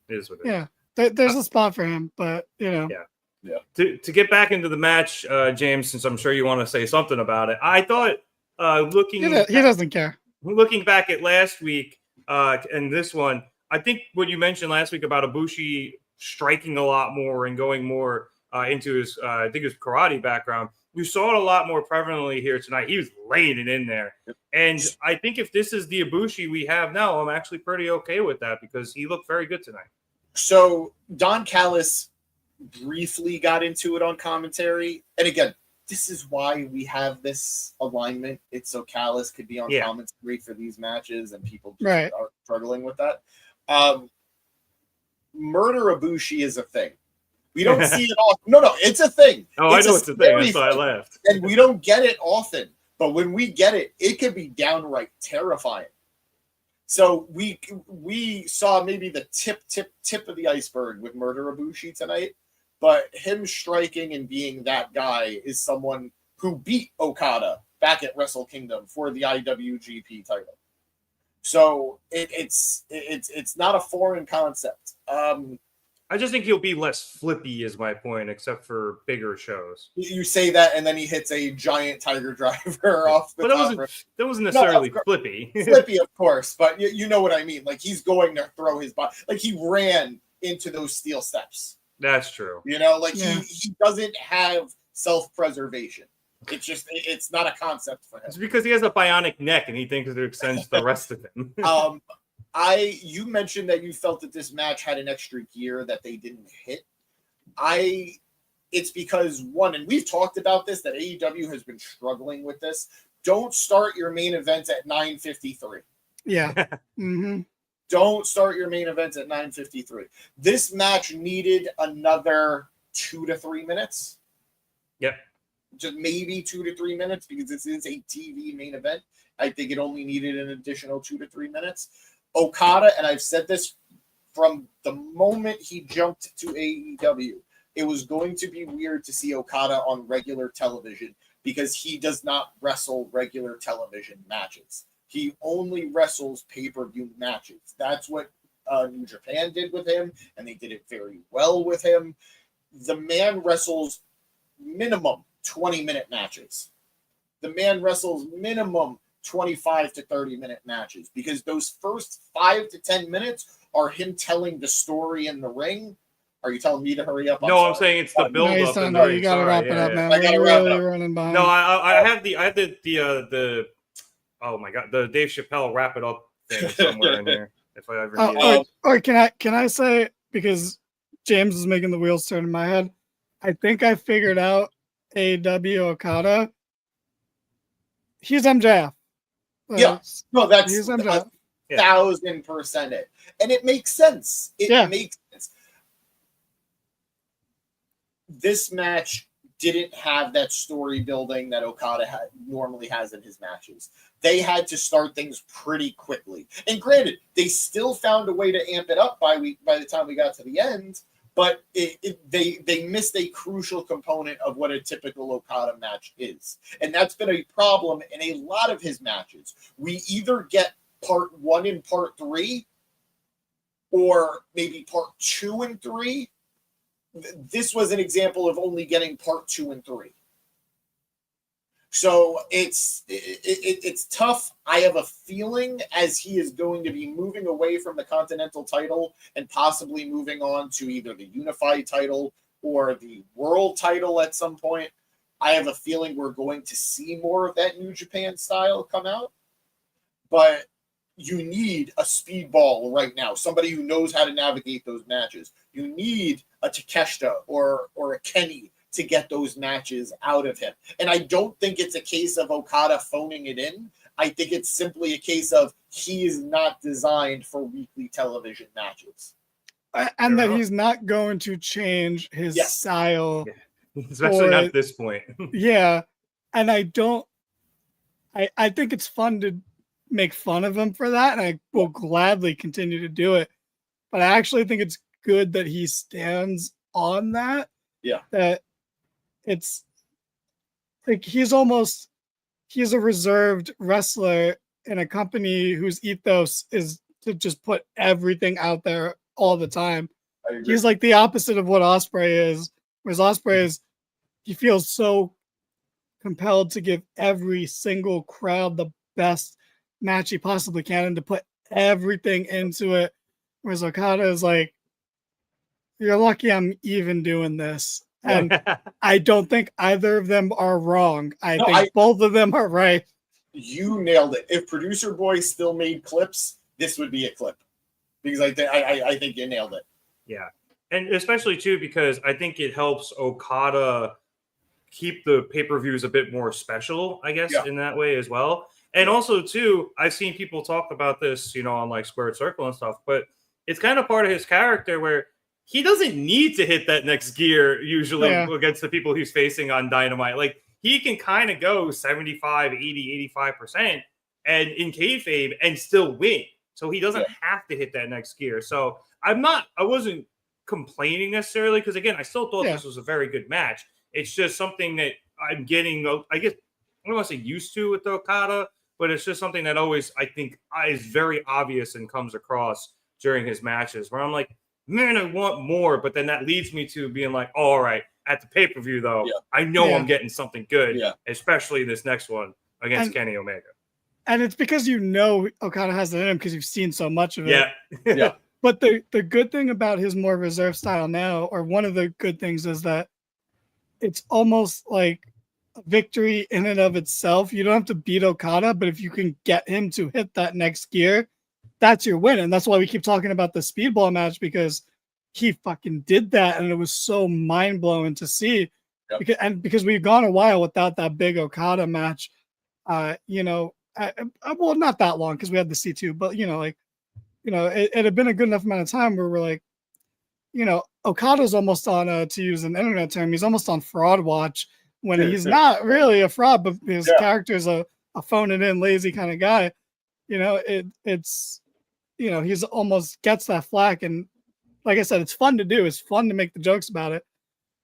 D: it is what it is.
B: Yeah, there's a spot for him, but
E: Yeah.
D: To get back into the match, James, since I'm sure you want to say something about it, I thought he
B: doesn't care.
D: Looking back at last week and this one, I think what you mentioned last week about Ibushi striking a lot more and going more into his, I think his karate background, you saw it a lot more prevalently here tonight. He was laying it in there. And I think if this is the Ibushi we have now, I'm actually pretty okay with that because he looked very good tonight.
E: So Don Callis briefly got into it on commentary. And again, this is why we have this alignment. It's so Callis could be on commentary for these matches and people just are struggling with that. Murder Ibushi is a thing. We don't see it often. No, it's a thing.
D: Oh, I know it's a thing. That's why I laughed.
E: And we don't get it often. But when we get it, it can be downright terrifying. So we saw maybe the tip of the iceberg with Murder Ibushi tonight. But him striking and being that guy is someone who beat Okada back at Wrestle Kingdom for the IWGP title. So it's not a foreign concept.
D: I just think he'll be less flippy, is my point, except for bigger shows.
E: You say that, and then he hits a giant tiger driver off the top.
D: That wasn't necessarily flippy.
E: Flippy, of course, but you know what I mean. Like, he's going to throw his body. Like, he ran into those steel steps.
D: That's true.
E: You know, like, he doesn't have self-preservation. It's just, it's not a concept for him.
D: It's because he has a bionic neck, and he thinks it extends the rest of him.
E: You mentioned that you felt that this match had an extra gear that they didn't hit. It's because, one, and we've talked about this, that AEW has been struggling with this. Don't start your main events at 9:53.
B: Yeah. Mm-hmm.
E: Don't start your main events at 9:53. This match needed another 2 to 3 minutes.
D: Yep.
E: Just maybe 2 to 3 minutes, because this is a TV main event. I think it only needed an additional 2 to 3 minutes. Okada, and I've said this from the moment he jumped to AEW, it was going to be weird to see Okada on regular television because he does not wrestle regular television matches. He only wrestles pay-per-view matches. That's what New Japan did with him, and they did it very well with him. The man wrestles minimum 20-minute matches. The man wrestles minimum 25 to 30-minute matches, because those first 5 to 10 minutes are him telling the story in the ring. Are you telling me to hurry up?
D: I'm saying it's the build up.
B: No, you gotta wrap it up, man.
E: I gotta wrap it up.
B: Running behind.
D: No, I have the oh my god, the Dave Chappelle wrap it up thing somewhere in here. If I ever need it.
B: Or can I say, because James is making the wheels turn in my head, I think I figured out AEW Okada. He's MJF.
E: Yeah, no, that's
B: he's MJF.
E: 1,000% it, and it makes sense. It makes sense. This match didn't have that story building that Okada normally has in his matches. They had to start things pretty quickly. And granted, they still found a way to amp it up by the time we got to the end, but they missed a crucial component of what a typical Okada match is. And that's been a problem in a lot of his matches. We either get part 1 and part 3, or maybe part 2 and 3. This was an example of only getting part 2 and 3. So it's tough. I have a feeling, as he is going to be moving away from the Continental title and possibly moving on to either the Unified title or the World title at some point, I have a feeling we're going to see more of that New Japan style come out. But you need a speedball right now, somebody who knows how to navigate those matches. You need a Takeshita or a Kenny to get those matches out of him. And I don't think it's a case of Okada phoning it in. I think it's simply a case of he is not designed for weekly television matches.
B: And that he's not going to change his style.
D: Yeah. Especially not at this point.
B: Yeah. And I think it's fun to make fun of him for that, and I will gladly continue to do it. But I actually think it's good that he stands on that.
E: Yeah.
B: That it's like he's a reserved wrestler in a company whose ethos is to just put everything out there all the time. He's like the opposite of what Ospreay is. Whereas Ospreay is, he feels so compelled to give every single crowd the best match he possibly can and to put everything into it. Whereas Okada is like, you're lucky I'm even doing this. And I don't think either of them are wrong. I think both of them are right.
E: You nailed it. If Producer Boy still made clips, this would be a clip. Because I think you nailed it.
D: Yeah. And especially, too, because I think it helps Okada keep the pay-per-views a bit more special, I guess, in that way as well. And also, too, I've seen people talk about this, on like Squared Circle and stuff, but it's kind of part of his character where he doesn't need to hit that next gear usually against the people he's facing on Dynamite. Like, he can kind of go 75, 80, 85% and in kayfabe and still win. So he doesn't have to hit that next gear. So I wasn't complaining necessarily because, again, I still thought this was a very good match. It's just something that I'm getting, I guess, I don't want to say used to with Okada, but it's just something that always, I think, is very obvious and comes across during his matches where I'm like, man, I want more. But then that leads me to being like, oh, all right, at the pay-per-view, though, I know I'm getting something good, especially this next one against Kenny Omega.
B: And it's because Okada has it in him because you've seen so much of it.
D: Yeah.
B: But the good thing about his more reserved style now, or one of the good things, is that it's almost like a victory in and of itself. You don't have to beat Okada, but if you can get him to hit that next gear, that's your win. And that's why we keep talking about the speedball match, because he fucking did that, and it was so mind-blowing to see. Because we've gone a while without that big Okada match. Well, not that long because we had the C2, but it had been a good enough amount of time where we're like, Okada's almost on, to use an internet term, he's almost on fraud watch when he's not really a fraud, but his character's a phone it in, lazy kind of guy. He's almost gets that flack. And like I said, it's fun to do. It's fun to make the jokes about it.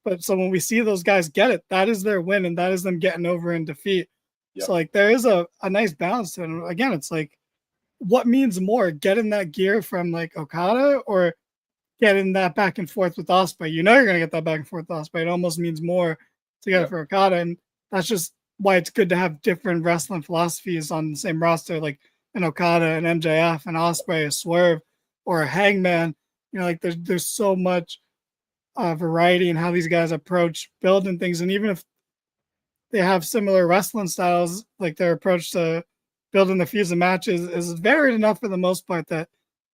B: But so when we see those guys get it, that is their win, and that is them getting over in defeat. So like there is a nice balance to it. And again, it's like, what means more, getting that gear from like Okada or getting that back and forth with Ospreay? You're going to get that back and forth with Ospreay. It almost means more to get it for Okada. And that's just why it's good to have different wrestling philosophies on the same roster, like an Okada, an MJF, an Ospreay, a Swerve, or a Hangman. Like there's so much variety in how these guys approach building things. And even if they have similar wrestling styles, like their approach to building the feuds and matches is varied enough for the most part that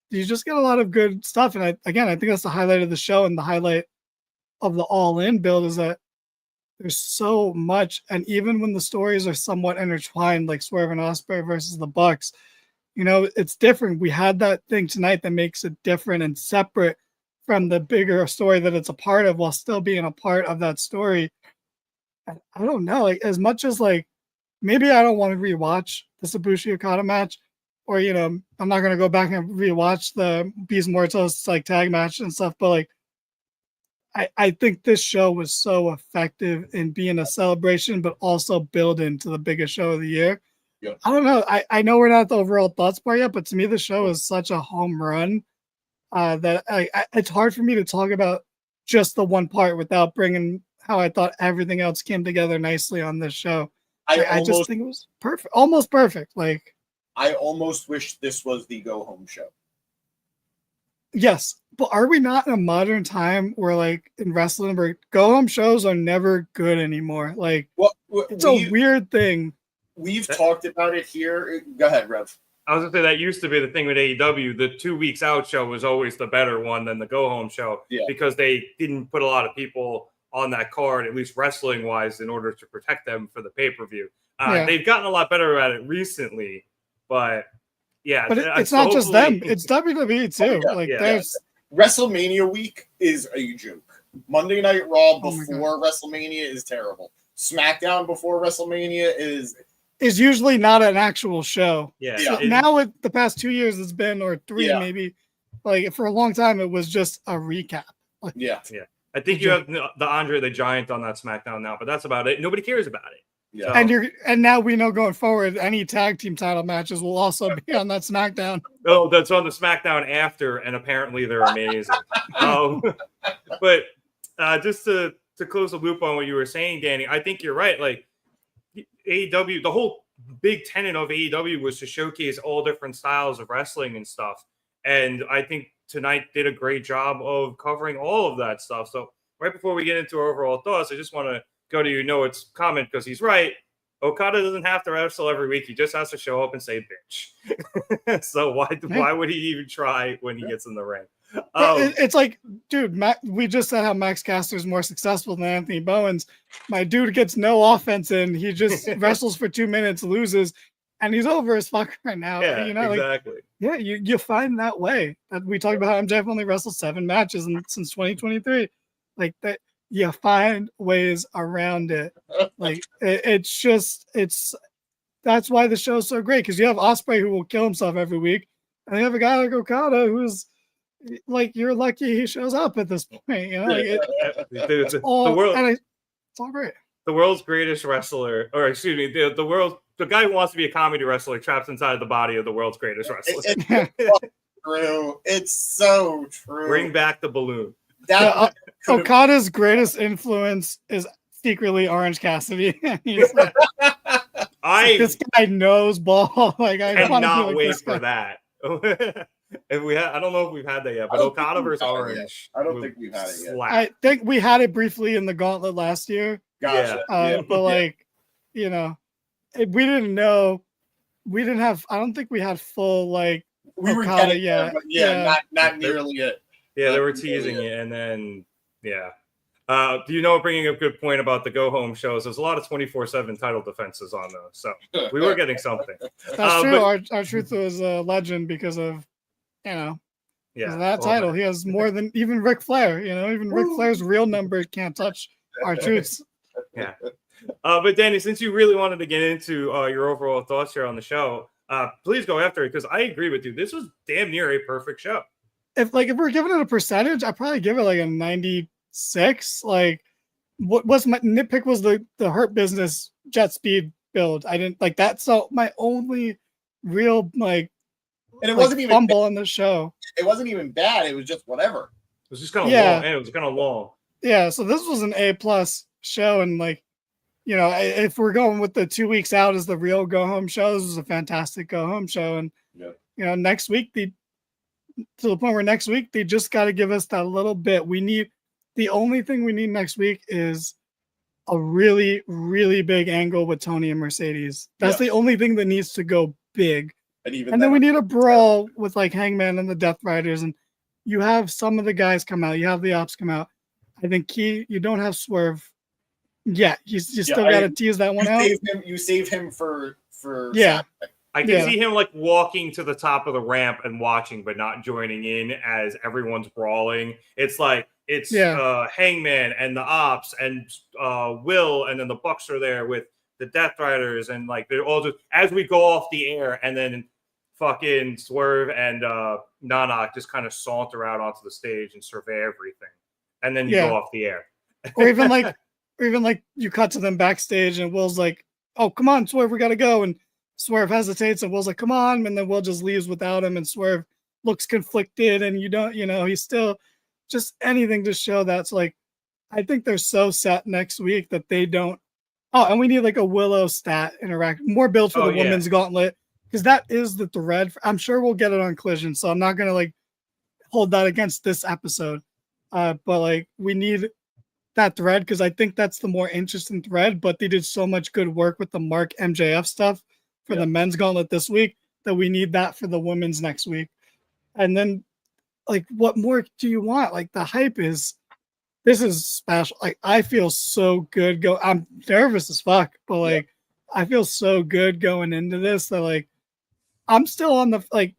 B: you just get a lot of good stuff. And I think that's the highlight of the show, and the highlight of the All-In build is that there's so much. And even when the stories are somewhat intertwined, like Swerve and Ospreay versus the Bucks, it's different. We had that thing tonight that makes it different and separate from the bigger story that it's a part of, while still being a part of that story. I don't know, like, as much as like maybe I don't want to rewatch the Ibushi Okada match, or I'm not going to go back and rewatch the Beast Mortos like tag match and stuff, but like I think this show was so effective in being a celebration, but also build into the biggest show of the year. I don't know. I know we're not at the overall thoughts part yet, but to me the show is such a home run that it's hard for me to talk about just the one part without bringing how I thought everything else came together nicely on this show. I just think it was perfect, almost perfect. Like,
E: I almost wish this was the go home show.
B: Yes, but are we not in a modern time where, like, in wrestling, where go home shows are never good anymore? Like, it's a weird thing.
E: We've talked about it here. Go ahead, Rev.
D: I was going to say that used to be the thing with AEW. The 2 weeks out show was always the better one than the go home show, because they didn't put a lot of people on that card, at least wrestling wise, in order to protect them for the pay-per-view. They've gotten a lot better at it recently, but
B: but it's not just them, it's WWE too. There's
E: WrestleMania week is a joke. Monday Night Raw before WrestleMania is terrible. SmackDown before WrestleMania is
B: usually not an actual show. So now with the past 2 years it's been, or three maybe, like for a long time it was just a recap.
D: I think you have the Andre the Giant on that SmackDown now, but that's about it. Nobody cares about it.
E: Yeah.
B: And now we know going forward, any tag team title matches will also be on that SmackDown.
D: Oh, that's on the SmackDown after, and apparently they're amazing. But just to close the loop on what you were saying, Danny, I think you're right. Like, AEW, the whole big tenet of AEW was to showcase all different styles of wrestling and stuff. And I think tonight did a great job of covering all of that stuff. So right before we get into our overall thoughts, I just want to go to it's comment, because he's right. Okada doesn't have to wrestle every week. He just has to show up and say bitch. So why would he even try when he gets in the ring?
B: It's like, dude, we just said how Max Caster is more successful than Anthony Bowens. My dude gets no offense in. He just wrestles for 2 minutes, loses, and he's over as fuck right now.
D: Yeah, exactly.
B: Like, you find that way. We talked about how MJF only wrestled 7 matches since 2023. Like that, you find ways around it. Like that's why the show's so great, because you have Ospreay who will kill himself every week, and you have a guy like Okada who's like, you're lucky he shows up at this point. It's all great.
D: The world's greatest wrestler, or excuse me, the world's the guy who wants to be a comedy wrestler trapped inside the body of the world's greatest wrestler.
E: It's true. It's so true.
D: Bring back the balloon.
B: Okada's greatest influence is secretly Orange Cassidy. He's like, this guy knows ball. Like I
D: cannot
B: like
D: wait for that. If we had, I don't know if we've had that yet, but Okada versus Orange.
E: I don't think we've had it yet.
B: I think we had it briefly in the Gauntlet last year.
E: Gotcha.
B: But like, you know, we didn't know. We didn't have. I don't think we had full like.
E: We were
B: Okada
E: getting there, but not nearly it.
D: Yeah, they were teasing it, and then do you know, bringing up a good point about the go home shows? There's a lot of 24/7 title defenses on those, so we were getting something.
B: That's true. Our truth was a legend because of, you know, that title. He has more than even Ric Flair. You know, even Ric Flair's real number can't touch our truths.
D: Yeah. But Danny, since you really wanted to get into your overall thoughts here on the show, please go after it, because I agree with you. This was damn near a perfect show.
B: If we're giving it a percentage, I'd probably give it like a 96. Like, what was my nitpick was the Hurt Business jet speed build. I didn't like that. So my only real and
E: it wasn't even
B: fumble on the show.
E: It wasn't even bad. It was just whatever.
D: It was just kind of long. And it was kind of long.
B: Yeah. So this was an A+ show, and like, you know, if we're going with the 2 weeks out as the real go home show, this was a fantastic go home show. And you know, next week to the point where next week they just got to give us that little bit. The only thing we need next week is a really, really big angle with Tony and Mercedes. That's the only thing that needs to go big. And then we need a brawl with like Hangman and the Death Riders, and you have some of the guys come out. You have the Ops come out. I think you don't have Swerve. Yeah, you still got to tease that one out.
E: You save him for
B: yeah.
E: Saturday.
D: I can see him like walking to the top of the ramp and watching, but not joining in as everyone's brawling. It's like Hangman and the Ops and Will, and then the Bucks are there with the Death Riders, and like they're all just as we go off the air, and then fucking Swerve and Nanak just kind of saunter out onto the stage and survey everything, and then you go off the air.
B: Or even like you cut to them backstage, and Will's like, "Oh, come on, Swerve, we gotta go," and Swerve hesitates, and Will's like, "Come on," and then Will just leaves without him, and Swerve looks conflicted, and he's still just anything to show that's like, I think they're so set next week that they don't. Oh, and we need like a Willow stat interact, more build for the women's gauntlet, because that is the thread. I'm sure we'll get it on Collision, so I'm not gonna like hold that against this episode. But like we need that thread, because I think that's the more interesting thread. But they did so much good work with the Mark MJF stuff for the men's gauntlet this week that we need that for the women's next week. And then like, what more do you want? Like, the hype this is special. Like, I feel so good. I'm nervous as fuck, but like, I feel so good going into this that like, I'm still on the, like,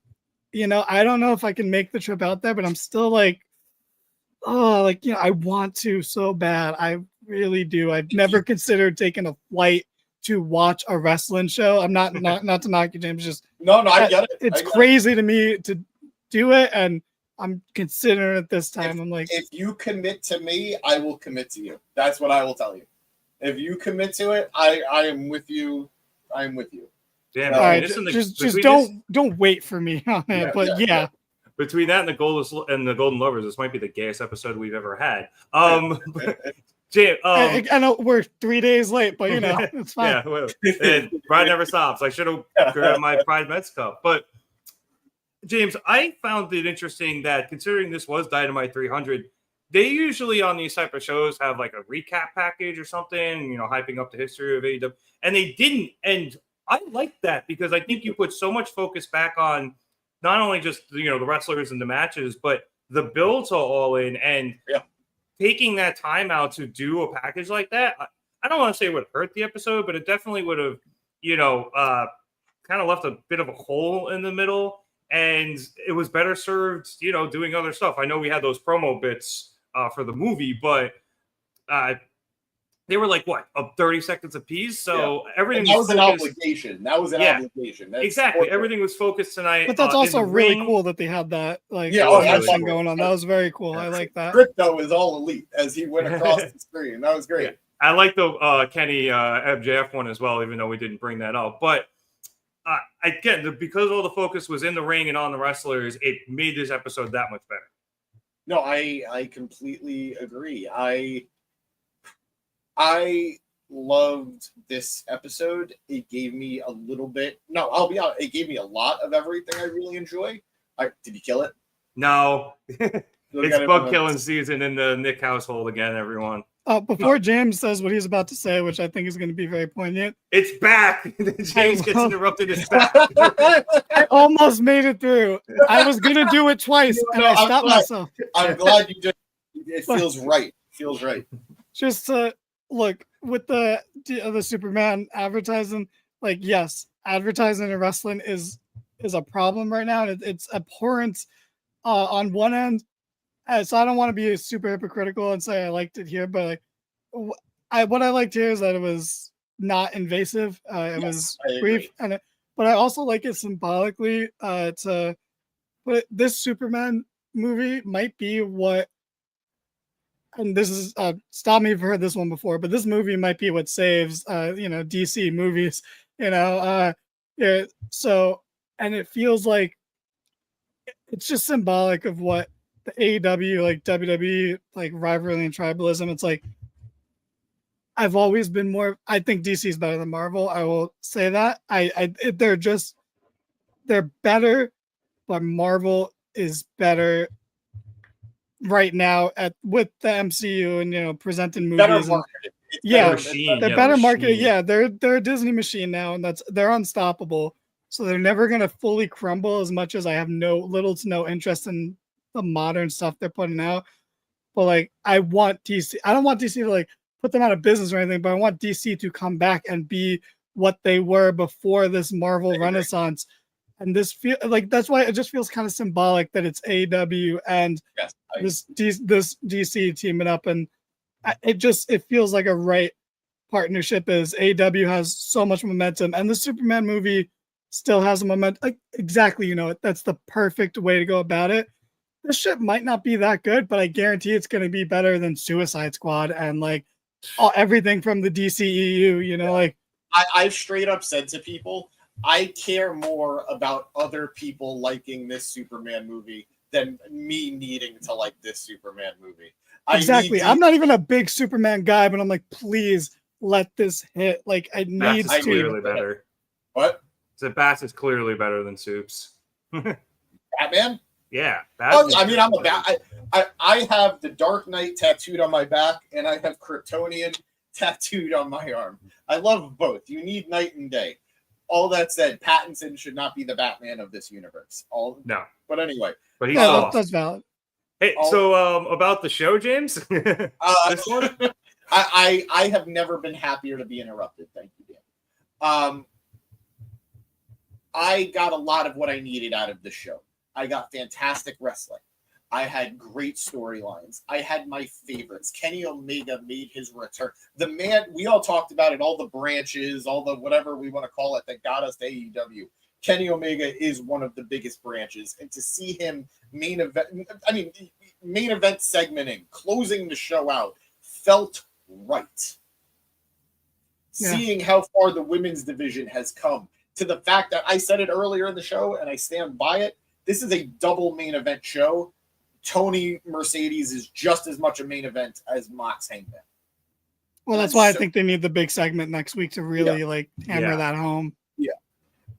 B: you know, I don't know if I can make the trip out there, but I'm still like, oh, like, you know, I want to so bad. I really do. I've never considered taking a flight to watch a wrestling show. I'm not to knock you, James. Just
E: no, I get it.
B: It's crazy to me to do it, and I'm considering it this time. I'm like,
E: if you commit to me, I will commit to you. That's what I will tell you. If you commit to it, I am with you. I am with you.
D: Damn,
B: all right, just don't wait for me on it. But yeah.
D: Between that and the Golden Lovers, this might be the gayest episode we've ever had. Jay,
B: I know we're 3 days late, but you know it's fine.
D: Yeah, well, Pride never stops. I should have grabbed my Pride Mets cup. But James, I found it interesting that considering this was Dynamite 300, they usually on these type of shows have like a recap package or something, you know, hyping up the history of AEW, and they didn't. And I like that because I think you put so much focus back on not only just, you know, the wrestlers and the matches, but the build to All In, and taking that time out to do a package like that. I don't want to say it would hurt the episode, but it definitely would have, you know, kind of left a bit of a hole in the middle, and it was better served, you know, doing other stuff. I know we had those promo bits for the movie, but they were like, what, 30 seconds apiece? So everything
E: was an obligation. That was an obligation. That's
D: exactly.
E: important.
D: Everything was focused tonight.
B: But that's also really cool that they had that thing going on. That was very cool. I like that.
E: Crypto is all elite as he went across the screen. That was great.
D: I like the Kenny MJF one as well, even though we didn't bring that up. But again, because all the focus was in the ring and on the wrestlers, it made this episode that much better.
E: No, I completely agree. I loved this episode. It gave me a little bit. No, I'll be honest. It gave me a lot of everything I really enjoy. Did you kill it?
D: No, it's bug killing season in the Nick household again, everyone.
B: Before James says what he's about to say, which I think is going to be very poignant.
D: It's back. James gets interrupted. It's back.
B: I almost made it through. I was going to do it twice, and I stopped myself.
E: I'm glad you did. It feels right. Feels right.
B: Just look, with the Superman advertising, like, yes, advertising in wrestling is a problem right now, and it's abhorrent on one end. So I don't want to be super hypocritical and say I liked it here, but what I liked here is that it was not invasive. It was brief, but I also like it symbolically. But this Superman movie might be what, and this is stop me if you've heard this one before, but this movie might be what saves DC movies. So, and it feels like it's just symbolic of what the AEW, like WWE, like rivalry and tribalism. It's like, I've always been more, I think DC is better than Marvel. I will say that. They're better, but Marvel is better right now with the MCU and presenting movies.
E: Better marketed.
B: They're better marketed. Yeah, they're a Disney machine now, and they're unstoppable. So they're never gonna fully crumble. As much as I have little to no interest in the modern stuff they're putting out, but like, I want DC. I don't want DC to like put them out of business or anything, but I want DC to come back and be what they were before this Marvel renaissance. And this that's why it just feels kind of symbolic that it's AEW and this DC teaming up, and it feels like a right partnership. As AEW has so much momentum, and the Superman movie still has a momentum. Like, exactly, that's the perfect way to go about it. This shit might not be that good, but I guarantee it's going to be better than Suicide Squad and like everything from the DCEU. Like,
E: I've straight up said to people, I care more about other people liking this Superman movie than me needing to like this Superman movie.
B: Exactly. I'm not even a big Superman guy, but I'm like, please let this hit. Like, I need to.
D: Clearly better.
E: What?
D: So Bass is clearly better than Soups.
E: Batman?
D: Yeah.
E: I mean, I'm a bat. I have the Dark Knight tattooed on my back, and I have Kryptonian tattooed on my arm. I love both. You need night and day. All that said, Pattinson should not be the Batman of this universe.
D: No.
E: But anyway.
D: But he's
B: that's valid.
D: Hey, so about the show, James?
E: I have never been happier to be interrupted. Thank you, Dan. I got a lot of what I needed out of the show. I got fantastic wrestling. I had great storylines. I had my favorites. Kenny Omega made his return. The man, we all talked about it, all the branches, all the whatever we want to call it that got us to AEW. Kenny Omega is one of the biggest branches. And to see him main event segmenting, closing the show out, felt right. Yeah. Seeing how far the women's division has come, to the fact that I said it earlier in the show, and I stand by it, this is a double main event show. Tony Mercedes is just as much a main event as Mox Hangman.
B: Well, that's why I think they need the big segment next week to really hammer that home.
E: Yeah.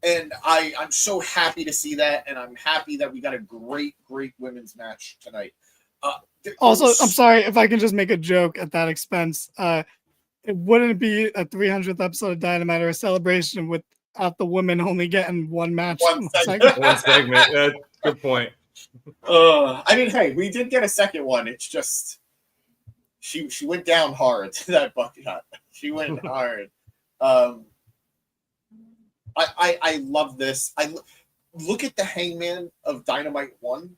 E: And I'm so happy to see that, and I'm happy that we got a great women's match tonight.
B: Also, I'm sorry if I can just make a joke at that expense. It wouldn't be a 300th episode of Dynamite or a celebration without the women only getting one match.
E: One segment.
D: Good point.
E: I mean, hey, we did get a second one. It's just she went down hard to that buckshot. She went hard. I love this. Look at the Hangman of Dynamite 1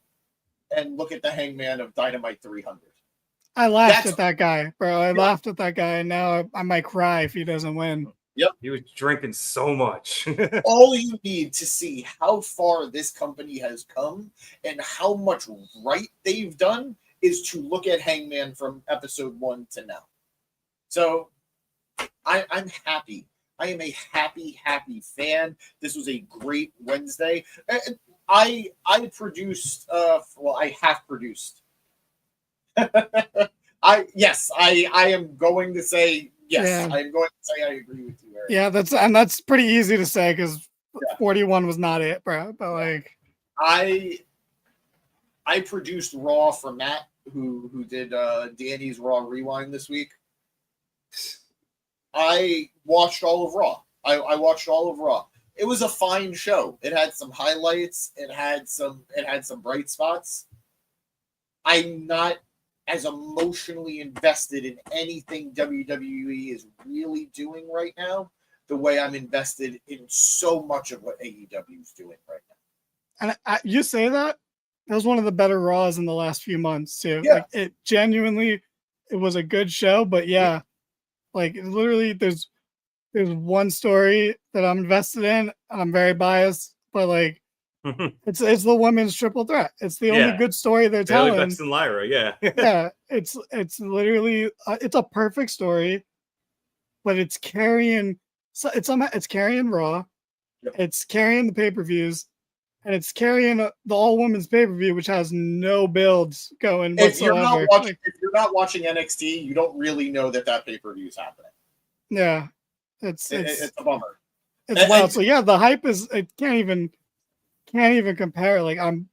E: and look at the Hangman of Dynamite 300.
B: I laughed at that guy, bro. I laughed at that guy, and now I might cry if he doesn't win.
E: Yep.
D: He was drinking so much.
E: All you need to see how far this company has come and how much right they've done is to look at Hangman from episode 1 to now. So I'm happy. I am a happy fan. This was a great Wednesday. I produced. I have produced. I am going to say yes.
B: Yeah.
E: I am going to say I agree with you, Eric.
B: Yeah, that's pretty easy to say because 41 was not it, bro. But like,
E: I produced Raw for Matt, who did Danny's Raw Rewind this week. I watched all of Raw. I watched all of Raw. It was a fine show. It had some highlights. It had some bright spots. I'm not as emotionally invested in anything WWE is really doing right now the way I'm invested in so much of what AEW is doing right now.
B: And you say that was one of the better Raws in the last few months too.
E: Yeah.
B: Like it genuinely, it was a good show. But yeah, like literally, there's one story that I'm invested in, and I'm very biased. But like, it's the women's triple threat. It's the only good story they're telling.
D: Bailey, Bex, and Lyra, yeah.
B: Yeah, it's literally it's a perfect story, but it's carrying. So it's carrying Raw, it's carrying the pay-per-views, and it's carrying the all-women's pay-per-view, which has no builds going whatsoever.
E: If you're not watching NXT, you don't really know that pay-per-view is happening.
B: Yeah, it's
E: a bummer.
B: It's wild. So yeah, the hype is can't even compare. Like I'm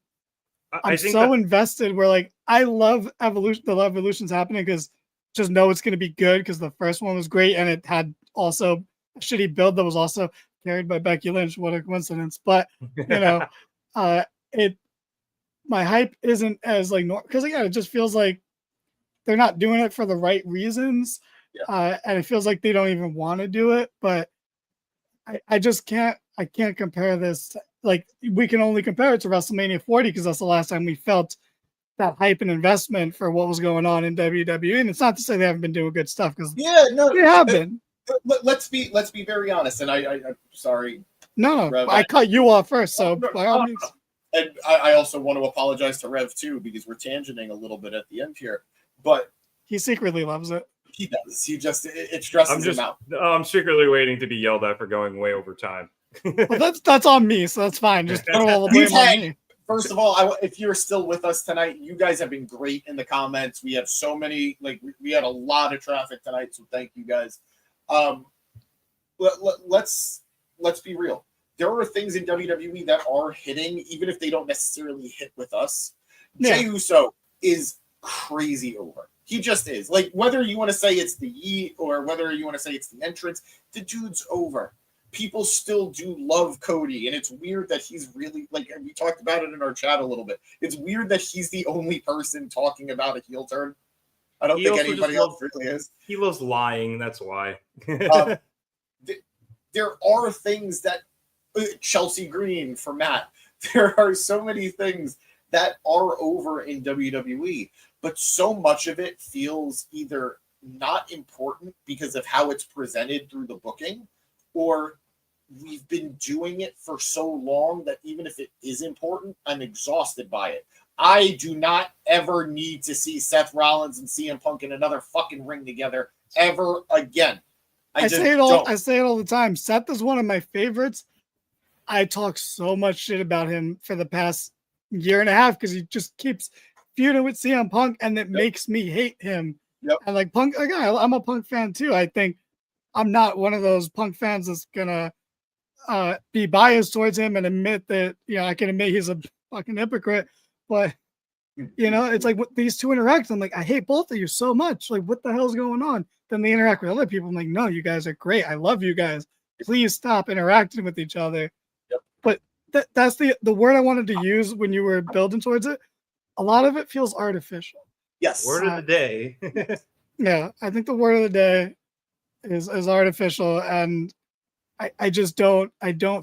B: so invested. Where like I love Evolution. The Love Evolution's happening because just know it's going to be good because the first one was great and it had also a shitty build that was also carried by Becky Lynch. What a coincidence! But you know, my hype isn't as like because again, it just feels like they're not doing it for the right reasons, and it feels like they don't even want to do it. But I just can't. I can't compare this. Like we can only compare it to WrestleMania 40 because that's the last time we felt that hype and investment for what was going on in WWE. And it's not to say they haven't been doing good stuff because
E: they have been. Let's be very honest. And I'm sorry.
B: No, Rev, I cut you off first. So by all means.
E: And I also want to apologize to Rev too because we're tangenting a little bit at the end here. But
B: he secretly loves it.
E: He does. He just it stresses him out.
D: I'm secretly waiting to be yelled at for going way over time.
B: Well, that's on me, so that's fine. Just throw all the blame on me.
E: First of all, if you're still with us tonight, you guys have been great in the comments. We have so many, we had a lot of traffic tonight, so thank you guys. Let's be real. There are things in WWE that are hitting, even if they don't necessarily hit with us. Jey Uso is crazy over. He just is. Like, whether you want to say it's the Yeet or whether you want to say it's the entrance, the dude's over. People still do love Cody, and it's weird that he's really and we talked about it in our chat a little bit. It's weird that he's the only person talking about a heel turn. I don't think anybody else really is.
D: He loves lying, that's why.
E: There are things that Chelsea Green for Matt. There are so many things that are over in WWE, but so much of it feels either not important because of how it's presented through the booking, or we've been doing it for so long that even if it is important, I'm exhausted by it. I do not ever need to see Seth Rollins and CM Punk in another fucking ring together ever again. I say it all the time.
B: Seth is one of my favorites. I talk so much shit about him for the past year and a half because he just keeps feuding with CM Punk, and it makes me hate him.
E: Yep.
B: And like Punk, again, I'm a Punk fan too. I think I'm not one of those Punk fans that's gonna be biased towards him and admit that, I can admit he's a fucking hypocrite, but it's like what these two interact. I'm like, I hate both of you so much. Like, what the hell's going on? Then they interact with other people. I'm like, no, you guys are great. I love you guys. Please stop interacting with each other.
E: Yep.
B: But that's the word I wanted to use when you were building towards it. A lot of it feels artificial.
E: Yes.
D: Word of the day.
B: Yeah, I think the word of the day is artificial, and I just don't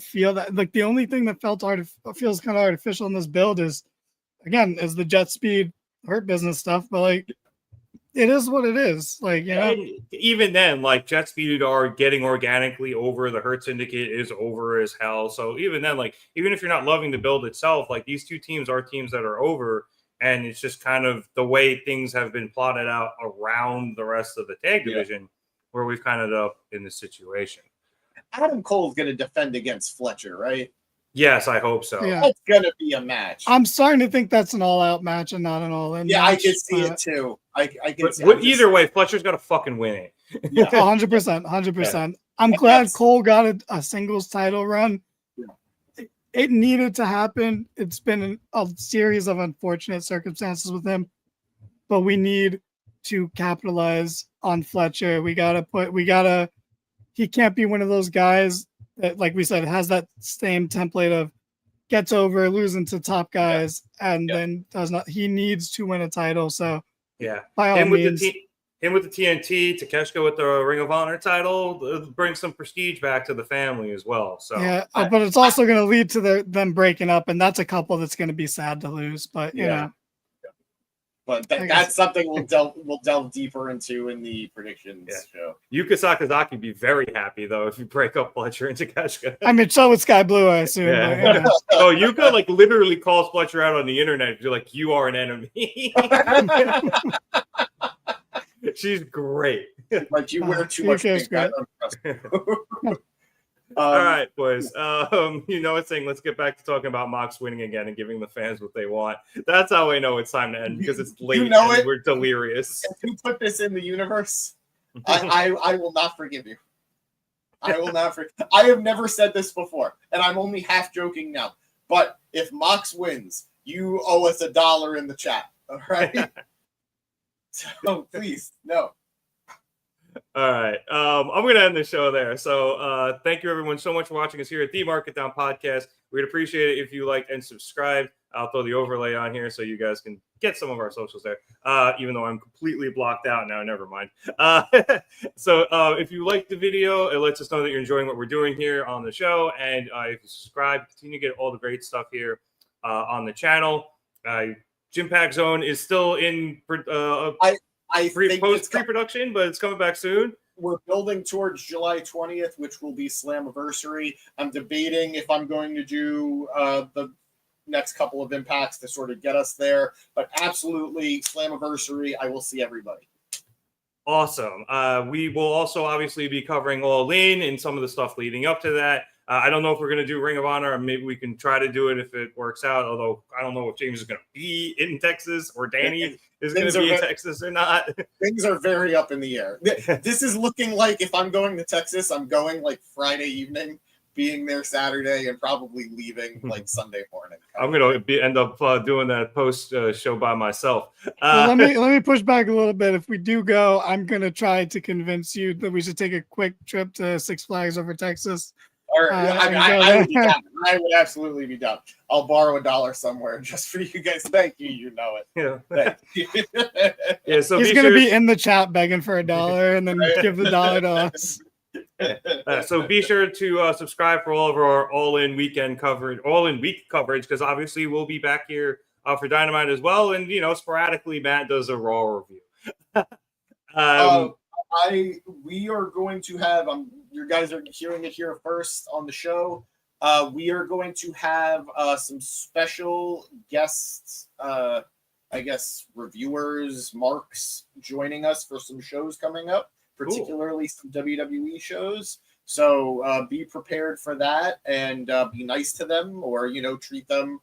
B: feel that. Like, the only thing that feels kind of artificial in this build is the jet speed Hurt Business stuff, but like it is what it is. Like,
D: and even then, like, jet speed are getting organically over. The Hurt Syndicate is over as hell. So even then, like, even if you're not loving the build itself, like, these two teams are teams that are over, and it's just kind of the way things have been plotted out around the rest of the tag division. where we've kind of ended up in this situation.
E: Adam Cole's going to defend against Fletcher, right?
D: Yes, I hope so.
B: Yeah.
E: That's going to be a match.
B: I'm starting to think that's an all-out match and not an all-in
E: Yeah,
B: match.
E: I can see it too. I can
D: But
E: see it.
D: either way, Fletcher's got to fucking win it.
E: Yeah.
B: 100%. I'm glad Cole got a singles title run.
E: Yeah.
B: It needed to happen. It's been a series of unfortunate circumstances with him, but we need to capitalize on Fletcher. He can't be one of those guys that, like we said, has that same template of gets over, losing to top guys, and then does not. He needs to win a title. So
D: yeah,
B: by all means.
D: Him with the TNT, Takeshita with the Ring of Honor title, bring some prestige back to the family as well. So
B: yeah, but it's also going to lead to them breaking up, and that's a couple that's going to be sad to lose. But you know,
E: but that's something we'll delve deeper into in the predictions show.
D: Yuka Sakazaki be very happy though if you break up Fletcher and Takeshita.
B: I mean, so would Sky Blue, I assume.
D: Yeah.
B: But,
D: Oh, Yuka like literally calls Fletcher out on the internet. You're like, you are an enemy. She's great.
E: Like you wear too much pink.
D: All right, boys. You know it's saying let's get back to talking about Mox winning again and giving the fans what they want. That's how I know it's time to end because it's late and we're delirious.
E: If you put this in the universe, I will not forgive you. I will not forgive. I have never said this before, and I'm only half joking now. But if Mox wins, you owe us $1 in the chat. All right. So please, no.
D: All right. I'm going to end the show there. So thank you, everyone, so much for watching us here at the Market Down Podcast. We'd appreciate it if you liked and subscribed. I'll throw the overlay on here so you guys can get some of our socials there, even though I'm completely blocked out now. Never mind. So if you like the video, it lets us know that you're enjoying what we're doing here on the show. And if you subscribe, continue to get all the great stuff here on the channel. Gym Pack Zone is still in pre-production, but it's coming back soon.
E: We're building towards July 20th, which will be Slammiversary. I'm debating if I'm going to do the next couple of impacts to sort of get us there, but absolutely Slammiversary. I will see everybody.
D: Awesome. We will also obviously be covering All In and some of the stuff leading up to that. I don't know if we're going to do Ring of Honor, or maybe we can try to do it if it works out, although I don't know if James is going to be in Texas or Danny is going to be in Texas or not.
E: Things are very up in the air. This is looking like if I'm going to Texas, I'm going like Friday evening, being there Saturday, and probably leaving like Sunday morning.
D: I'm going to end up doing that post show by myself.
B: Well, let me push back a little bit. If we do go, I'm going to try to convince you that we should take a quick trip to Six Flags over Texas.
E: I would be down. I would absolutely be down. I'll borrow $1 somewhere just for you guys. Thank you. You know it.
D: Yeah. Yeah. So
B: he's going to be in the chat begging for $1 and then give the $1 to us.
D: So be sure to subscribe for all of our all-in weekend coverage, all-in week coverage, because obviously we'll be back here for Dynamite as well, and sporadically Matt does a Raw review.
E: We are going to have you guys are hearing it here first on the show. We are going to have some special guests, I guess reviewers, marks joining us for some shows coming up, particularly some WWE shows. So be prepared for that and be nice to them, or treat them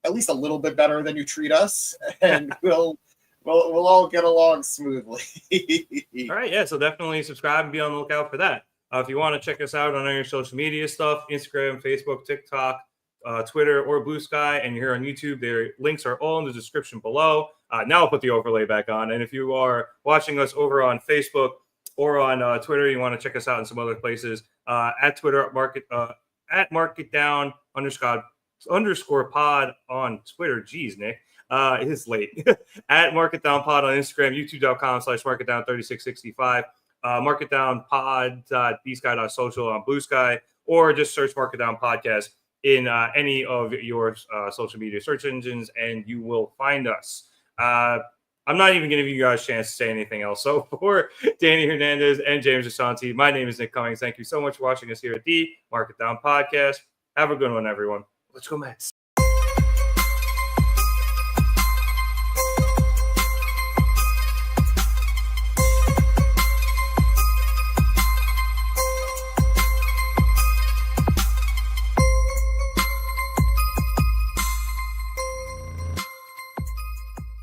E: at least a little bit better than you treat us, and we'll all get along smoothly.
D: All right, yeah. So definitely subscribe and be on the lookout for that. If you want to check us out on our social media stuff, Instagram, Facebook, TikTok, Twitter, or Blue Sky, and you're here on YouTube, their links are all in the description below. Now I'll put the overlay back on. And if you are watching us over on Facebook or on Twitter, you want to check us out in some other places, at Twitter, at marketdown _ pod on Twitter. Jeez, Nick. It is late. At Marketdown Pod on Instagram, youtube.com/marketdown3665, marketdownpod.bsky.social on Blue Sky, or just search Marketdown Podcast in any of your social media search engines, and you will find us. I'm not even going to give you guys a chance to say anything else. So for Danny Hernandez and James Ashanti, my name is Nick Cummings. Thank you so much for watching us here at the Marketdown Podcast. Have a good one, everyone. Let's go, Mets.